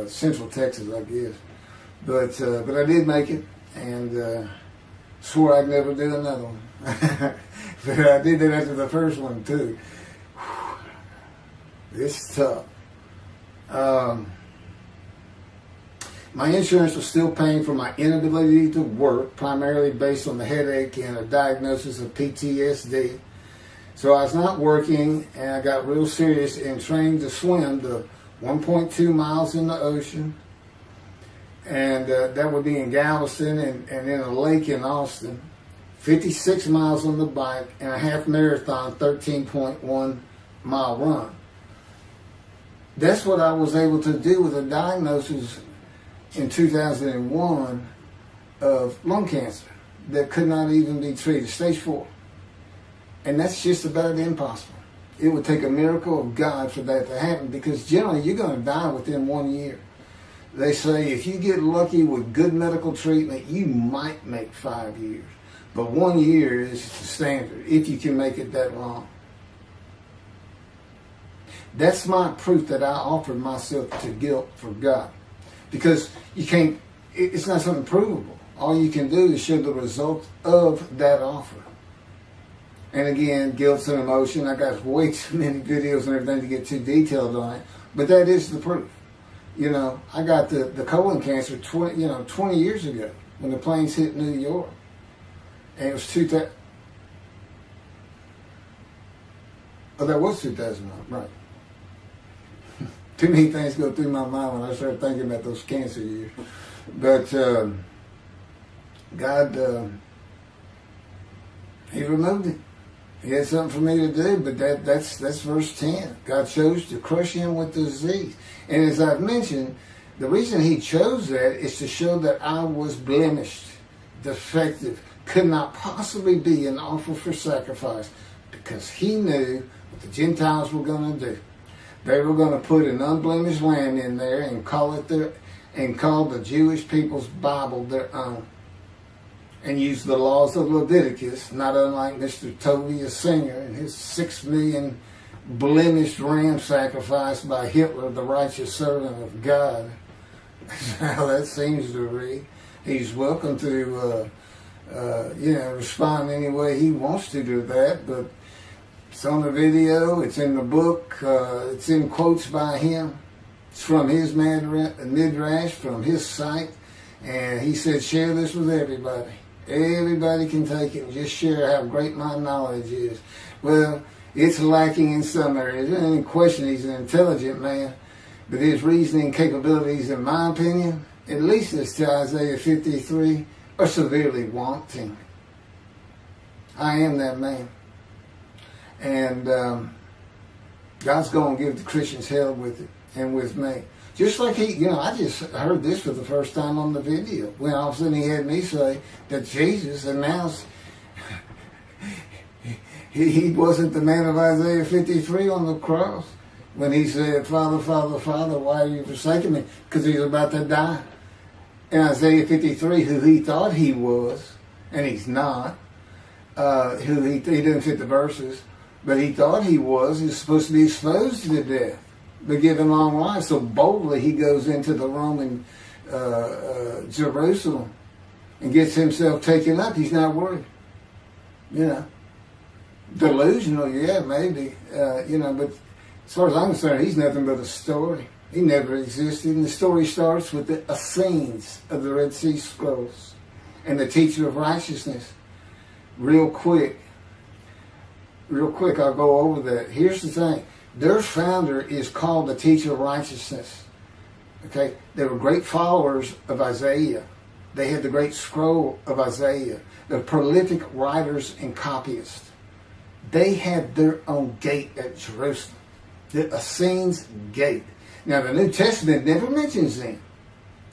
central Texas, I guess, but I did make it, and swore I'd never do another one. But I did that after the first one too. It's tough. My insurance was still paying for my inability to work, primarily based on the headache and a diagnosis of PTSD. So I was not working, and I got real serious in training to swim the 1.2 miles in the ocean, and that would be in Galveston and in a lake in Austin, 56 miles on the bike, and a half marathon, 13.1 mile run. That's what I was able to do with a diagnosis in 2001 of lung cancer that could not even be treated, stage 4. And that's just about impossible. It would take a miracle of God for that to happen, because generally you're going to die within 1 year. They say if you get lucky with good medical treatment, you might make 5 years. But 1 year is the standard, if you can make it that long. That's my proof that I offered myself to guilt for God. Because you can't, it's not something provable. All you can do is show the result of that offer. And again, guilt's an emotion. I got way too many videos and everything to get too detailed on it. But that is the proof. You know, I got the colon cancer 20 years ago when the planes hit New York. And it was Oh, that was 2001, right. Too many things go through my mind when I start thinking about those cancer years. But God, He removed it. He had something for me to do, but that's verse 10. God chose to crush him with the disease. And as I've mentioned, the reason he chose that is to show that I was blemished, defective, could not possibly be an offer for sacrifice, because he knew what the Gentiles were going to do. They were going to put an unblemished lamb in there and call the Jewish people's Bible their own, and use the laws of Leviticus, not unlike Mr. Toby, a singer, and his 6 million blemished ram sacrificed by Hitler, the righteous servant of God. That's how that seems to read. He's welcome to, respond any way he wants to that, but it's on the video, it's in the book, it's in quotes by him. It's from his midrash, from his site, and he said, share this with everybody. Everybody can take it and just share how great my knowledge is. Well, it's lacking in some areas. There's any question he's an intelligent man, but his reasoning capabilities, in my opinion, at least as to Isaiah 53, are severely wanting. I am that man. And God's going to give the Christians hell with it, and with me. Just like I just heard this for the first time on the video, when all of a sudden he had me say that Jesus announced he wasn't the man of Isaiah 53 on the cross, when he said, Father, Father, Father, why are you forsaking me? Because he was about to die. In Isaiah 53, who he thought he was, and he's not, who he didn't fit the verses, but he thought he was supposed to be exposed to death, but given long life. So boldly he goes into the Roman Jerusalem and gets himself taken up. He's not worried. Delusional, yeah, maybe. But as far as I'm concerned, he's nothing but a story. He never existed. And the story starts with the Essenes of the Red Sea Scrolls and the teacher of righteousness. Real quick, I'll go over that. Here's the thing. Their founder is called the teacher of righteousness. Okay? They were great followers of Isaiah. They had the great scroll of Isaiah. They're prolific writers and copyists. They had their own gate at Jerusalem. The Essenes Gate. Now, the New Testament never mentions them.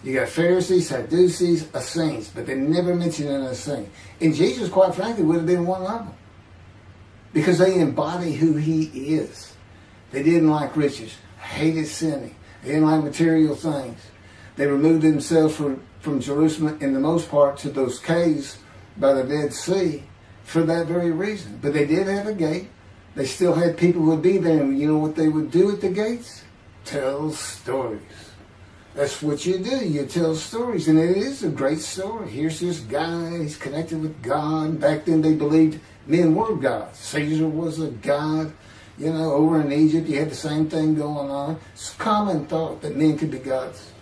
You got Pharisees, Sadducees, Essenes, but they never mention an Essene. And Jesus, quite frankly, would have been one of them, because they embody who he is. They didn't like riches, hated sinning. They didn't like material things. They removed themselves from Jerusalem, in the most part, to those caves by the Dead Sea for that very reason. But they did have a gate. They still had people who would be there, and you know what they would do at the gates? Tell stories. That's what you do. You tell stories, and it is a great story. Here's this guy, he's connected with God. Back then they believed men were gods. Caesar was a god. Over in Egypt you had the same thing going on. It's a common thought that men could be gods.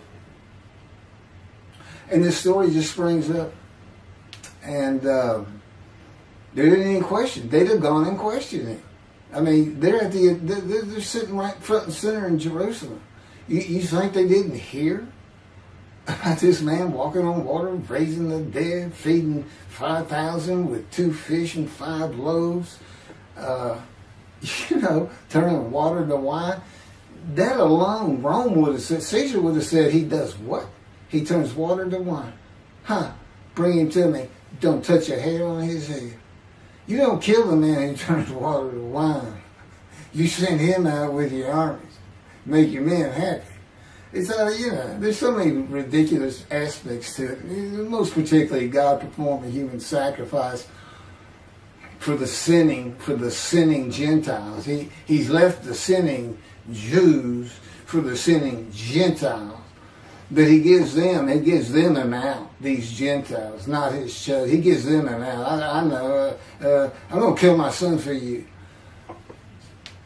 And this story just springs up. And there didn't any question. They'd have gone and questioned him. I mean, they're sitting right front and center in Jerusalem. You think they didn't hear about this man walking on water, raising the dead, feeding 5,000 with 2 fish and 5 loaves, turning water to wine? That alone, Rome would have said, Caesar would have said, he does what? He turns water to wine. Bring him to me. Don't touch a hair on his head. You don't kill the man who turns water to wine. You send him out with your armies. Make your men happy. It's there's so many ridiculous aspects to it. Most particularly, God performed a human sacrifice for the sinning Gentiles. He's left the sinning Jews for the sinning Gentiles. But he gives them an out, these Gentiles, not his chosen. He gives them an out. I know, I'm going to kill my son for you,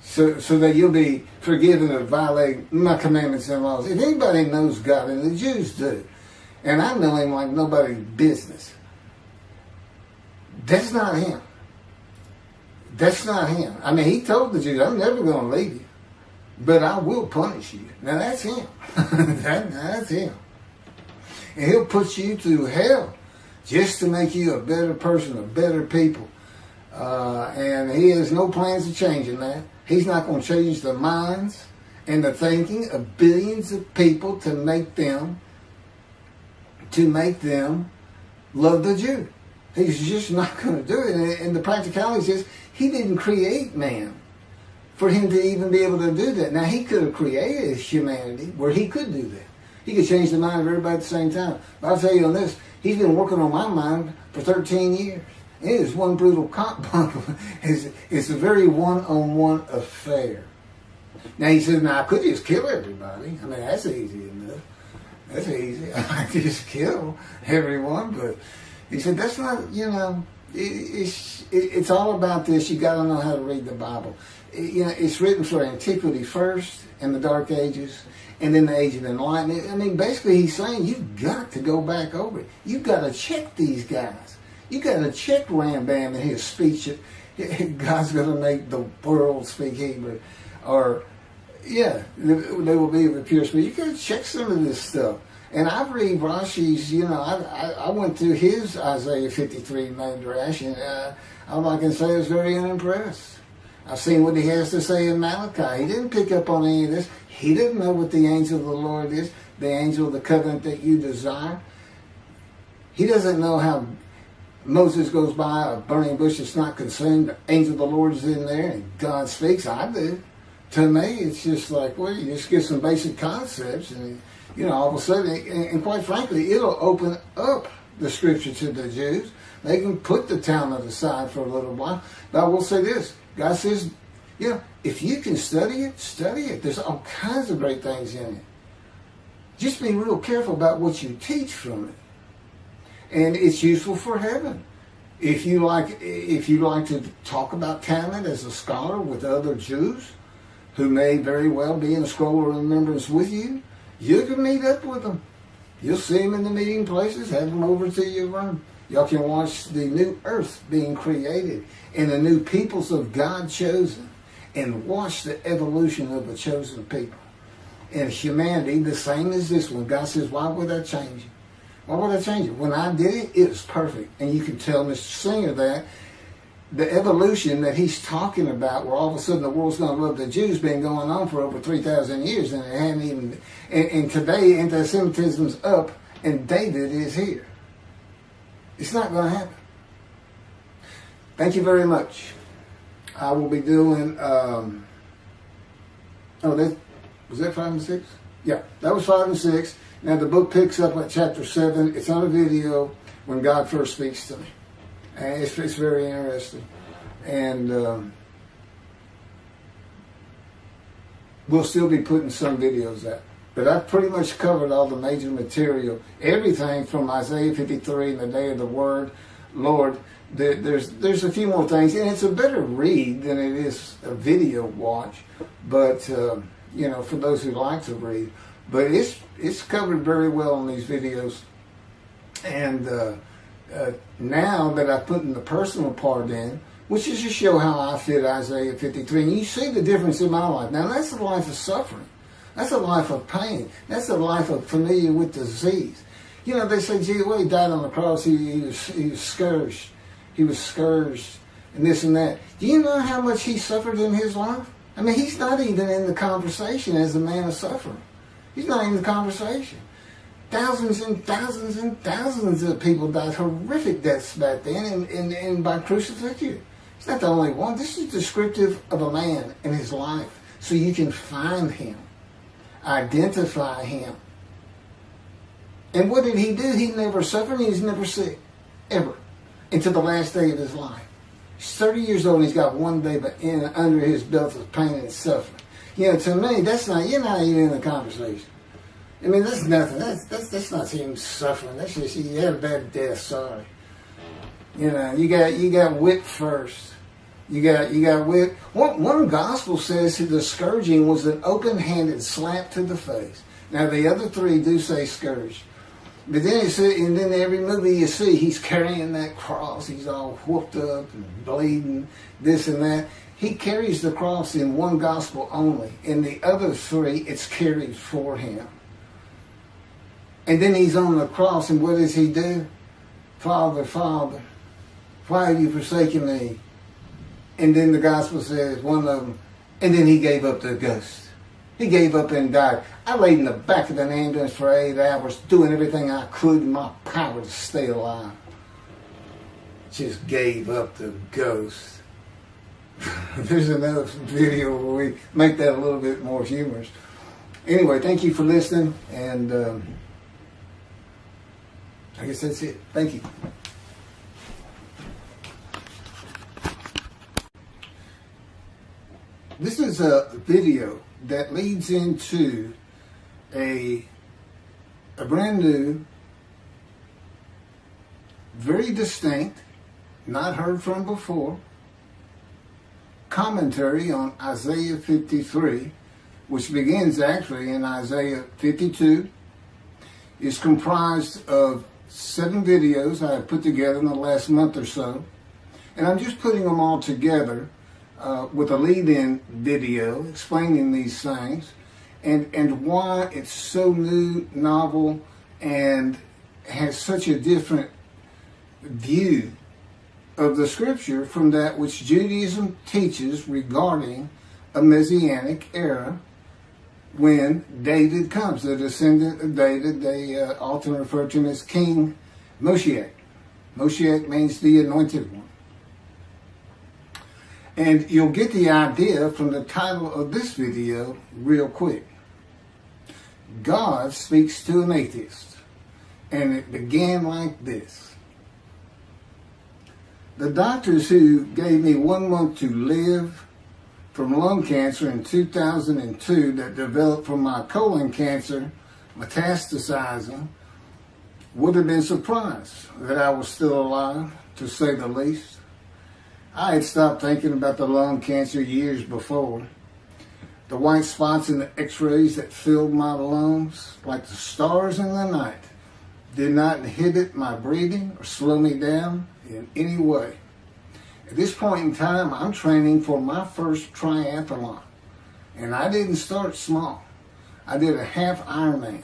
so that you'll be forgiven of violating my commandments and laws. If anybody knows God, and the Jews do, and I know him like nobody's business, that's not him. That's not him. I mean, he told the Jews, I'm never going to leave you, but I will punish you. Now, that's him. That's him. And he'll put you through hell just to make you a better person, a better people. And he has no plans of changing that. He's not going to change the minds and the thinking of billions of people to make them love the Jew. He's just not going to do it. And the practicality is he didn't create man for him to even be able to do that. Now, he could have created humanity where he could do that. He could change the mind of everybody at the same time. But I'll tell you on this, he's been working on my mind for 13 years. It is one brutal cop bundle. It's a very one-on-one affair. Now, he says, now, I could just kill everybody. I mean, that's easy enough. That's easy. I could just kill everyone, but he said, that's not, it's all about this. You got to know how to read the Bible. It's written for antiquity first, and the Dark Ages, and then the Age of Enlightenment. I mean, basically, he's saying you've got to go back over it. You've got to check these guys. You've got to check Rambam in his speech. God's going to make the world speak Hebrew. Or, yeah, they will be of a pure speech. You got to check some of this stuff. And I read Rashi's, I went through his Isaiah 53 Midrash, and all I can say is very unimpressed. I've seen what he has to say in Malachi. He didn't pick up on any of this. He didn't know what the angel of the Lord is, the angel of the covenant that you desire. He doesn't know how Moses goes by a burning bush that's not consumed. The angel of the Lord is in there, and God speaks. I do. To me, it's just like, well, you just get some basic concepts, and all of a sudden, and quite frankly, it'll open up the scripture to the Jews. They can put the Talmud aside for a little while. But I will say this. God says, if you can study it, study it. There's all kinds of great things in it. Just be real careful about what you teach from it. And it's useful for heaven. If you like to talk about Talmud as a scholar with other Jews who may very well be in a scroll of remembrance with you, you can meet up with them. You'll see them in the meeting places, have them over to your room. Y'all can watch the new earth being created and the new peoples of God chosen, and watch the evolution of the chosen people. And humanity, the same as this one. God says, why would I change it? Why would I change it? When I did it, it was perfect. And you can tell Mr. Singer that the evolution that he's talking about, where all of a sudden the world's going to love the Jews, been going on for over 3,000 years, and it hadn't even. And today, anti-Semitism's up, and David is here. It's not going to happen. Thank you very much. I will be doing. Was that 5 and 6? Yeah, that was 5 and 6. Now the book picks up at chapter 7. It's on a video when God first speaks to me. And it's very interesting. And we'll still be putting some videos out. But I've pretty much covered all the major material. Everything from Isaiah 53 and the day of the word, Lord. There's a few more things. And it's a better read than it is a video watch. But, for those who like to read. But it's covered very well in these videos. And now that I've put the personal part in, which is to show how I fit Isaiah 53, and you see the difference in my life. Now, that's a life of suffering. That's a life of pain. That's a life of familiar with disease. They say, gee, well, he died on the cross. He was scourged. He was scourged and this and that. Do you know how much he suffered in his life? I mean, he's not even in the conversation as a man of suffering. He's not in the conversation. Thousands and thousands and thousands of people died horrific deaths back then and by crucifixion. He's not the only one. This is descriptive of a man and his life, so you can find him, identify him. And what did he do? He never suffered. He was never sick, ever, until the last day of his life. He's 30 years old and he's got one day but under his belt of pain and suffering. To me, you're not even in the conversation. I mean, that's nothing. That's not him suffering. That's just, you had a bad death, sorry. You got whipped first. You got whipped. One gospel says the scourging was an open-handed slap to the face. Now, the other three do say scourge. But then you see, and then every movie you see, he's carrying that cross. He's all whooped up and bleeding, this and that. He carries the cross in one gospel only. In the other three, it's carried for him. And then he's on the cross, and what does he do? Father, Father, why have you forsaken me? And then the gospel says, one of them, and then he gave up the ghost. He gave up and died. I laid in the back of an ambulance for 8 hours, doing everything I could in my power to stay alive. Just gave up the ghost. There's another video where we make that a little bit more humorous. Anyway, thank you for listening, and I guess that's it. Thank you. This is a video that leads into a brand new, very distinct, not heard from before, commentary on Isaiah 53, which begins actually in Isaiah 52. It's comprised of 7 videos I have put together in the last month or so, and I'm just putting them all together with a lead-in video explaining these things and why it's so new, novel, and has such a different view of the scripture from that which Judaism teaches regarding a messianic era when David comes, the descendant of David. They often refer to him as King Moshiach. Moshiach means the anointed one. And you'll get the idea from the title of this video real quick. God speaks to an atheist. And it began like this. The doctors who gave me 1 month to live from lung cancer in 2002 that developed from my colon cancer metastasizing would have been surprised that I was still alive, to say the least. I had stopped thinking about the lung cancer years before. The white spots in the x-rays that filled my lungs, like the stars in the night, did not inhibit my breathing or slow me down in any way. At this point in time, I'm training for my first triathlon. And I didn't start small. I did a half Ironman.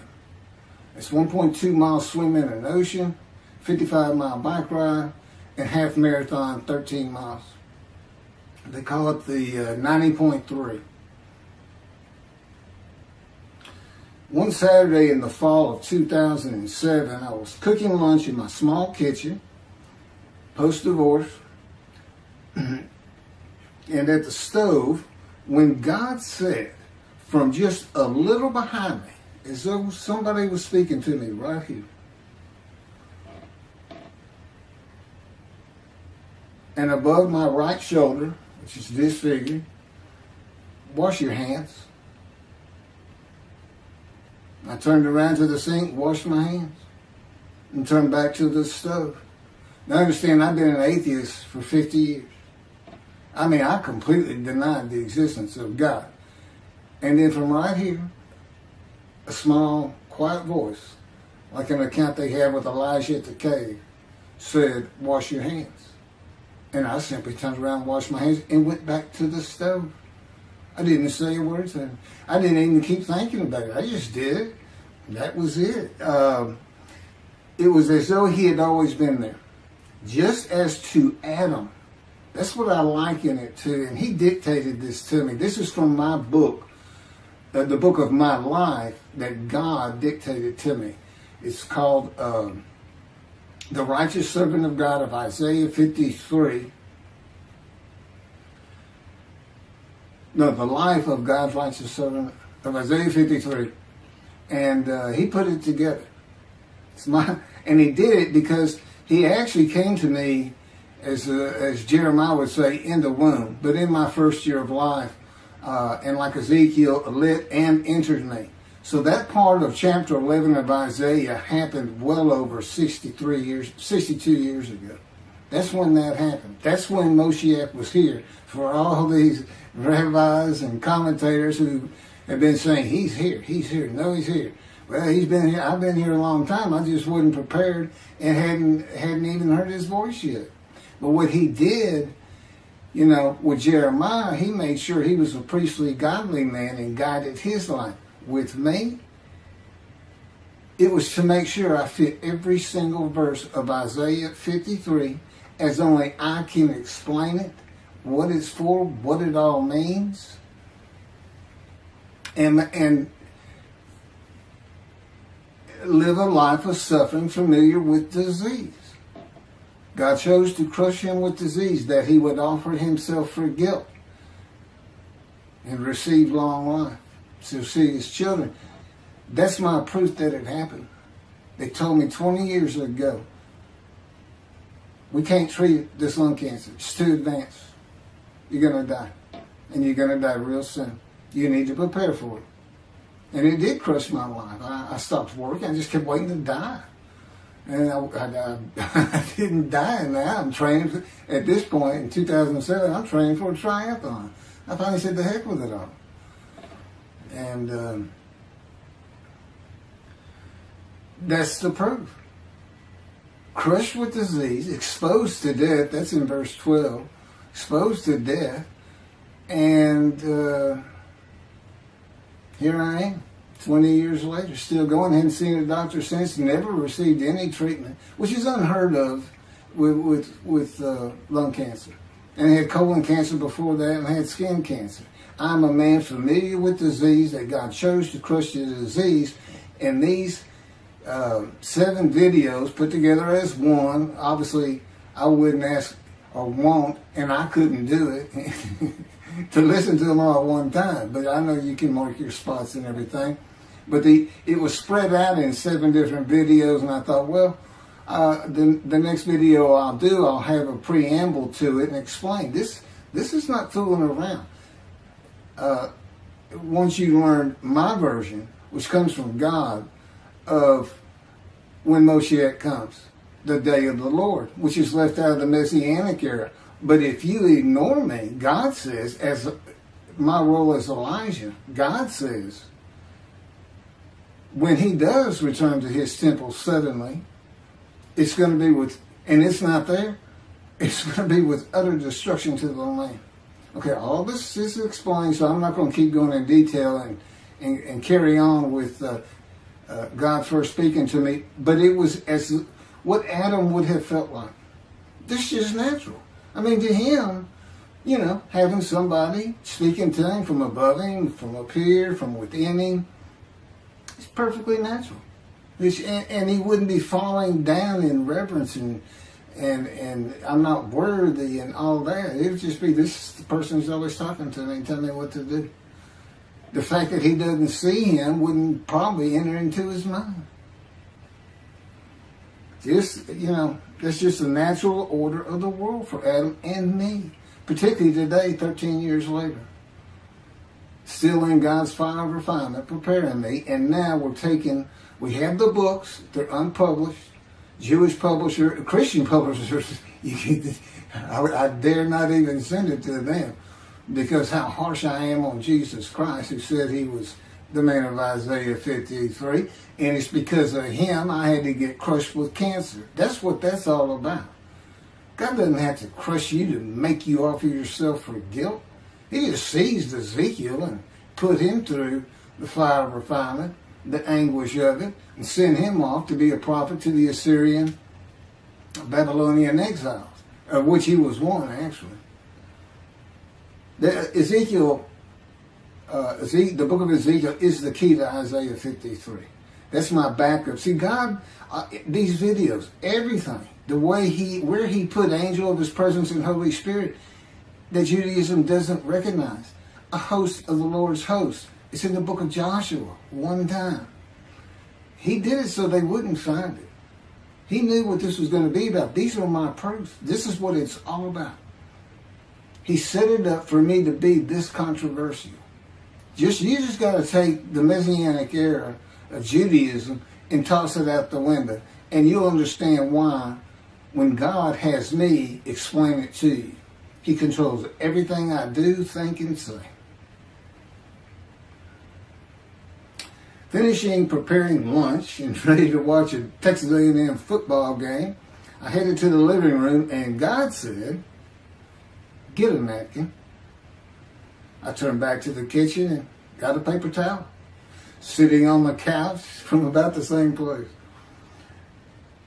It's 1.2 miles swim in an ocean, 55-mile bike ride, and half marathon, 13 miles. They call it the 90.3. One Saturday in the fall of 2007, I was cooking lunch in my small kitchen, post-divorce, and at the stove, when God said, from just a little behind me, as though somebody was speaking to me right here, and above my right shoulder, which is disfigured, wash your hands. I turned around to the sink, washed my hands, and turned back to the stove. Now understand, I've been an atheist for 50 years. I mean, I completely denied the existence of God. And then from right here, a small, quiet voice, like an account they had with Elijah at the cave, said, wash your hands. And I simply turned around, washed my hands, and went back to the stove. I didn't say a word to him. I didn't even keep thinking about it. I just did it. That was it. It was as though he had always been there. Just as to Adam. That's what I liken it to. And he dictated this to me. This is from my book, the book of my life that God dictated to me. It's called The Righteous Servant of God of Isaiah 53. No, the life of God's righteous servant of Isaiah 53. And he put it together. And he did it because he actually came to me, as Jeremiah would say, in the womb. But in my first year of life, and like Ezekiel, lit and entered me. So that part of chapter 11 of Isaiah happened well over 62 years ago. That's when that happened. That's when Moshiach was here. For all these rabbis and commentators who have been saying, he's here, no, he's here. Well, he's been here. I've been here a long time. I just wasn't prepared and hadn't even heard his voice yet. But what he did, you know, with Jeremiah, he made sure he was a priestly, godly man and guided his life. With me, it was to make sure I fit every single verse of Isaiah 53 as only I can explain it, what it's for, what it all means, and live a life of suffering familiar with disease. God chose to crush him with disease that he would offer himself for guilt and receive long life to see his children. That's my proof that it happened. They told me 20 years ago, we can't treat this lung cancer. It's too advanced. You're going to die. And you're going to die real soon. You need to prepare for it. And it did crush my life. I stopped working. I just kept waiting to die. And I didn't die. And now I'm training at this point, in 2007, I'm training for a triathlon. I finally said, the heck with it all. And that's the proof. Crushed with disease, exposed to death. That's in verse 12. Exposed to death. And here I am, 20 years later, still going. Hadn't seen a doctor since. Never received any treatment, which is unheard of with lung cancer. And I had colon cancer before that, and I had skin cancer. I'm a man familiar with disease, that God chose to crush the disease. And these 7 videos put together as one, obviously I wouldn't ask or want, and I couldn't do it, to listen to them all at one time. But I know you can mark your spots and everything. But it was spread out in 7 different videos, and I thought, well, the next video I'll do, I'll have a preamble to it and explain. This is not fooling around. Once you learn my version, which comes from God, of when Moshiach comes, the day of the Lord, which is left out of the Messianic era. But if you ignore me, God says, as my role as Elijah, God says, when he does return to his temple suddenly, it's going to be with, and it's not there, it's going to be with utter destruction to the land. Okay, all this is explained, so I'm not going to keep going in detail and carry on with God first speaking to me, but it was as what Adam would have felt like. This is natural. I mean, to him, you know, having somebody speaking to him from above him, from up here, from within him, it's perfectly natural. And he wouldn't be falling down in reverence and I'm not worthy and all that. It would just be, this is the person who's always talking to me and telling me what to do. The fact that he doesn't see him wouldn't probably enter into his mind. Just, you know, that's just the natural order of the world for Adam and me. Particularly today, 13 years later. Still in God's fire of refinement, preparing me. And now we have the books, they're unpublished. Jewish publisher, Christian publishers, I dare not even send it to them. Because how harsh I am on Jesus Christ, who said he was the man of Isaiah 53. And it's because of him I had to get crushed with cancer. That's what that's all about. God doesn't have to crush you to make you offer yourself for guilt. He just seized Ezekiel and put him through the fire of refinement, the anguish of it, and sent him off to be a prophet to the Assyrian, Babylonian exiles, of which he was one, actually. The book of Ezekiel is the key to Isaiah 53. That's my backup. See, God, these videos, everything, the way where he put angel of his presence and Holy Spirit, that Judaism doesn't recognize. A host of the Lord's host. It's in the book of Joshua, one time. He did it so they wouldn't find it. He knew what this was going to be about. These are my proofs. This is what it's all about. He set it up for me to be this controversial. You just got to take the Messianic era of Judaism and toss it out the window. And you'll understand why when God has me explain it to you. He controls everything I do, think, and say. Finishing preparing lunch and ready to watch a Texas A&M football game, I headed to the living room and God said, get a napkin. I turned back to the kitchen and got a paper towel. Sitting on the couch from about the same place.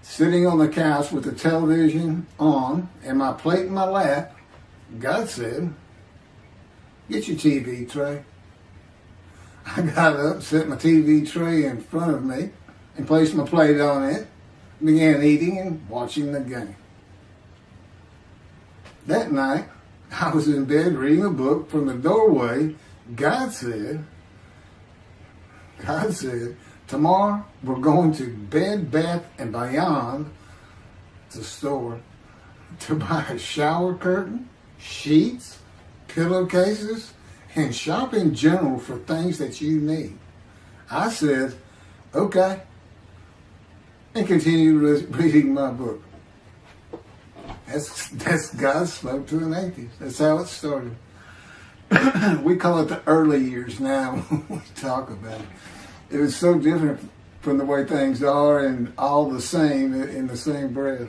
Sitting on the couch with the television on and my plate in my lap, God said, get your TV tray. I got up, set my TV tray in front of me, and placed my plate on it, began eating and watching the game. That night, I was in bed reading a book. From the doorway, God said, tomorrow we're going to Bed Bath & Beyond, the store, to buy a shower curtain, sheets, pillowcases, and shop in general for things that you need. I said, okay, and continued reading my book. That's God spoke to an atheist. That's how it started. We call it the early years now when we talk about it. It was so different from the way things are and all the same in the same breath.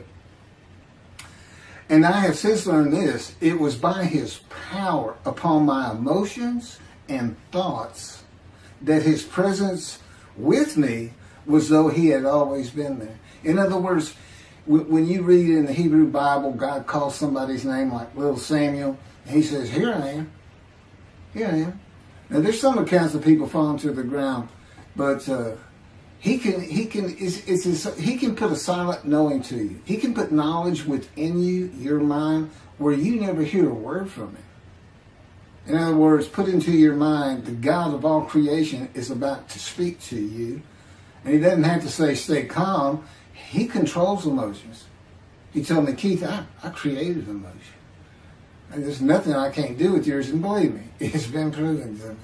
And I have since learned this. It was by his power upon my emotions and thoughts that his presence with me was though he had always been there. In other words, when you read in the Hebrew Bible, God calls somebody's name like little Samuel, and he says, here I am. Here I am. Now there's some accounts of people falling to the ground, but he can put a silent knowing to you. He can put knowledge within you, your mind, where you never hear a word from him. In other words, put into your mind the God of all creation is about to speak to you. And he doesn't have to say, stay calm. He controls emotions. He told me, Keith, I created emotion. And there's nothing I can't do with yours. And believe me, it's been proven to me.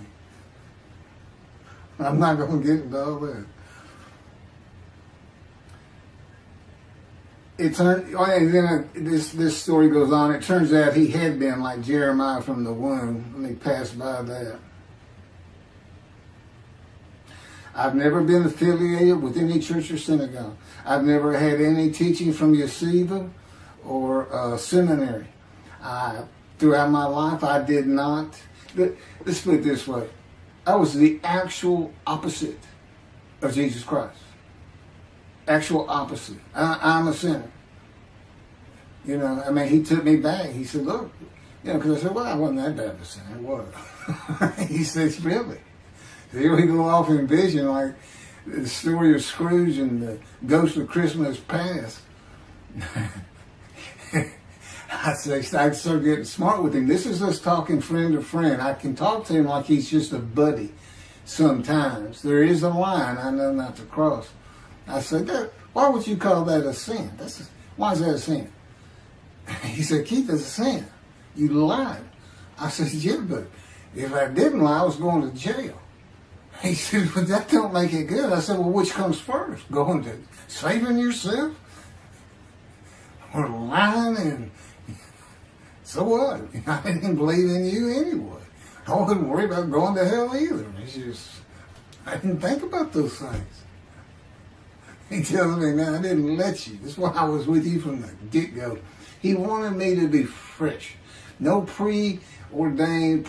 I'm not going to get into all that. And then this story goes on. It turns out he had been like Jeremiah from the womb. Let me pass by that. I've never been affiliated with any church or synagogue. I've never had any teaching from yeshiva or seminary. Throughout my life, I did not. Let's put it this way. I was the actual opposite of Jesus Christ. Actual opposite. I'm a sinner. You know, I mean, he took me back. He said, look, you know, because I said, well, I wasn't that bad of a sinner. What? He says, really? Here we go off in vision like the story of Scrooge and the Ghost of Christmas Past. I started getting smart with him. This is us talking friend to friend. I can talk to him like he's just a buddy sometimes. There is a line I know not to cross. I said, why would you call that a sin? Why is that a sin? He said, Keith, it's a sin. You lied. I said, yeah, but if I didn't lie, I was going to jail. He said, well, that don't make it good. I said, well, which comes first? Going to saving yourself? Or lying? And so what? I didn't believe in you anyway. I wasn't worried about going to hell either. It's just, I didn't think about those things. He tells me, man, I didn't let you. That's why I was with you from the get-go. He wanted me to be fresh. No preordained,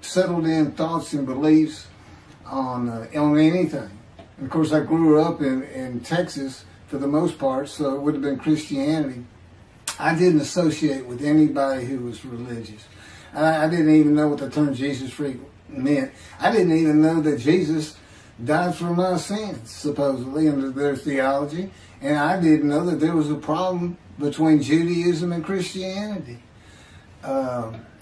settled in thoughts and beliefs on anything. And of course, I grew up in Texas for the most part, so it would have been Christianity. I didn't associate with anybody who was religious. I didn't even know what the term Jesus freak meant. I didn't even know that Jesus died for my sins, supposedly, under their theology. And I didn't know that there was a problem between Judaism and Christianity.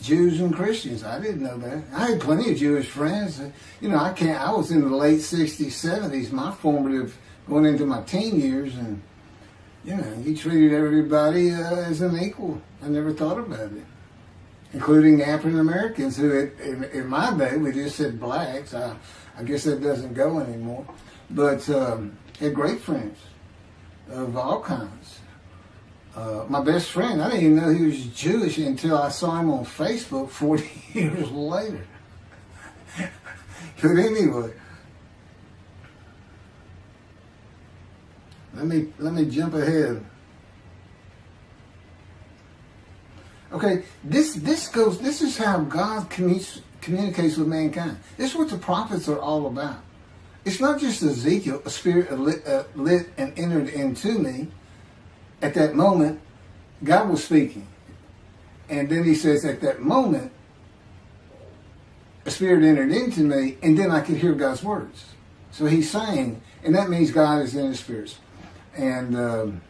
Jews and Christians. I didn't know that. I had plenty of Jewish friends. You know, I was in the late 60s, 70s, my formative, going into my teen years, and, you know, he treated everybody as an equal. I never thought about it. Including African Americans, who in my day, we just said blacks. I guess that doesn't go anymore. But had great friends of all kinds. My best friend, I didn't even know he was Jewish until I saw him on Facebook 40 years later. But anyway, Let me jump ahead. Okay, this is how God communicates with mankind. This is what the prophets are all about. It's not just Ezekiel, a spirit lit and entered into me. At that moment, God was speaking. And then he says, at that moment, a spirit entered into me, and then I could hear God's words. So he's saying, and that means God is in his spirits. And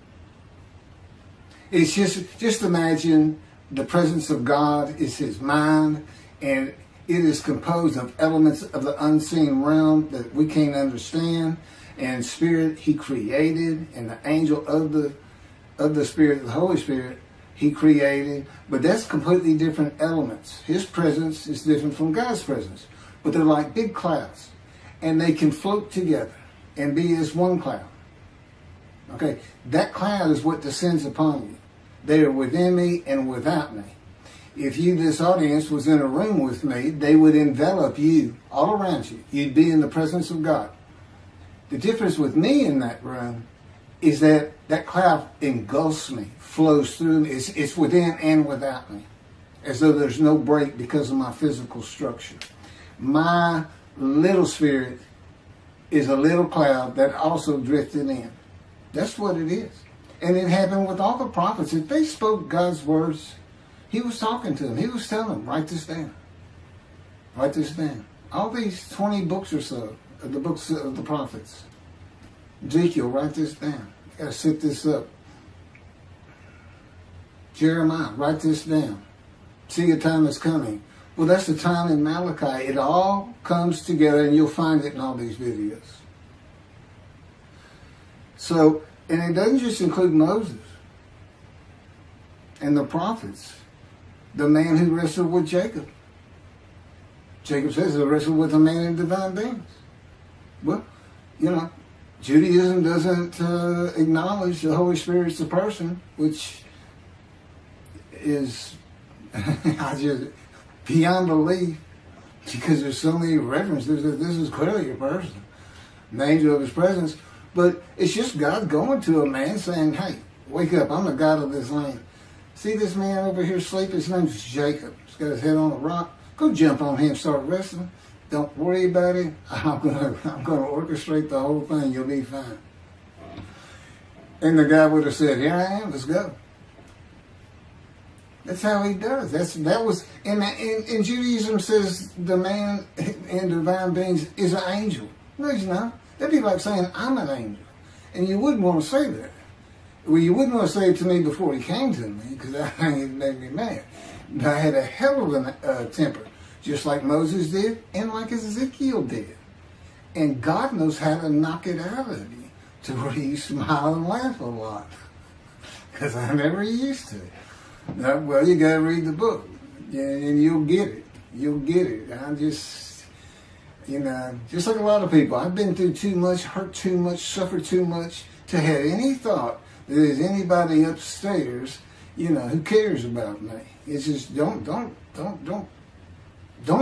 it's just imagine the presence of God is his mind, and it is composed of elements of the unseen realm that we can't understand. And spirit he created, and the angel of the Spirit, the Holy Spirit, he created. But that's completely different elements. His presence is different from God's presence. But they're like big clouds. And they can float together and be as one cloud. Okay, that cloud is what descends upon you. They are within me and without me. If you, this audience, was in a room with me, they would envelop you all around you. You'd be in the presence of God. The difference with me in that room is that that cloud engulfs me, flows through me. It's within and without me, as though there's no break because of my physical structure. My little spirit is a little cloud that also drifted in. That's what it is. And it happened with all the prophets. If they spoke God's words, he was talking to them. He was telling them, write this down. Write this down. All these 20 books or so, of the books of the prophets. Ezekiel, write this down. You got to set this up. Jeremiah, write this down. See, a time is coming. Well, that's the time in Malachi. It all comes together, and you'll find it in all these videos. So, and it doesn't just include Moses and the prophets. The man who wrestled with Jacob. Jacob says he wrestled with a man in divine beings. Well, you know, Judaism doesn't acknowledge the Holy Spirit's a person, which is just beyond belief, because there's so many references that this is clearly a person, an angel of his presence. But it's just God going to a man saying, hey, wake up, I'm the God of this land. See this man over here sleeping? His name's Jacob. He's got his head on a rock. Go jump on him, start wrestling. Don't worry about it. I'm gonna orchestrate the whole thing. You'll be fine. And the guy would have said, here I am, let's go. That's how he does. That was in Judaism says the man in divine beings is an angel. No, he's not. That'd be like saying I'm an angel. And you wouldn't want to say that. Well, you wouldn't want to say it to me before he came to me, because that thing made me mad. But I had a hell of a temper, just like Moses did and like Ezekiel did. And God knows how to knock it out of you to where you smile and laugh a lot, because I never used to. Now, well, you got to read the book, and you'll get it. You'll get it. I'm just, just like a lot of people, I've been through too much, hurt too much, suffered too much to have any thought that there's anybody upstairs, who cares about me. It's just don't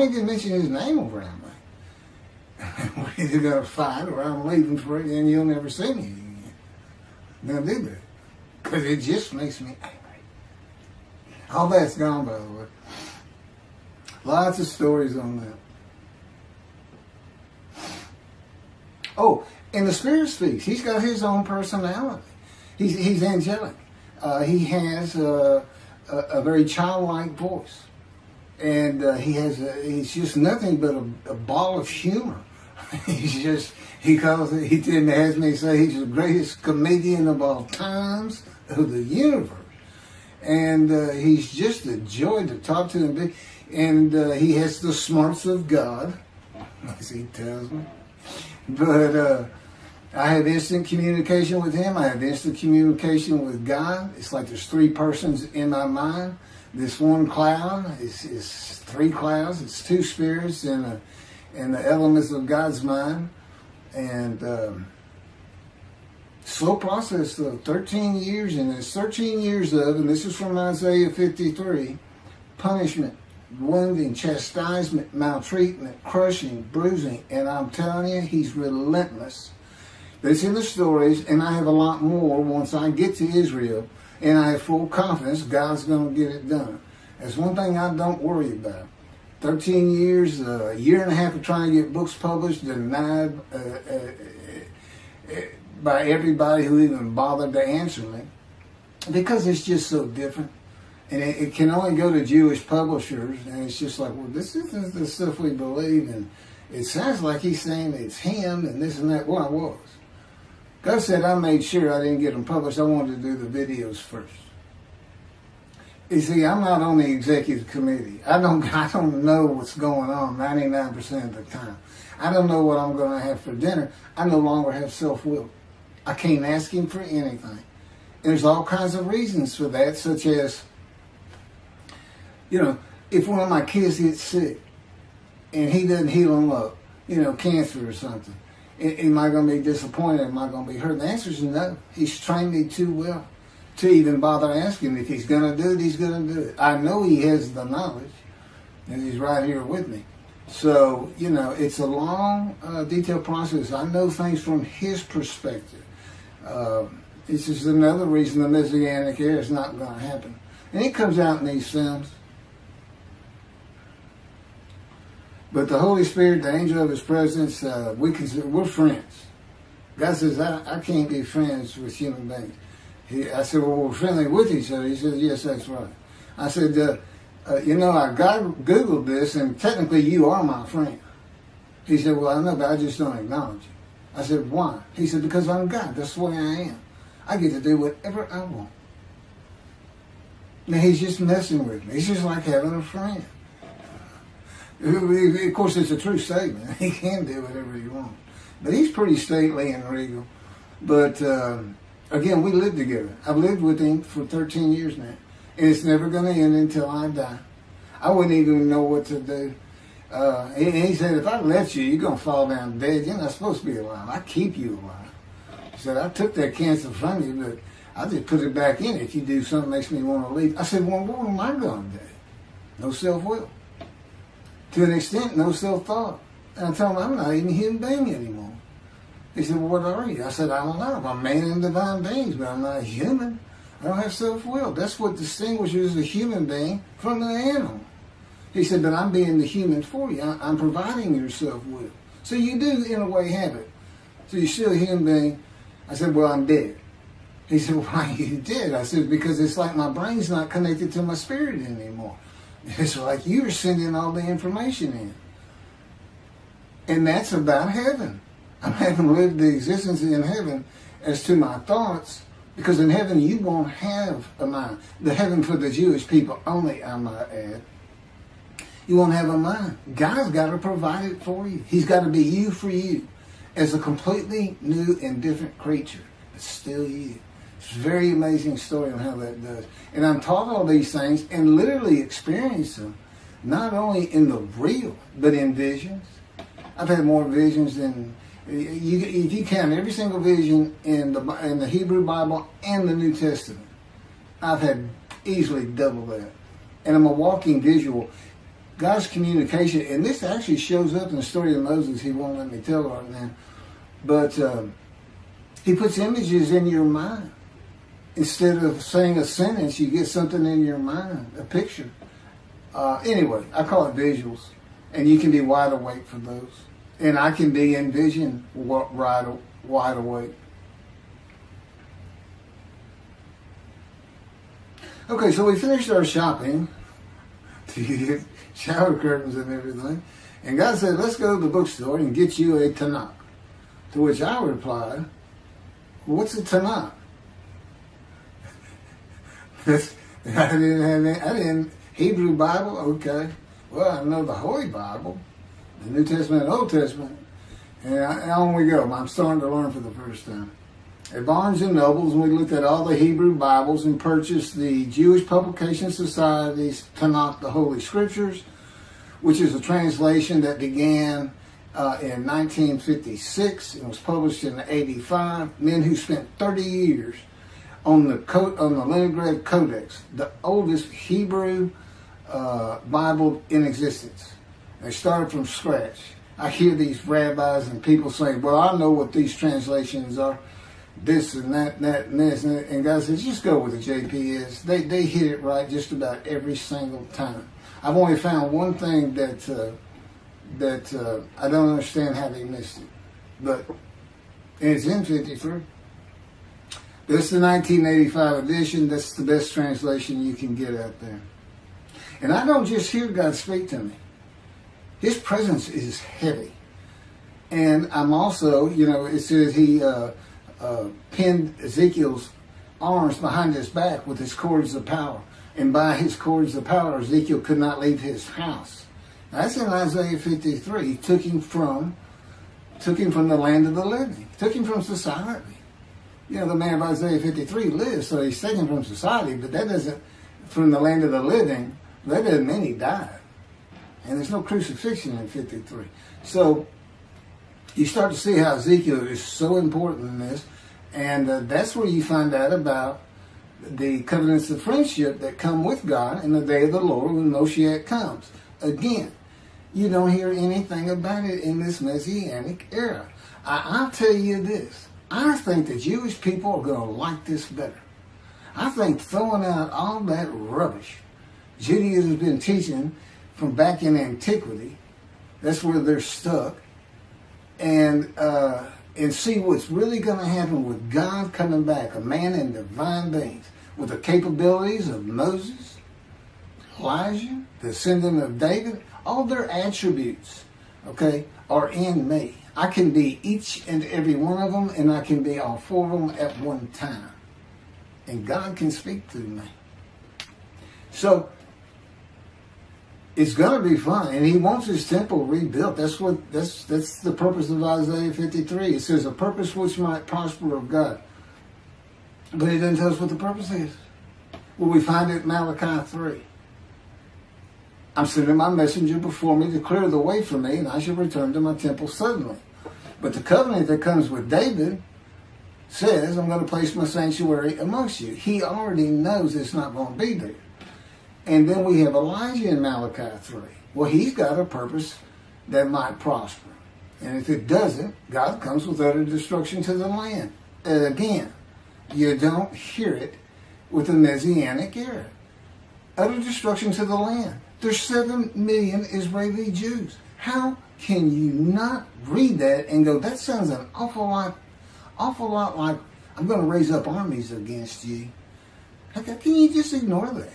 even mention his name around me. We're either gonna fight or I'm leaving for it, and you'll never see me again. Now do that, because it just makes me angry. All that's gone, by the way. Lots of stories on that. Oh, and the Spirit speaks. He's got his own personality. He's angelic. He has a very childlike voice, and he's just nothing but a ball of humor. He has me say he's the greatest comedian of all times of the universe, and he's just a joy to talk to and be. And he has the smarts of God, as he tells me. But I have instant communication with him. I have instant communication with God. It's like there's three persons in my mind. This one cloud is three clouds. It's two spirits and the elements of God's mind. And slow process of 13 years. And it's 13 years of, and this is from Isaiah 53, punishment, wounding, chastisement, maltreatment, crushing, bruising. And I'm telling you, he's relentless. But it's in the stories, and I have a lot more once I get to Israel, and I have full confidence God's going to get it done. That's one thing I don't worry about. 13 years, a year and a half of trying to get books published, denied by everybody who even bothered to answer me, because it's just so different. And it can only go to Jewish publishers, and it's just like, well, this isn't the stuff we believe, and it sounds like he's saying it's him, and this and that. Well, I was. God said I made sure I didn't get them published. I wanted to do the videos first. You see, I'm not on the executive committee. I don't know what's going on 99% of the time. I don't know what I'm going to have for dinner. I no longer have self-will. I can't ask him for anything. And there's all kinds of reasons for that, such as, if one of my kids gets sick and he doesn't heal them up, cancer or something, am I going to be disappointed? Am I going to be hurt? The answer is no. He's trained me too well to even bother asking. If he's going to do it, he's going to do it. I know he has the knowledge, and he's right here with me. So, it's a long, detailed process. I know things from his perspective. It's just another reason the Messianic era is not going to happen. And it comes out in these films. But the Holy Spirit, the angel of his presence, we're friends. God says, I can't be friends with human beings. I said, well, we're friendly with each other. He said, yes, that's right. I said, I Googled this, and technically you are my friend. He said, well, I know, but I just don't acknowledge you. I said, why? He said, because I'm God. That's the way I am. I get to do whatever I want. Now, he's just messing with me. It's just like having a friend. Of course, it's a true statement. He can do whatever he wants. But he's pretty stately and regal. But, again, we live together. I've lived with him for 13 years now. And it's never going to end until I die. I wouldn't even know what to do. He said, if I let you, you're going to fall down dead. You're not supposed to be alive. I keep you alive. He said, I took that cancer from you, but I just put it back in if you do something that makes me want to leave. I said, well, what am I going to do? No self-will. To an extent, no self-thought. And I told him, I'm not even a human being anymore. He said, well, what are you? I said, I don't know. I'm a man and divine beings, but I'm not a human. I don't have self-will. That's what distinguishes a human being from an animal. He said, but I'm being the human for you. I'm providing your self-will. So you do, in a way, have it. So you're still a human being. I said, well, I'm dead. He said, why are you dead? I said, because it's like my brain's not connected to my spirit anymore. It's like you're sending all the information in. And that's about heaven. I haven't lived the existence in heaven as to my thoughts, because in heaven you won't have a mind. The heaven for the Jewish people only, I might add. You won't have a mind. God's got to provide it for you. He's got to be you for you as a completely new and different creature, but still you. It's a very amazing story on how that does. And I'm taught all these things and literally experience them, not only in the real, but in visions. I've had more visions than, if you count every single vision in the Hebrew Bible and the New Testament, I've had easily double that. And I'm a walking visual. God's communication, and this actually shows up in the story of Moses. He won't let me tell right now. But he puts images in your mind. Instead of saying a sentence, you get something in your mind, a picture. Anyway, I call it visuals. And you can be wide awake for those. And I can be in vision wide awake. Okay, so we finished our shopping to get shower curtains and everything. And God said, let's go to the bookstore and get you a Tanakh. To which I replied, what's a Tanakh? I didn't Hebrew Bible, okay. Well, I know the Holy Bible, the New Testament and Old Testament, and on we go. I'm starting to learn for the first time. At Barnes & Noble's, we looked at all the Hebrew Bibles and purchased the Jewish Publication Society's Tanakh, the Holy Scriptures, which is a translation that began in 1956 and was published in 85. Men who spent 30 years on the Leningrad Codex, the oldest Hebrew Bible in existence. They started from scratch. I hear these rabbis and people saying, well, I know what these translations are, this and that, and this, and God says, just go with the JPS. They hit it right just about every single time. I've only found one thing that I don't understand how they missed it, but it's in 53. This is the 1985 edition. That's the best translation you can get out there. And I don't just hear God speak to me. His presence is heavy. And I'm also, it says he pinned Ezekiel's arms behind his back with his cords of power. And by his cords of power, Ezekiel could not leave his house. That's in Isaiah 53. He took him from the land of the living. Took him from society. The man of Isaiah 53 lives, so he's taken from society, but that doesn't, from the land of the living, that doesn't mean he died. And there's no crucifixion in 53. So you start to see how Ezekiel is so important in this, and that's where you find out about the covenants of friendship that come with God in the day of the Lord when Moshiach comes. Again, you don't hear anything about it in this Messianic era. I'll tell you this. I think the Jewish people are going to like this better. I think throwing out all that rubbish Judaism has been teaching from back in antiquity, that's where they're stuck, and see what's really going to happen with God coming back, a man in divine beings, with the capabilities of Moses, Elijah, the descendant of David, all their attributes, are in me. I can be each and every one of them, and I can be all four of them at one time. And God can speak through me. So, it's going to be fun, and he wants his temple rebuilt. That's the purpose of Isaiah 53. It says, a purpose which might prosper of God. But it doesn't tell us what the purpose is. Well, we find it in Malachi 3. I'm sending my messenger before me to clear the way for me, and I shall return to my temple suddenly. But the covenant that comes with David says, I'm going to place my sanctuary amongst you. He already knows it's not going to be there. And then we have Elijah in Malachi 3. Well, he's got a purpose that might prosper. And if it doesn't, God comes with utter destruction to the land. And again, you don't hear it with the Messianic era. Utter destruction to the land. There's 7 million Israeli Jews. How can you not read that and go, that sounds an awful lot like I'm going to raise up armies against you? How can you just ignore that?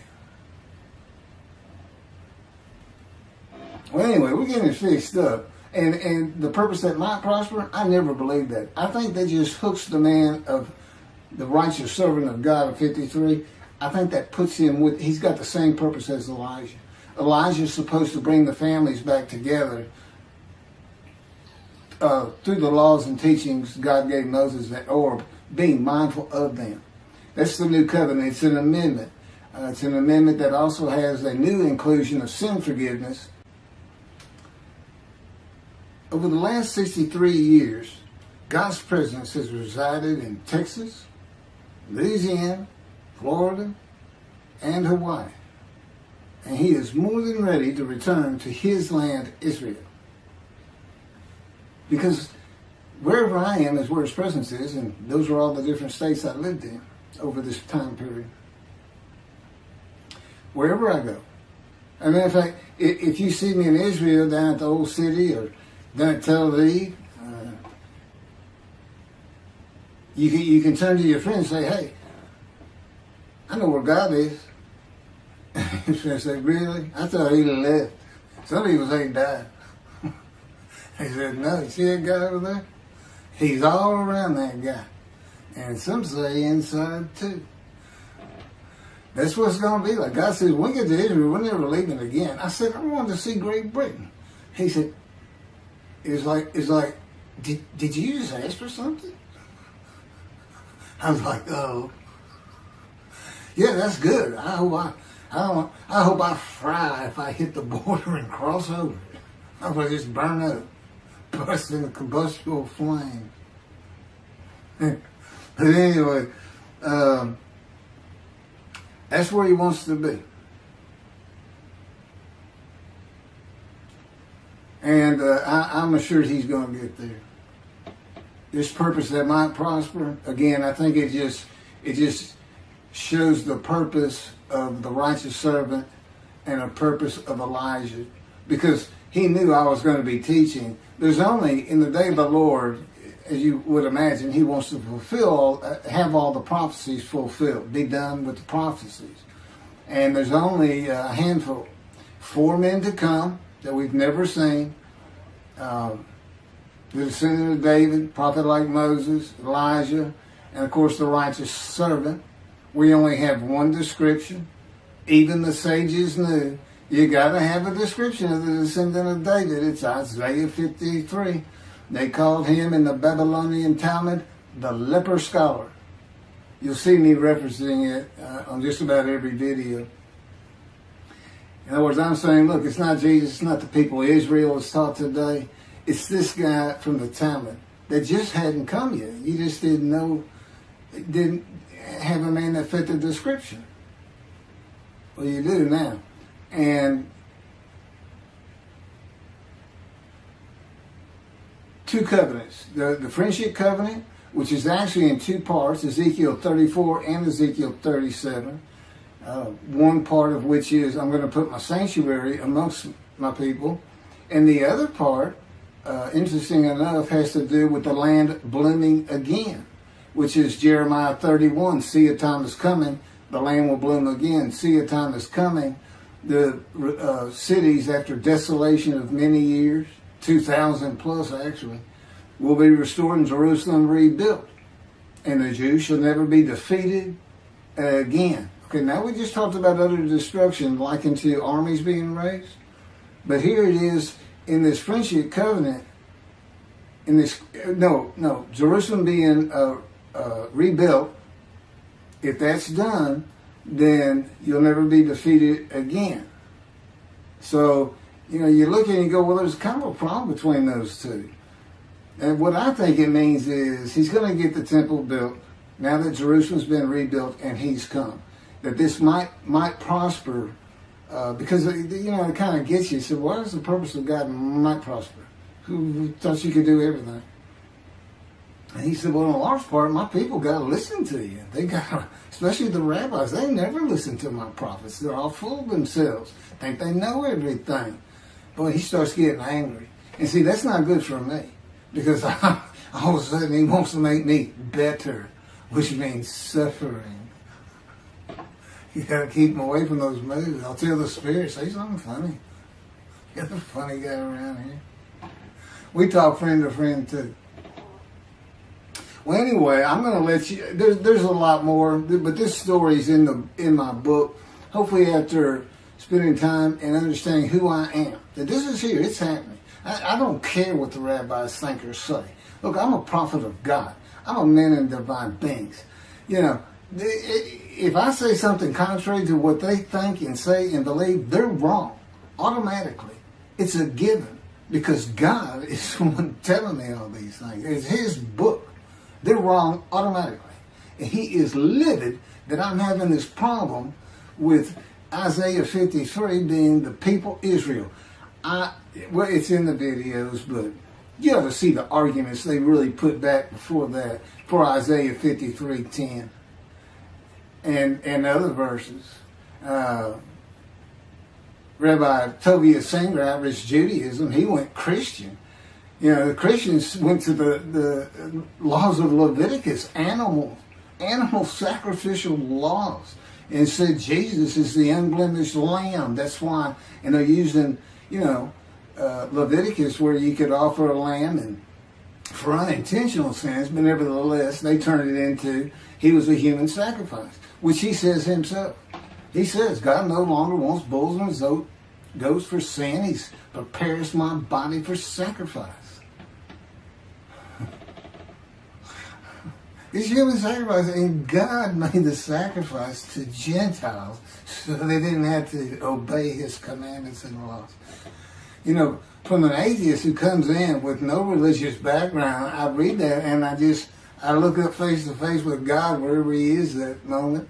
Well, anyway, we're getting it fixed up. And the purpose that might prosper, I never believed that. I think that just hooks the man of the righteous servant of God of 53. I think that puts him with, he's got the same purpose as Elijah. Elijah's supposed to bring the families back together through the laws and teachings God gave Moses, or being mindful of them. That's the new covenant. It's an amendment. It's an amendment that also has a new inclusion of sin forgiveness. Over the last 63 years, God's presence has resided in Texas, Louisiana, Florida, and Hawaii. And he is more than ready to return to his land, Israel. Because wherever I am is where his presence is, and those are all the different states I lived in over this time period. Wherever I go. As a matter of fact, if you see me in Israel down at the old city or down at Tel Aviv, you can turn to your friend and say, hey, I know where God is. His friend said, really? I thought he left. Some people say he died. He said, no, you see that guy over there? He's all around that guy. And some say inside too. That's what it's going to be like. God says, when we get to Israel, we're never leaving again. I said, I wanted to see Great Britain. He said, it's like, did you just ask for something? I was like, oh. Yeah, that's good. I hope I fry if I hit the border and cross over. I hope I just burn up, burst in a combustible flame. But anyway, that's where he wants to be. And I'm assured he's going to get there. This purpose that might prosper, again, I think it just shows the purpose of the righteous servant and a purpose of Elijah. Because he knew I was going to be teaching. There's only, in the day of the Lord, as you would imagine, he wants to have all the prophecies fulfilled, be done with the prophecies. And there's only a handful, 4 men to come that we've never seen. The descendant of David, prophet like Moses, Elijah, and of course the righteous servant. We only have one description. Even the sages knew you got to have a description of the descendant of David. It's Isaiah 53. They called him in the Babylonian Talmud the leper scholar. You'll see me referencing it on just about every video. In other words, I'm saying, look, it's not Jesus, it's not the people of Israel as taught today. It's this guy from the Talmud that just hadn't come yet. You just didn't have a man that fit the description. Well, you do now. And 2 covenants. The friendship covenant, which is actually in 2 parts, Ezekiel 34 and Ezekiel 37. One part of which is, I'm going to put my sanctuary amongst my people. And the other part, interesting enough, has to do with the land blooming again, which is Jeremiah 31. See, a time is coming, the land will bloom again. See, a time is coming. The cities, after desolation of many years, 2,000 plus actually, will be restored and Jerusalem rebuilt. And the Jews shall never be defeated again. Okay, now we just talked about utter destruction likened to armies being raised. But here it is in this friendship covenant, Jerusalem being rebuilt. If that's done, then you'll never be defeated again. So, you look at it and go, well, there's kind of a problem between those two. And what I think it means is he's going to get the temple built now that Jerusalem's been rebuilt and he's come. That this might prosper because, it kind of gets you. So what is the purpose of God might prosper? Who thought you could do everything? And he said, well, in a large part, my people got to listen to you. They got, especially the rabbis, they never listen to my prophets. They're all full of themselves. Think they know everything. Boy, he starts getting angry. And see, that's not good for me. Because all of a sudden he wants to make me better, which means suffering. You got to keep him away from those moves. I'll tell the Spirit, say something funny. You're the funny guy around here. We talk friend to friend too. Well, anyway, I'm going to let you. There's a lot more, but this story's in my book. Hopefully, after spending time and understanding who I am, that this is here. It's happening. I don't care what the rabbis think or say. Look, I'm a prophet of God. I'm a man in divine things. If I say something contrary to what they think and say and believe, they're wrong automatically. It's a given because God is the one telling me all these things. It's His book. They're wrong automatically. And He is livid that I'm having this problem with Isaiah 53 being the people Israel. Well, it's in the videos, but you ought to see the arguments they really put back before that for Isaiah 53:10 and other verses. Rabbi Tovia Singer, Irish Judaism, he went Christian. The Christians went to the laws of Leviticus, animal sacrificial laws, and said Jesus is the unblemished lamb. That's why, and they're using, Leviticus where you could offer a lamb and for unintentional sins, but nevertheless, they turned it into he was a human sacrifice, which he says himself. He says, God no longer wants bulls and goats for sin. He prepares my body for sacrifice. It's human sacrifice, and God made the sacrifice to Gentiles so they didn't have to obey His commandments and laws. From an atheist who comes in with no religious background, I read that and I look up face to face with God wherever He is at that moment,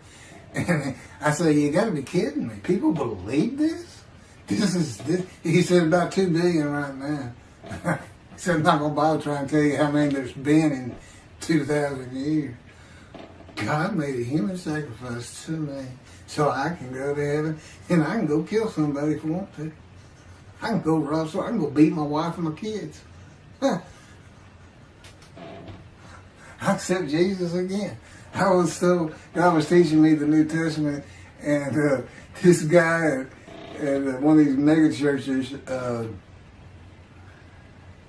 and I say, you got to be kidding me. People believe this? He said about 2 billion right now. He said, I'm not going to bother trying to tell you how many there's been in 2,000 years. God made a human sacrifice to me so I can go to heaven and I can go kill somebody if I want to. I can go rob someone. I can go beat my wife and my kids. I accept Jesus again. God was teaching me the New Testament, and this guy at one of these mega churches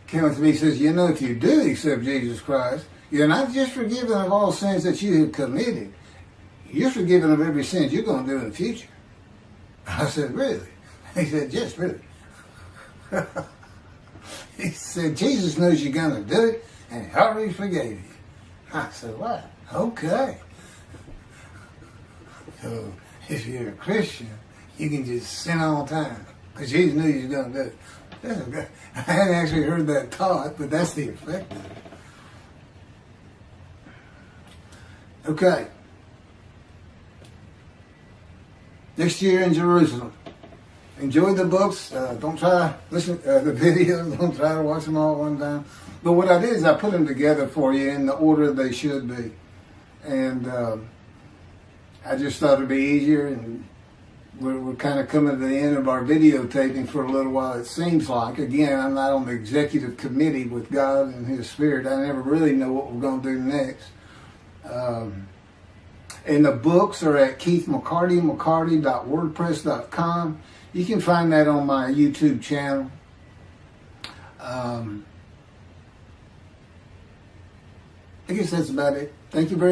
came up to me and says, you know, if you do accept Jesus Christ, you're not just forgiven of all sins that you have committed. You're forgiven of every sin you're going to do in the future. I said, really? He said, yes, really. He said, Jesus knows you're going to do it, and he already forgave you. I said, wow, okay. So if you're a Christian, you can just sin all the time, because Jesus knew you were going to do it. I hadn't actually heard that taught, but that's the effect of it. Okay. Next year in Jerusalem. Enjoy the books. Don't try to listen to the videos. Don't try to watch them all at one time. But what I did is I put them together for you in the order they should be. And I just thought it'd be easier. And we're kind of coming to the end of our videotaping for a little while, it seems like. Again, I'm not on the executive committee with God and His Spirit. I never really know what we're going to do next. And the books are at keithmccarty.wordpress.com. You can find that on my YouTube channel. I guess that's about it. Thank you very much.